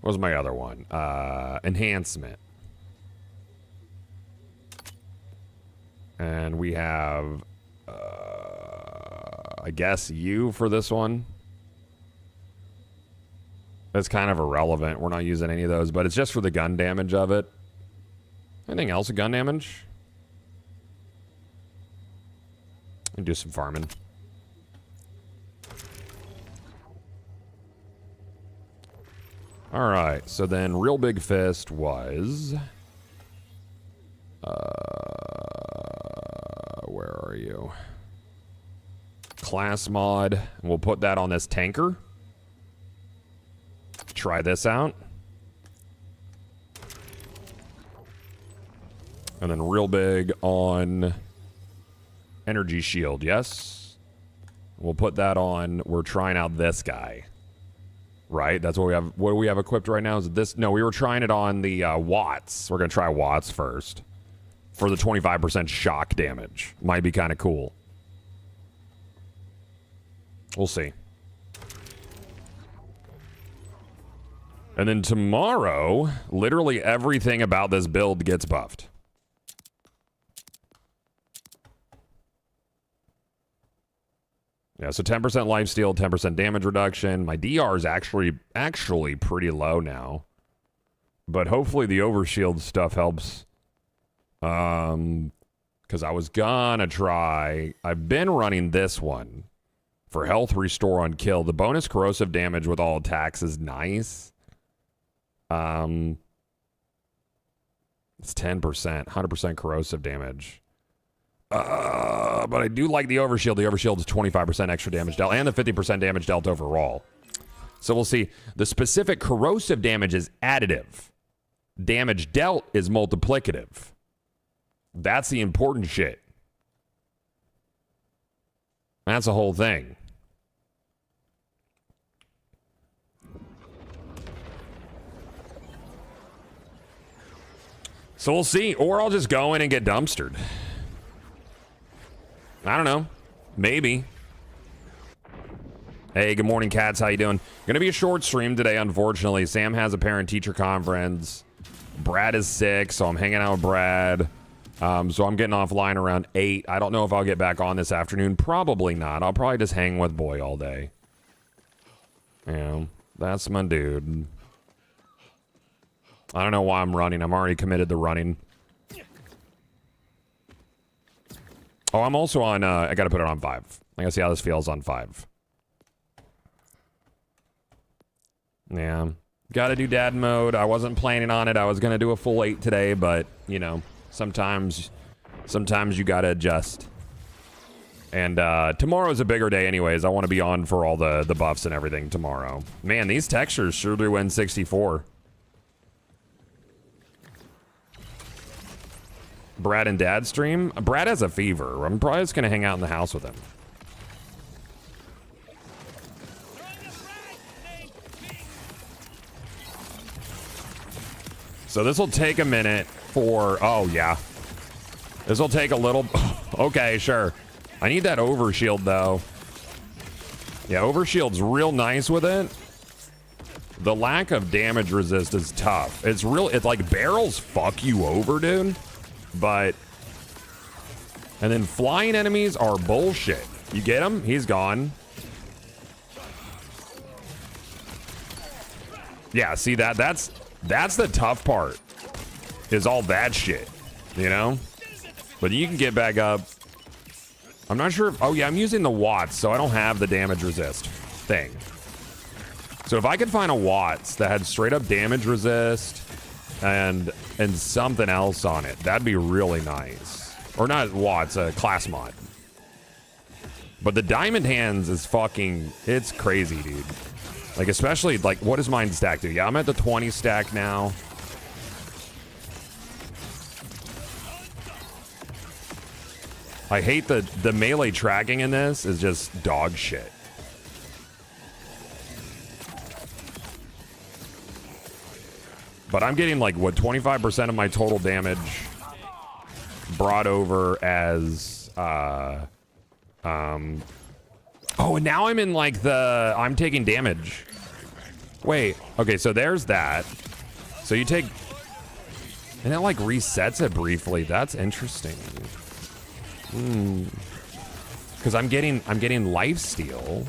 was my other one? Enhancement. And we have, I guess, you for this one. That's kind of irrelevant. We're not using any of those, but it's just for the gun damage of it. Anything else with gun damage? And do some farming. All right, so then Real Big Fist was... where are you? Class mod. And we'll put that on this tanker. Try this out. And then Real Big on energy shield, yes? We'll put that on. We're trying out this guy. Right? That's what we have. What do we have equipped right now? Is it this? No, we were trying it on the Watts. We're going to try Watts first. For the 25% shock damage. Might be kind of cool. We'll see. And then tomorrow, literally everything about this build gets buffed. Yeah, so 10% lifesteal, 10% damage reduction. My DR is actually pretty low now. But hopefully the overshield stuff helps. Because I was gonna try. I've been running this one for health restore on kill. The bonus corrosive damage with all attacks is nice. It's 10%, 100% corrosive damage. But I do like the overshield. The overshield is 25% extra damage dealt and the 50% damage dealt overall. So we'll see. The specific corrosive damage is additive. Damage dealt is multiplicative. That's the important shit. That's the whole thing. So we'll see. Or I'll just go in and get dumpstered. I don't know. Maybe. Hey, good morning, cats. How you doing? Gonna be a short stream today, unfortunately. Sam has a parent-teacher conference. Brad is sick, so I'm hanging out with Brad. So I'm getting offline around 8. I don't know if I'll get back on this afternoon. Probably not. I'll probably just hang with Boy all day. Yeah, that's my dude. I don't know why I'm running. I'm already committed to running. Oh, I'm also on, I gotta put it on 5. I gotta see how this feels on 5. Yeah. Gotta do dad mode. I wasn't planning on it. I was gonna do a full 8 today, but, you know, sometimes you gotta adjust. And tomorrow's a bigger day anyways. I want to be on for all the buffs and everything tomorrow. Man, these textures sure do win 64. Brad and Dad stream. Brad has a fever. I'm probably just gonna hang out in the house with him. So this will take a minute for, oh yeah. This will take a little, okay, sure. I need that overshield though. Yeah, overshield's real nice with it. The lack of damage resist is tough. It's like barrels fuck you over, dude. But, and then flying enemies are bullshit. You get him? He's gone. Yeah, see that's the tough part. Is all that shit, you know? But you can get back up. I'm not sure if, oh yeah, I'm using the Watts, so I don't have the damage resist thing. So if I could find a Watts that had straight up damage resist and something else on it, that'd be really nice. Or not Watts, a class mod. But the Diamond Hands is fucking, it's crazy, dude. Like, especially, like, what does mine stack do? Yeah, I'm at the 20 stack now. I hate the melee tracking in this is just dog shit. But I'm getting like, what, 25% of my total damage brought over as, oh, and now I'm in like I'm taking damage. Wait, okay, so there's that. So you take, and it like resets it briefly. That's interesting. Because I'm getting lifesteal.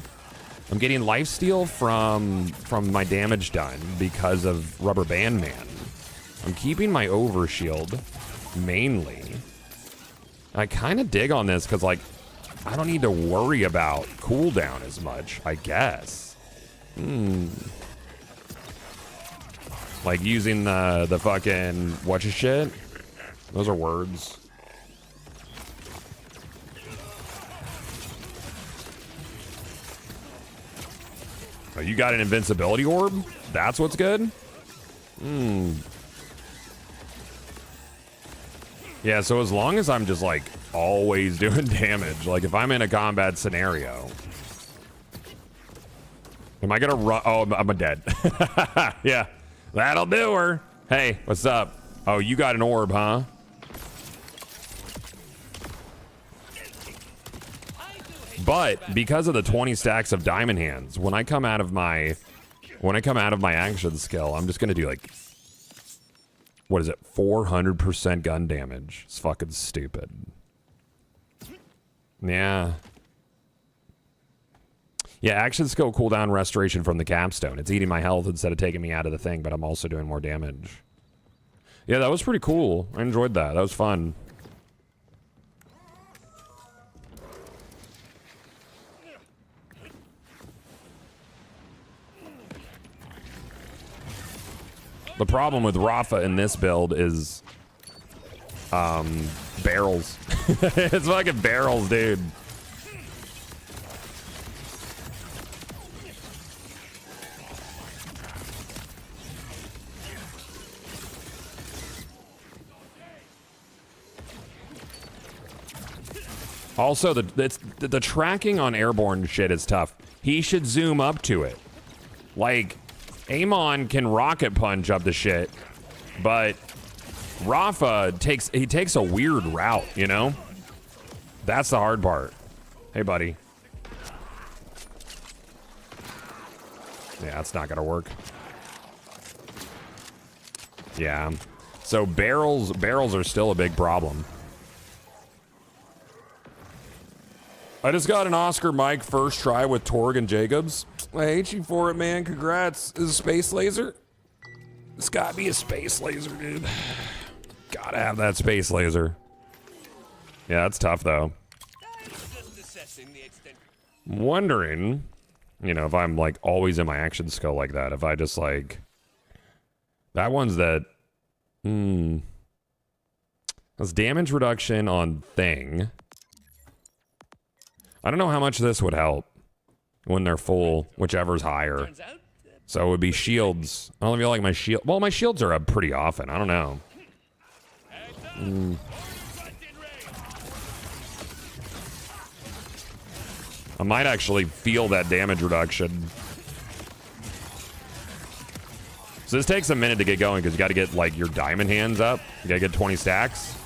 I'm getting lifesteal from my damage done because of Rubber Band Man. I'm keeping my overshield mainly. I kind of dig on this because like I don't need to worry about cooldown as much, I guess. Like using the fucking what's your shit? Those are words. Oh, you got an invincibility orb? That's what's good? Yeah, so as long as I'm just like always doing damage, like if I'm in a combat scenario, am I gonna run? Oh, I'm dead. Yeah, that'll do her. Hey, what's up? Oh, you got an orb, huh? But because of the 20 stacks of Diamond Hands, when I come out of my action skill, I'm just gonna do like, what is it, 400% gun damage. It's fucking stupid. Yeah. Yeah, action skill cooldown restoration from the capstone. It's eating my health instead of taking me out of the thing, but I'm also doing more damage. Yeah, that was pretty cool. I enjoyed that. That was fun. The problem with Rafa in this build is barrels. It's fucking barrels, dude. Also, the tracking on airborne shit is tough. He should zoom up to it. Like, Amon can rocket punch up the shit, but Rafa takes a weird route, you know? That's the hard part. Hey, buddy. Yeah, that's not gonna work. Yeah. So barrels are still a big problem. I just got an Oscar Mike first try with Torg and Jacobs. I hate you for it, man. Congrats. Is it a space laser? It's gotta be a space laser, dude. Gotta have that space laser. Yeah, that's tough, though. I'm wondering, you know, if I'm, like, always in my action skill like that. If I just, like... That one's that... That's damage reduction on thing. I don't know how much this would help when they're full, whichever's higher. So it would be shields. I don't feel like my shield... Well, my shields are up pretty often. I don't know. I might actually feel that damage reduction. So this takes a minute to get going because you got to get, like, your diamond hands up. You got to get 20 stacks.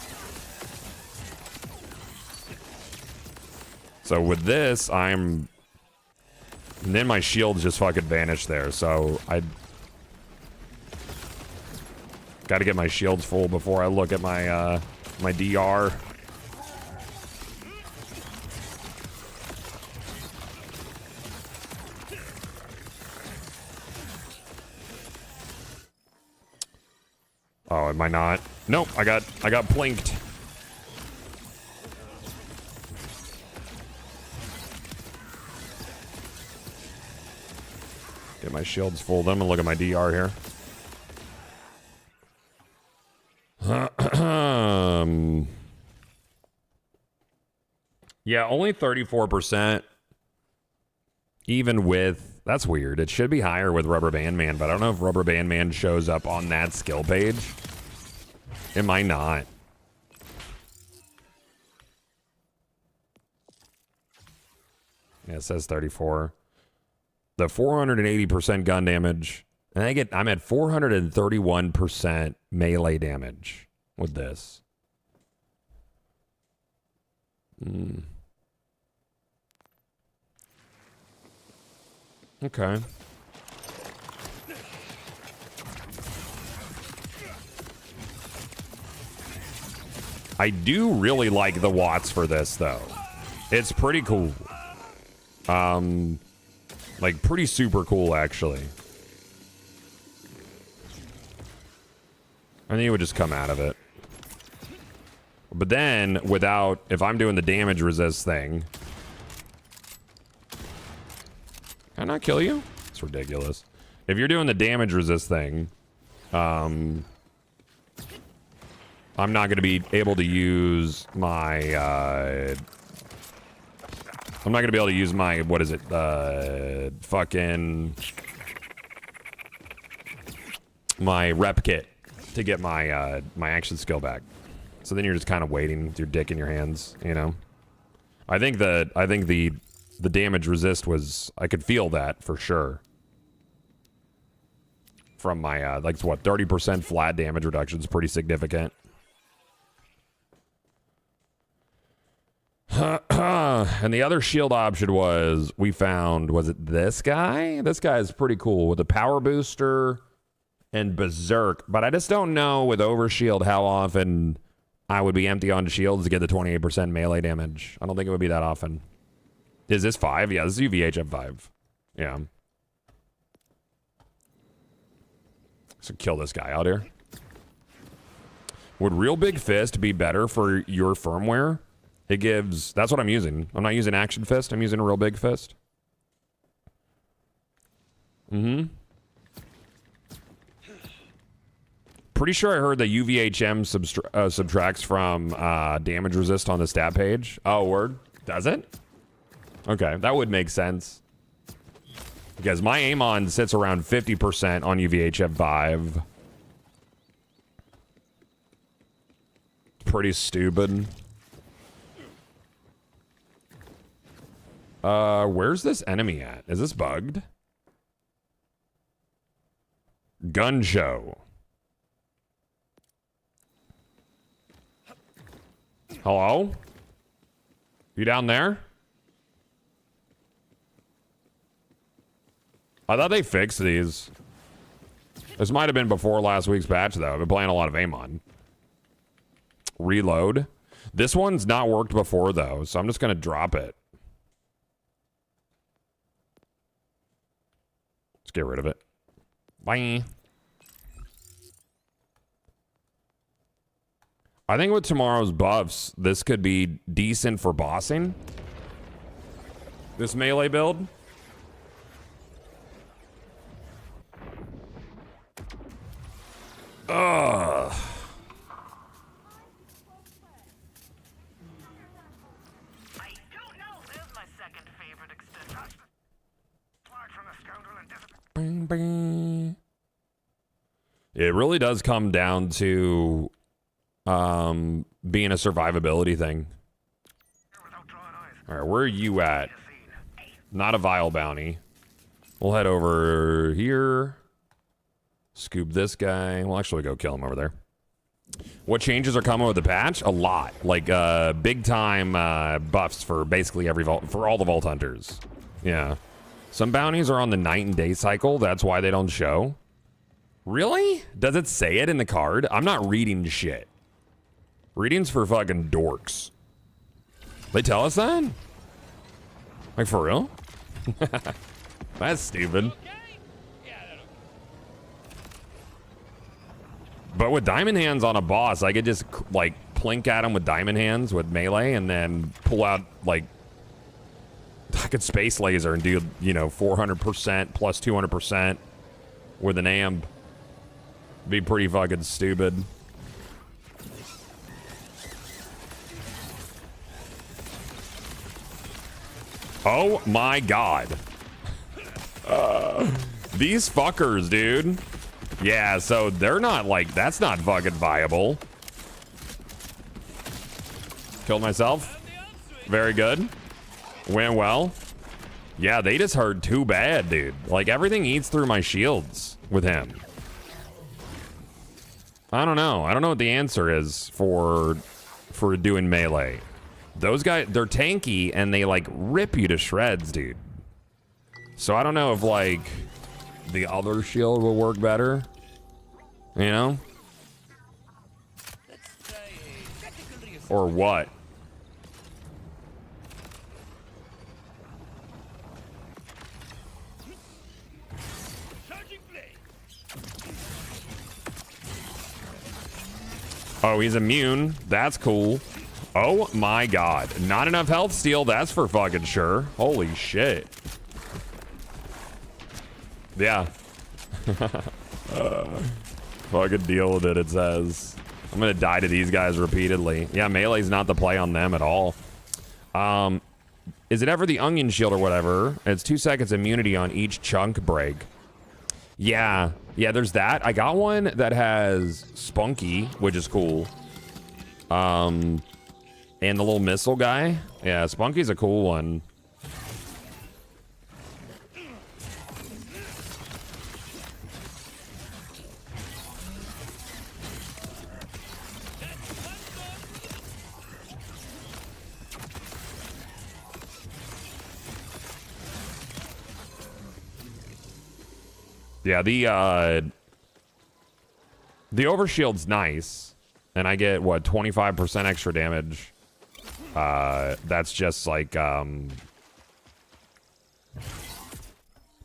So with this, and then my shields just fucking vanish there. So I got to get my shields full before I look at my my DR. Oh, am I not? Nope, I got plinked. Get my shields full. Then I'm gonna look at my DR here. Yeah, only 34%. Even with... That's weird. It should be higher with Rubber Band Man, but I don't know if Rubber Band Man shows up on that skill page. It might not. Yeah, it says 34. The 480% gun damage. And I'm at 431% melee damage with this. Okay. I do really like the watts for this, though. It's pretty cool. Like, pretty super cool, actually. I think it would just come out of it. But then, if I'm doing the damage resist thing... Can I not kill you? It's ridiculous. If you're doing the damage resist thing, I'm not going to be able to use my, I'm not going to be able to use my, what is it, fucking, my rep kit to get my, my action skill back. So then you're just kind of waiting with your dick in your hands, you know? I think the damage resist was, I could feel that for sure. From my, like, what, 30% flat damage reduction is pretty significant. And the other shield option was it this guy? This guy is pretty cool with a power booster and berserk. But I just don't know with overshield how often I would be empty on shields to get the 28% melee damage. I don't think it would be that often. Is this 5? Yeah, this is UVHF 5. Yeah. So kill this guy out here. Would Real Big Fist be better for your firmware? It gives... That's what I'm using. I'm not using Action Fist. I'm using a Real Big Fist. Mm-hmm. Pretty sure I heard that UVHM subtracts from damage resist on the stat page. Oh, word? Does it? Okay, that would make sense. Because my aim-on sits around 50% on UVHF 5. Pretty stupid. Where's this enemy at? Is this bugged? Gun show. Hello? You down there? I thought they fixed these. This might have been before last week's patch, though. I've been playing a lot of Amon. Reload. This one's not worked before, though, so I'm just going to drop it. Let's get rid of it. Bye. I think with tomorrow's buffs, this could be decent for bossing. This melee build. Ugh. I don't know. There's my second favorite extension. Flag from the scoundrel and Bing, bing. It really does come down to being a survivability thing. All right, where are you at? Not a vile bounty. We'll head over here. Scoop this guy. We'll actually go kill him over there. What changes are coming with the patch? A lot. Like big time buffs for basically every vault, for all the vault hunters. Yeah. Some bounties are on the night and day cycle. That's why they don't show. Really? Does it say it in the card? I'm not reading shit. Reading's for fucking dorks. They tell us that? Like, for real? That's stupid. But with diamond hands on a boss, I could just, like, plink at him with diamond hands with melee and then pull out, like, I could space laser and do, you know, 400% plus 200% with an amp. Be pretty fucking stupid. Oh my god. These fuckers, dude. Yeah, so they're not like, that's not fucking viable. Killed myself. Very good. Went well. Yeah, they just hurt too bad, dude. Like, everything eats through my shields with him. I don't know. I don't know what the answer is for doing melee. Those guys, they're tanky and they like rip you to shreds, dude. So I don't know if like the other shield will work better. You know? Or what? Oh, he's immune. That's cool. Oh my god. Not enough health steal, that's for fucking sure. Holy shit. Yeah. Fucking deal with it, it says. I'm gonna die to these guys repeatedly. Yeah, melee's not the play on them at all. Is it ever the onion shield or whatever? It's 2 seconds immunity on each chunk break. Yeah. Yeah, there's that. I got one that has Spunky, which is cool. And the little missile guy. Yeah, Spunky's a cool one. Yeah, the overshield's nice, and I get what 25% extra damage. That's just like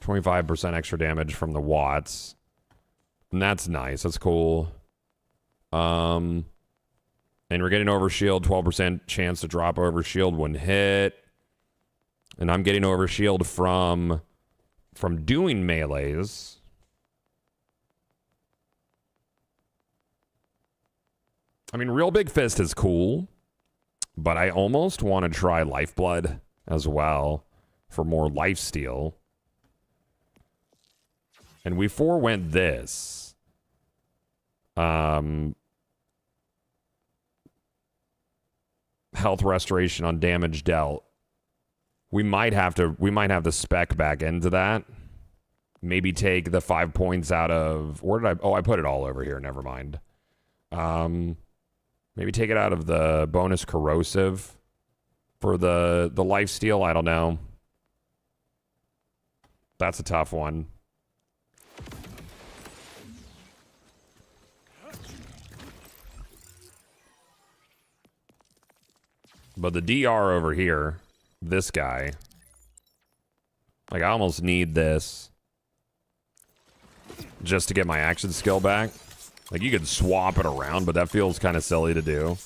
25% extra damage from the watts. And that's nice. That's cool. And we're getting over shield. 12% chance to drop over shield when hit. And I'm getting over shield from doing melees. I mean, Real Big Fist is cool, but I almost want to try Lifeblood as well for more lifesteal. And we forewent this. Health restoration on damage dealt. We might have to spec back into that. Maybe take the 5 points out of, where did I, oh, I put it all over here, never mind. Maybe take it out of the bonus corrosive for the lifesteal, I don't know. That's a tough one. But the DR over here, this guy, like I almost need this just to get my action skill back. Like you could swap it around, but that feels kind of silly to do.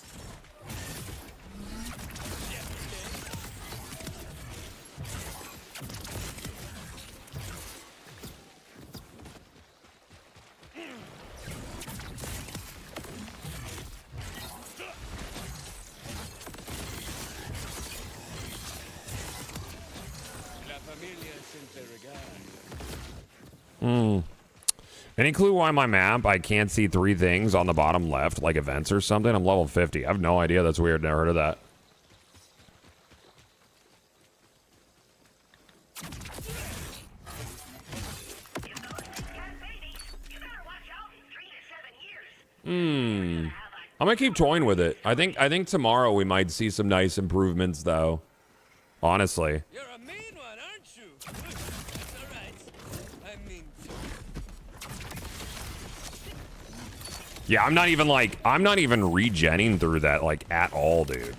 Any clue why my map, I can't see 3 things on the bottom left, like events or something? I'm level 50. I have no idea. That's weird. Never heard of that. I'm gonna keep toying with it. I think tomorrow we might see some nice improvements, though. Honestly. You're a mean one, aren't you? That's all right. I mean. Yeah, I'm not even regenning through that like at all, dude.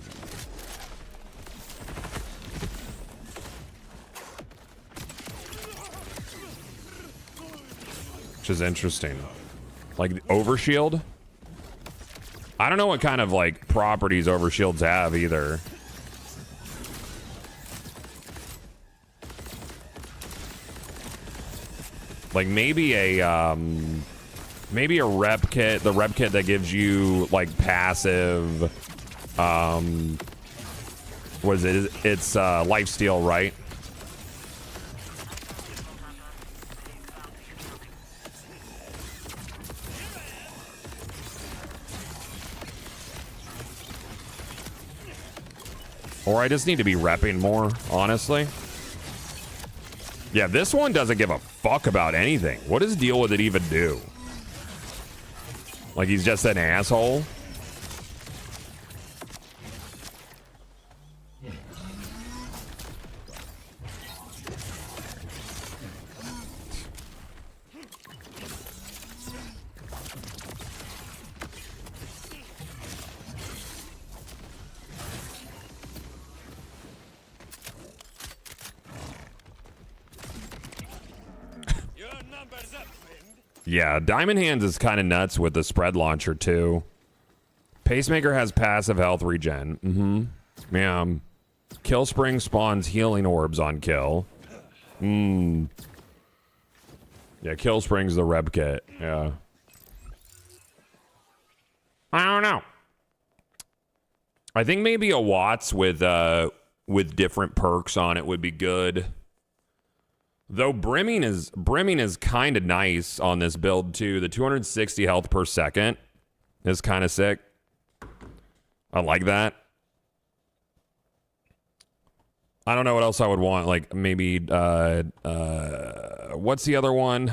Which is interesting. Like overshield? I don't know what kind of like properties overshields have either. Like maybe a rep kit, the rep kit that gives you like passive what is it? It's lifesteal, right? Or I just need to be repping more, honestly. Yeah, this one doesn't give a fuck about anything. What does deal with it even do? Like he's just an asshole? Yeah, Diamond Hands is kind of nuts with the spread launcher, too. Pacemaker has passive health regen. Yeah. Kill Spring spawns healing orbs on kill. Yeah, Kill Spring's the rep kit. Yeah. I don't know. I think maybe a Watts with different perks on it would be good. Though brimming is kind of nice on this build too. The 260 health per second is kind of sick. I like that. I don't know what else I would want. Like maybe what's the other one?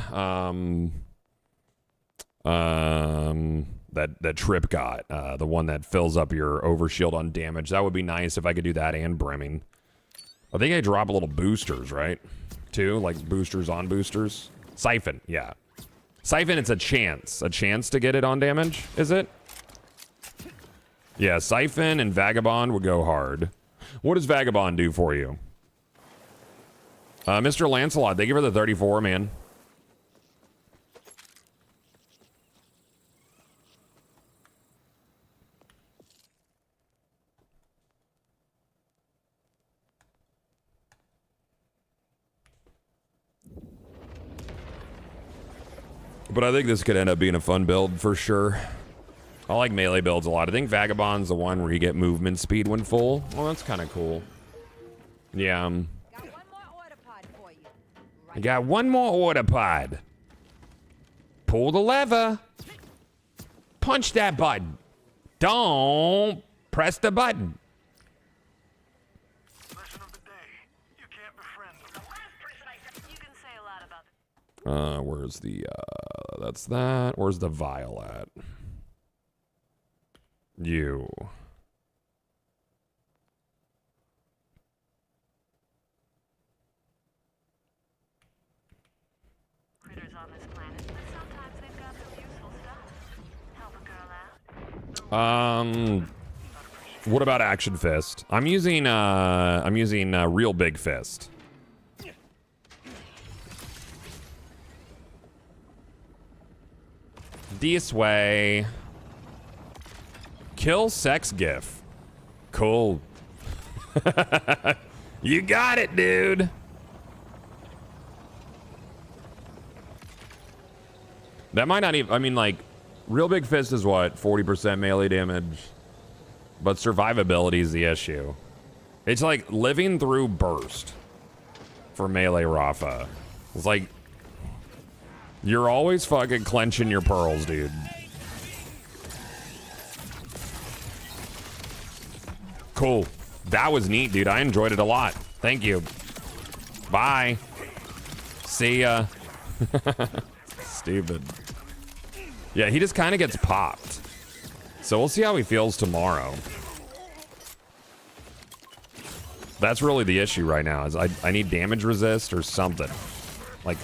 That Trip got the one that fills up your overshield on damage. That would be nice if I could do that and brimming. I think I drop a little boosters, right? Too, like boosters on boosters. Siphon, yeah. Siphon, it's a chance to get it on damage, is it? Yeah, Siphon and Vagabond would go hard. What does Vagabond do for you? Mr. Lancelot, thank you for the 34, man. But I think this could end up being a fun build for sure. I like melee builds a lot. I think Vagabond's the one where you get movement speed when full. Well, that's kind of cool. Yeah. Got one more order pod for you. I got one more order pod. Pull the lever. Punch that button. Don't press the button. Lesson of the day. You can't befriend them. You can say a lot about it. Where's the, that's that. Where's the vial at? You. Critters on this planet, but sometimes they've got some useful stuff. Help a girl out. What about Action Fist? I'm using Real Big Fist. This way. Kill sex gif. Cool. You got it, dude. That might not even, I mean, like, Real Big Fist is what? 40% melee damage. But survivability is the issue. It's like living through burst for melee Rafa. It's like, you're always fucking clenching your pearls, dude. Cool. That was neat, dude. I enjoyed it a lot. Thank you. Bye. See ya. Stupid. Yeah, he just kind of gets popped. So we'll see how he feels tomorrow. That's really the issue right now, is I need damage resist or something. Like,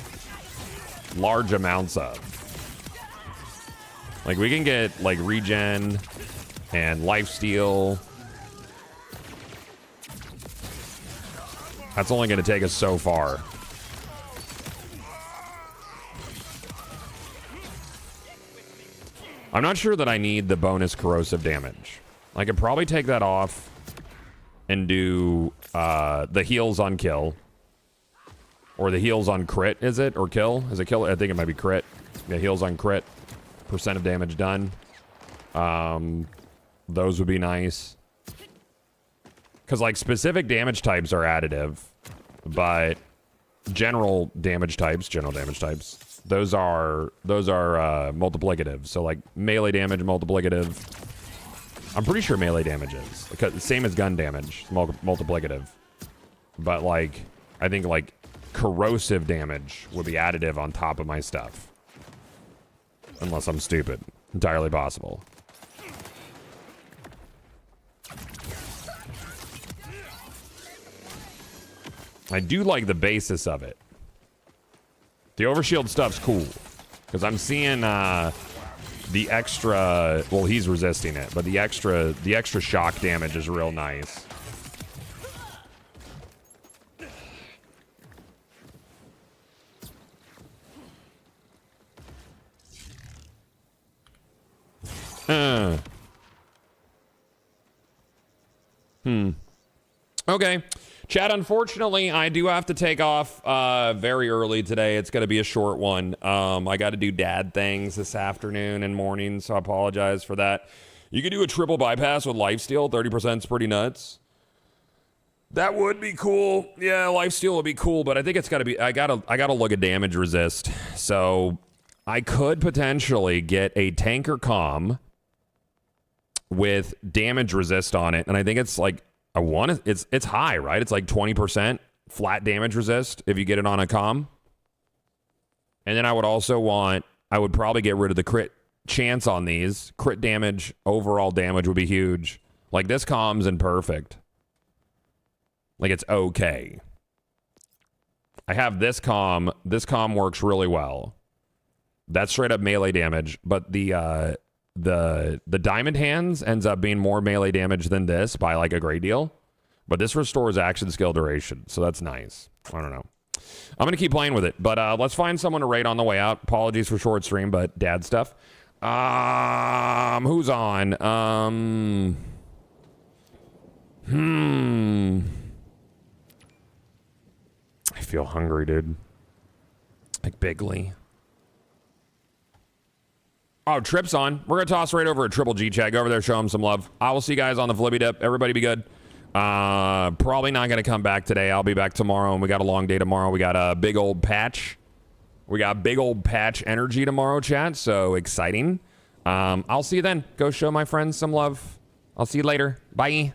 large amounts of. Like, we can get, like, regen and lifesteal. That's only going to take us so far. I'm not sure that I need the bonus corrosive damage. I could probably take that off and do the heals on kill. Or the heals on crit, is it? Or kill? Is it kill? I think it might be crit. Yeah, heals on crit. Percent of damage done. Those would be nice. Because, like, specific damage types are additive. But general damage types, those are multiplicative. So, like, melee damage, multiplicative. I'm pretty sure melee damage is. Because, same as gun damage, multiplicative. But, like, I think, like, corrosive damage would be additive on top of my stuff. Unless I'm stupid. Entirely possible. I do like the basis of it. The overshield stuff's cool. Because I'm seeing the extra... Well, he's resisting it. But the extra shock damage is real nice. Okay. Chat, unfortunately, I do have to take off very early today. It's going to be a short one. I got to do dad things this afternoon and morning, so I apologize for that. You could do a triple bypass with lifesteal. 30% is pretty nuts. That would be cool. Yeah, lifesteal would be cool, but I think it's got to be... I gotta look at damage resist. So I could potentially get a tanker comm with damage resist on it, and I think it's like... it's high, right? It's like 20% flat damage resist if you get it on a comm. And then I would probably get rid of the crit chance on these. Crit damage, overall damage would be huge. Like, this comm's imperfect. Like, it's okay. I have this comm. This comm works really well. That's straight up melee damage, but the diamond hands ends up being more melee damage than this by like a great deal, but this restores action skill duration, so that's nice. I don't know. I'm gonna keep playing with it, but let's find someone to raid on the way out. Apologies for short stream, but dad stuff. Who's on? I feel hungry, dude. Like bigly. Oh, Trip's on. We're gonna toss right over a Triple G chat. Go over there, show him some love. I will see you guys on the Flippy Dip. Everybody be good. Probably not gonna come back today. I'll be back tomorrow, and we got a long day tomorrow. We got a big old patch. We got big old patch energy tomorrow, chat. So exciting. I'll see you then. Go show my friends some love. I'll see you later. Bye.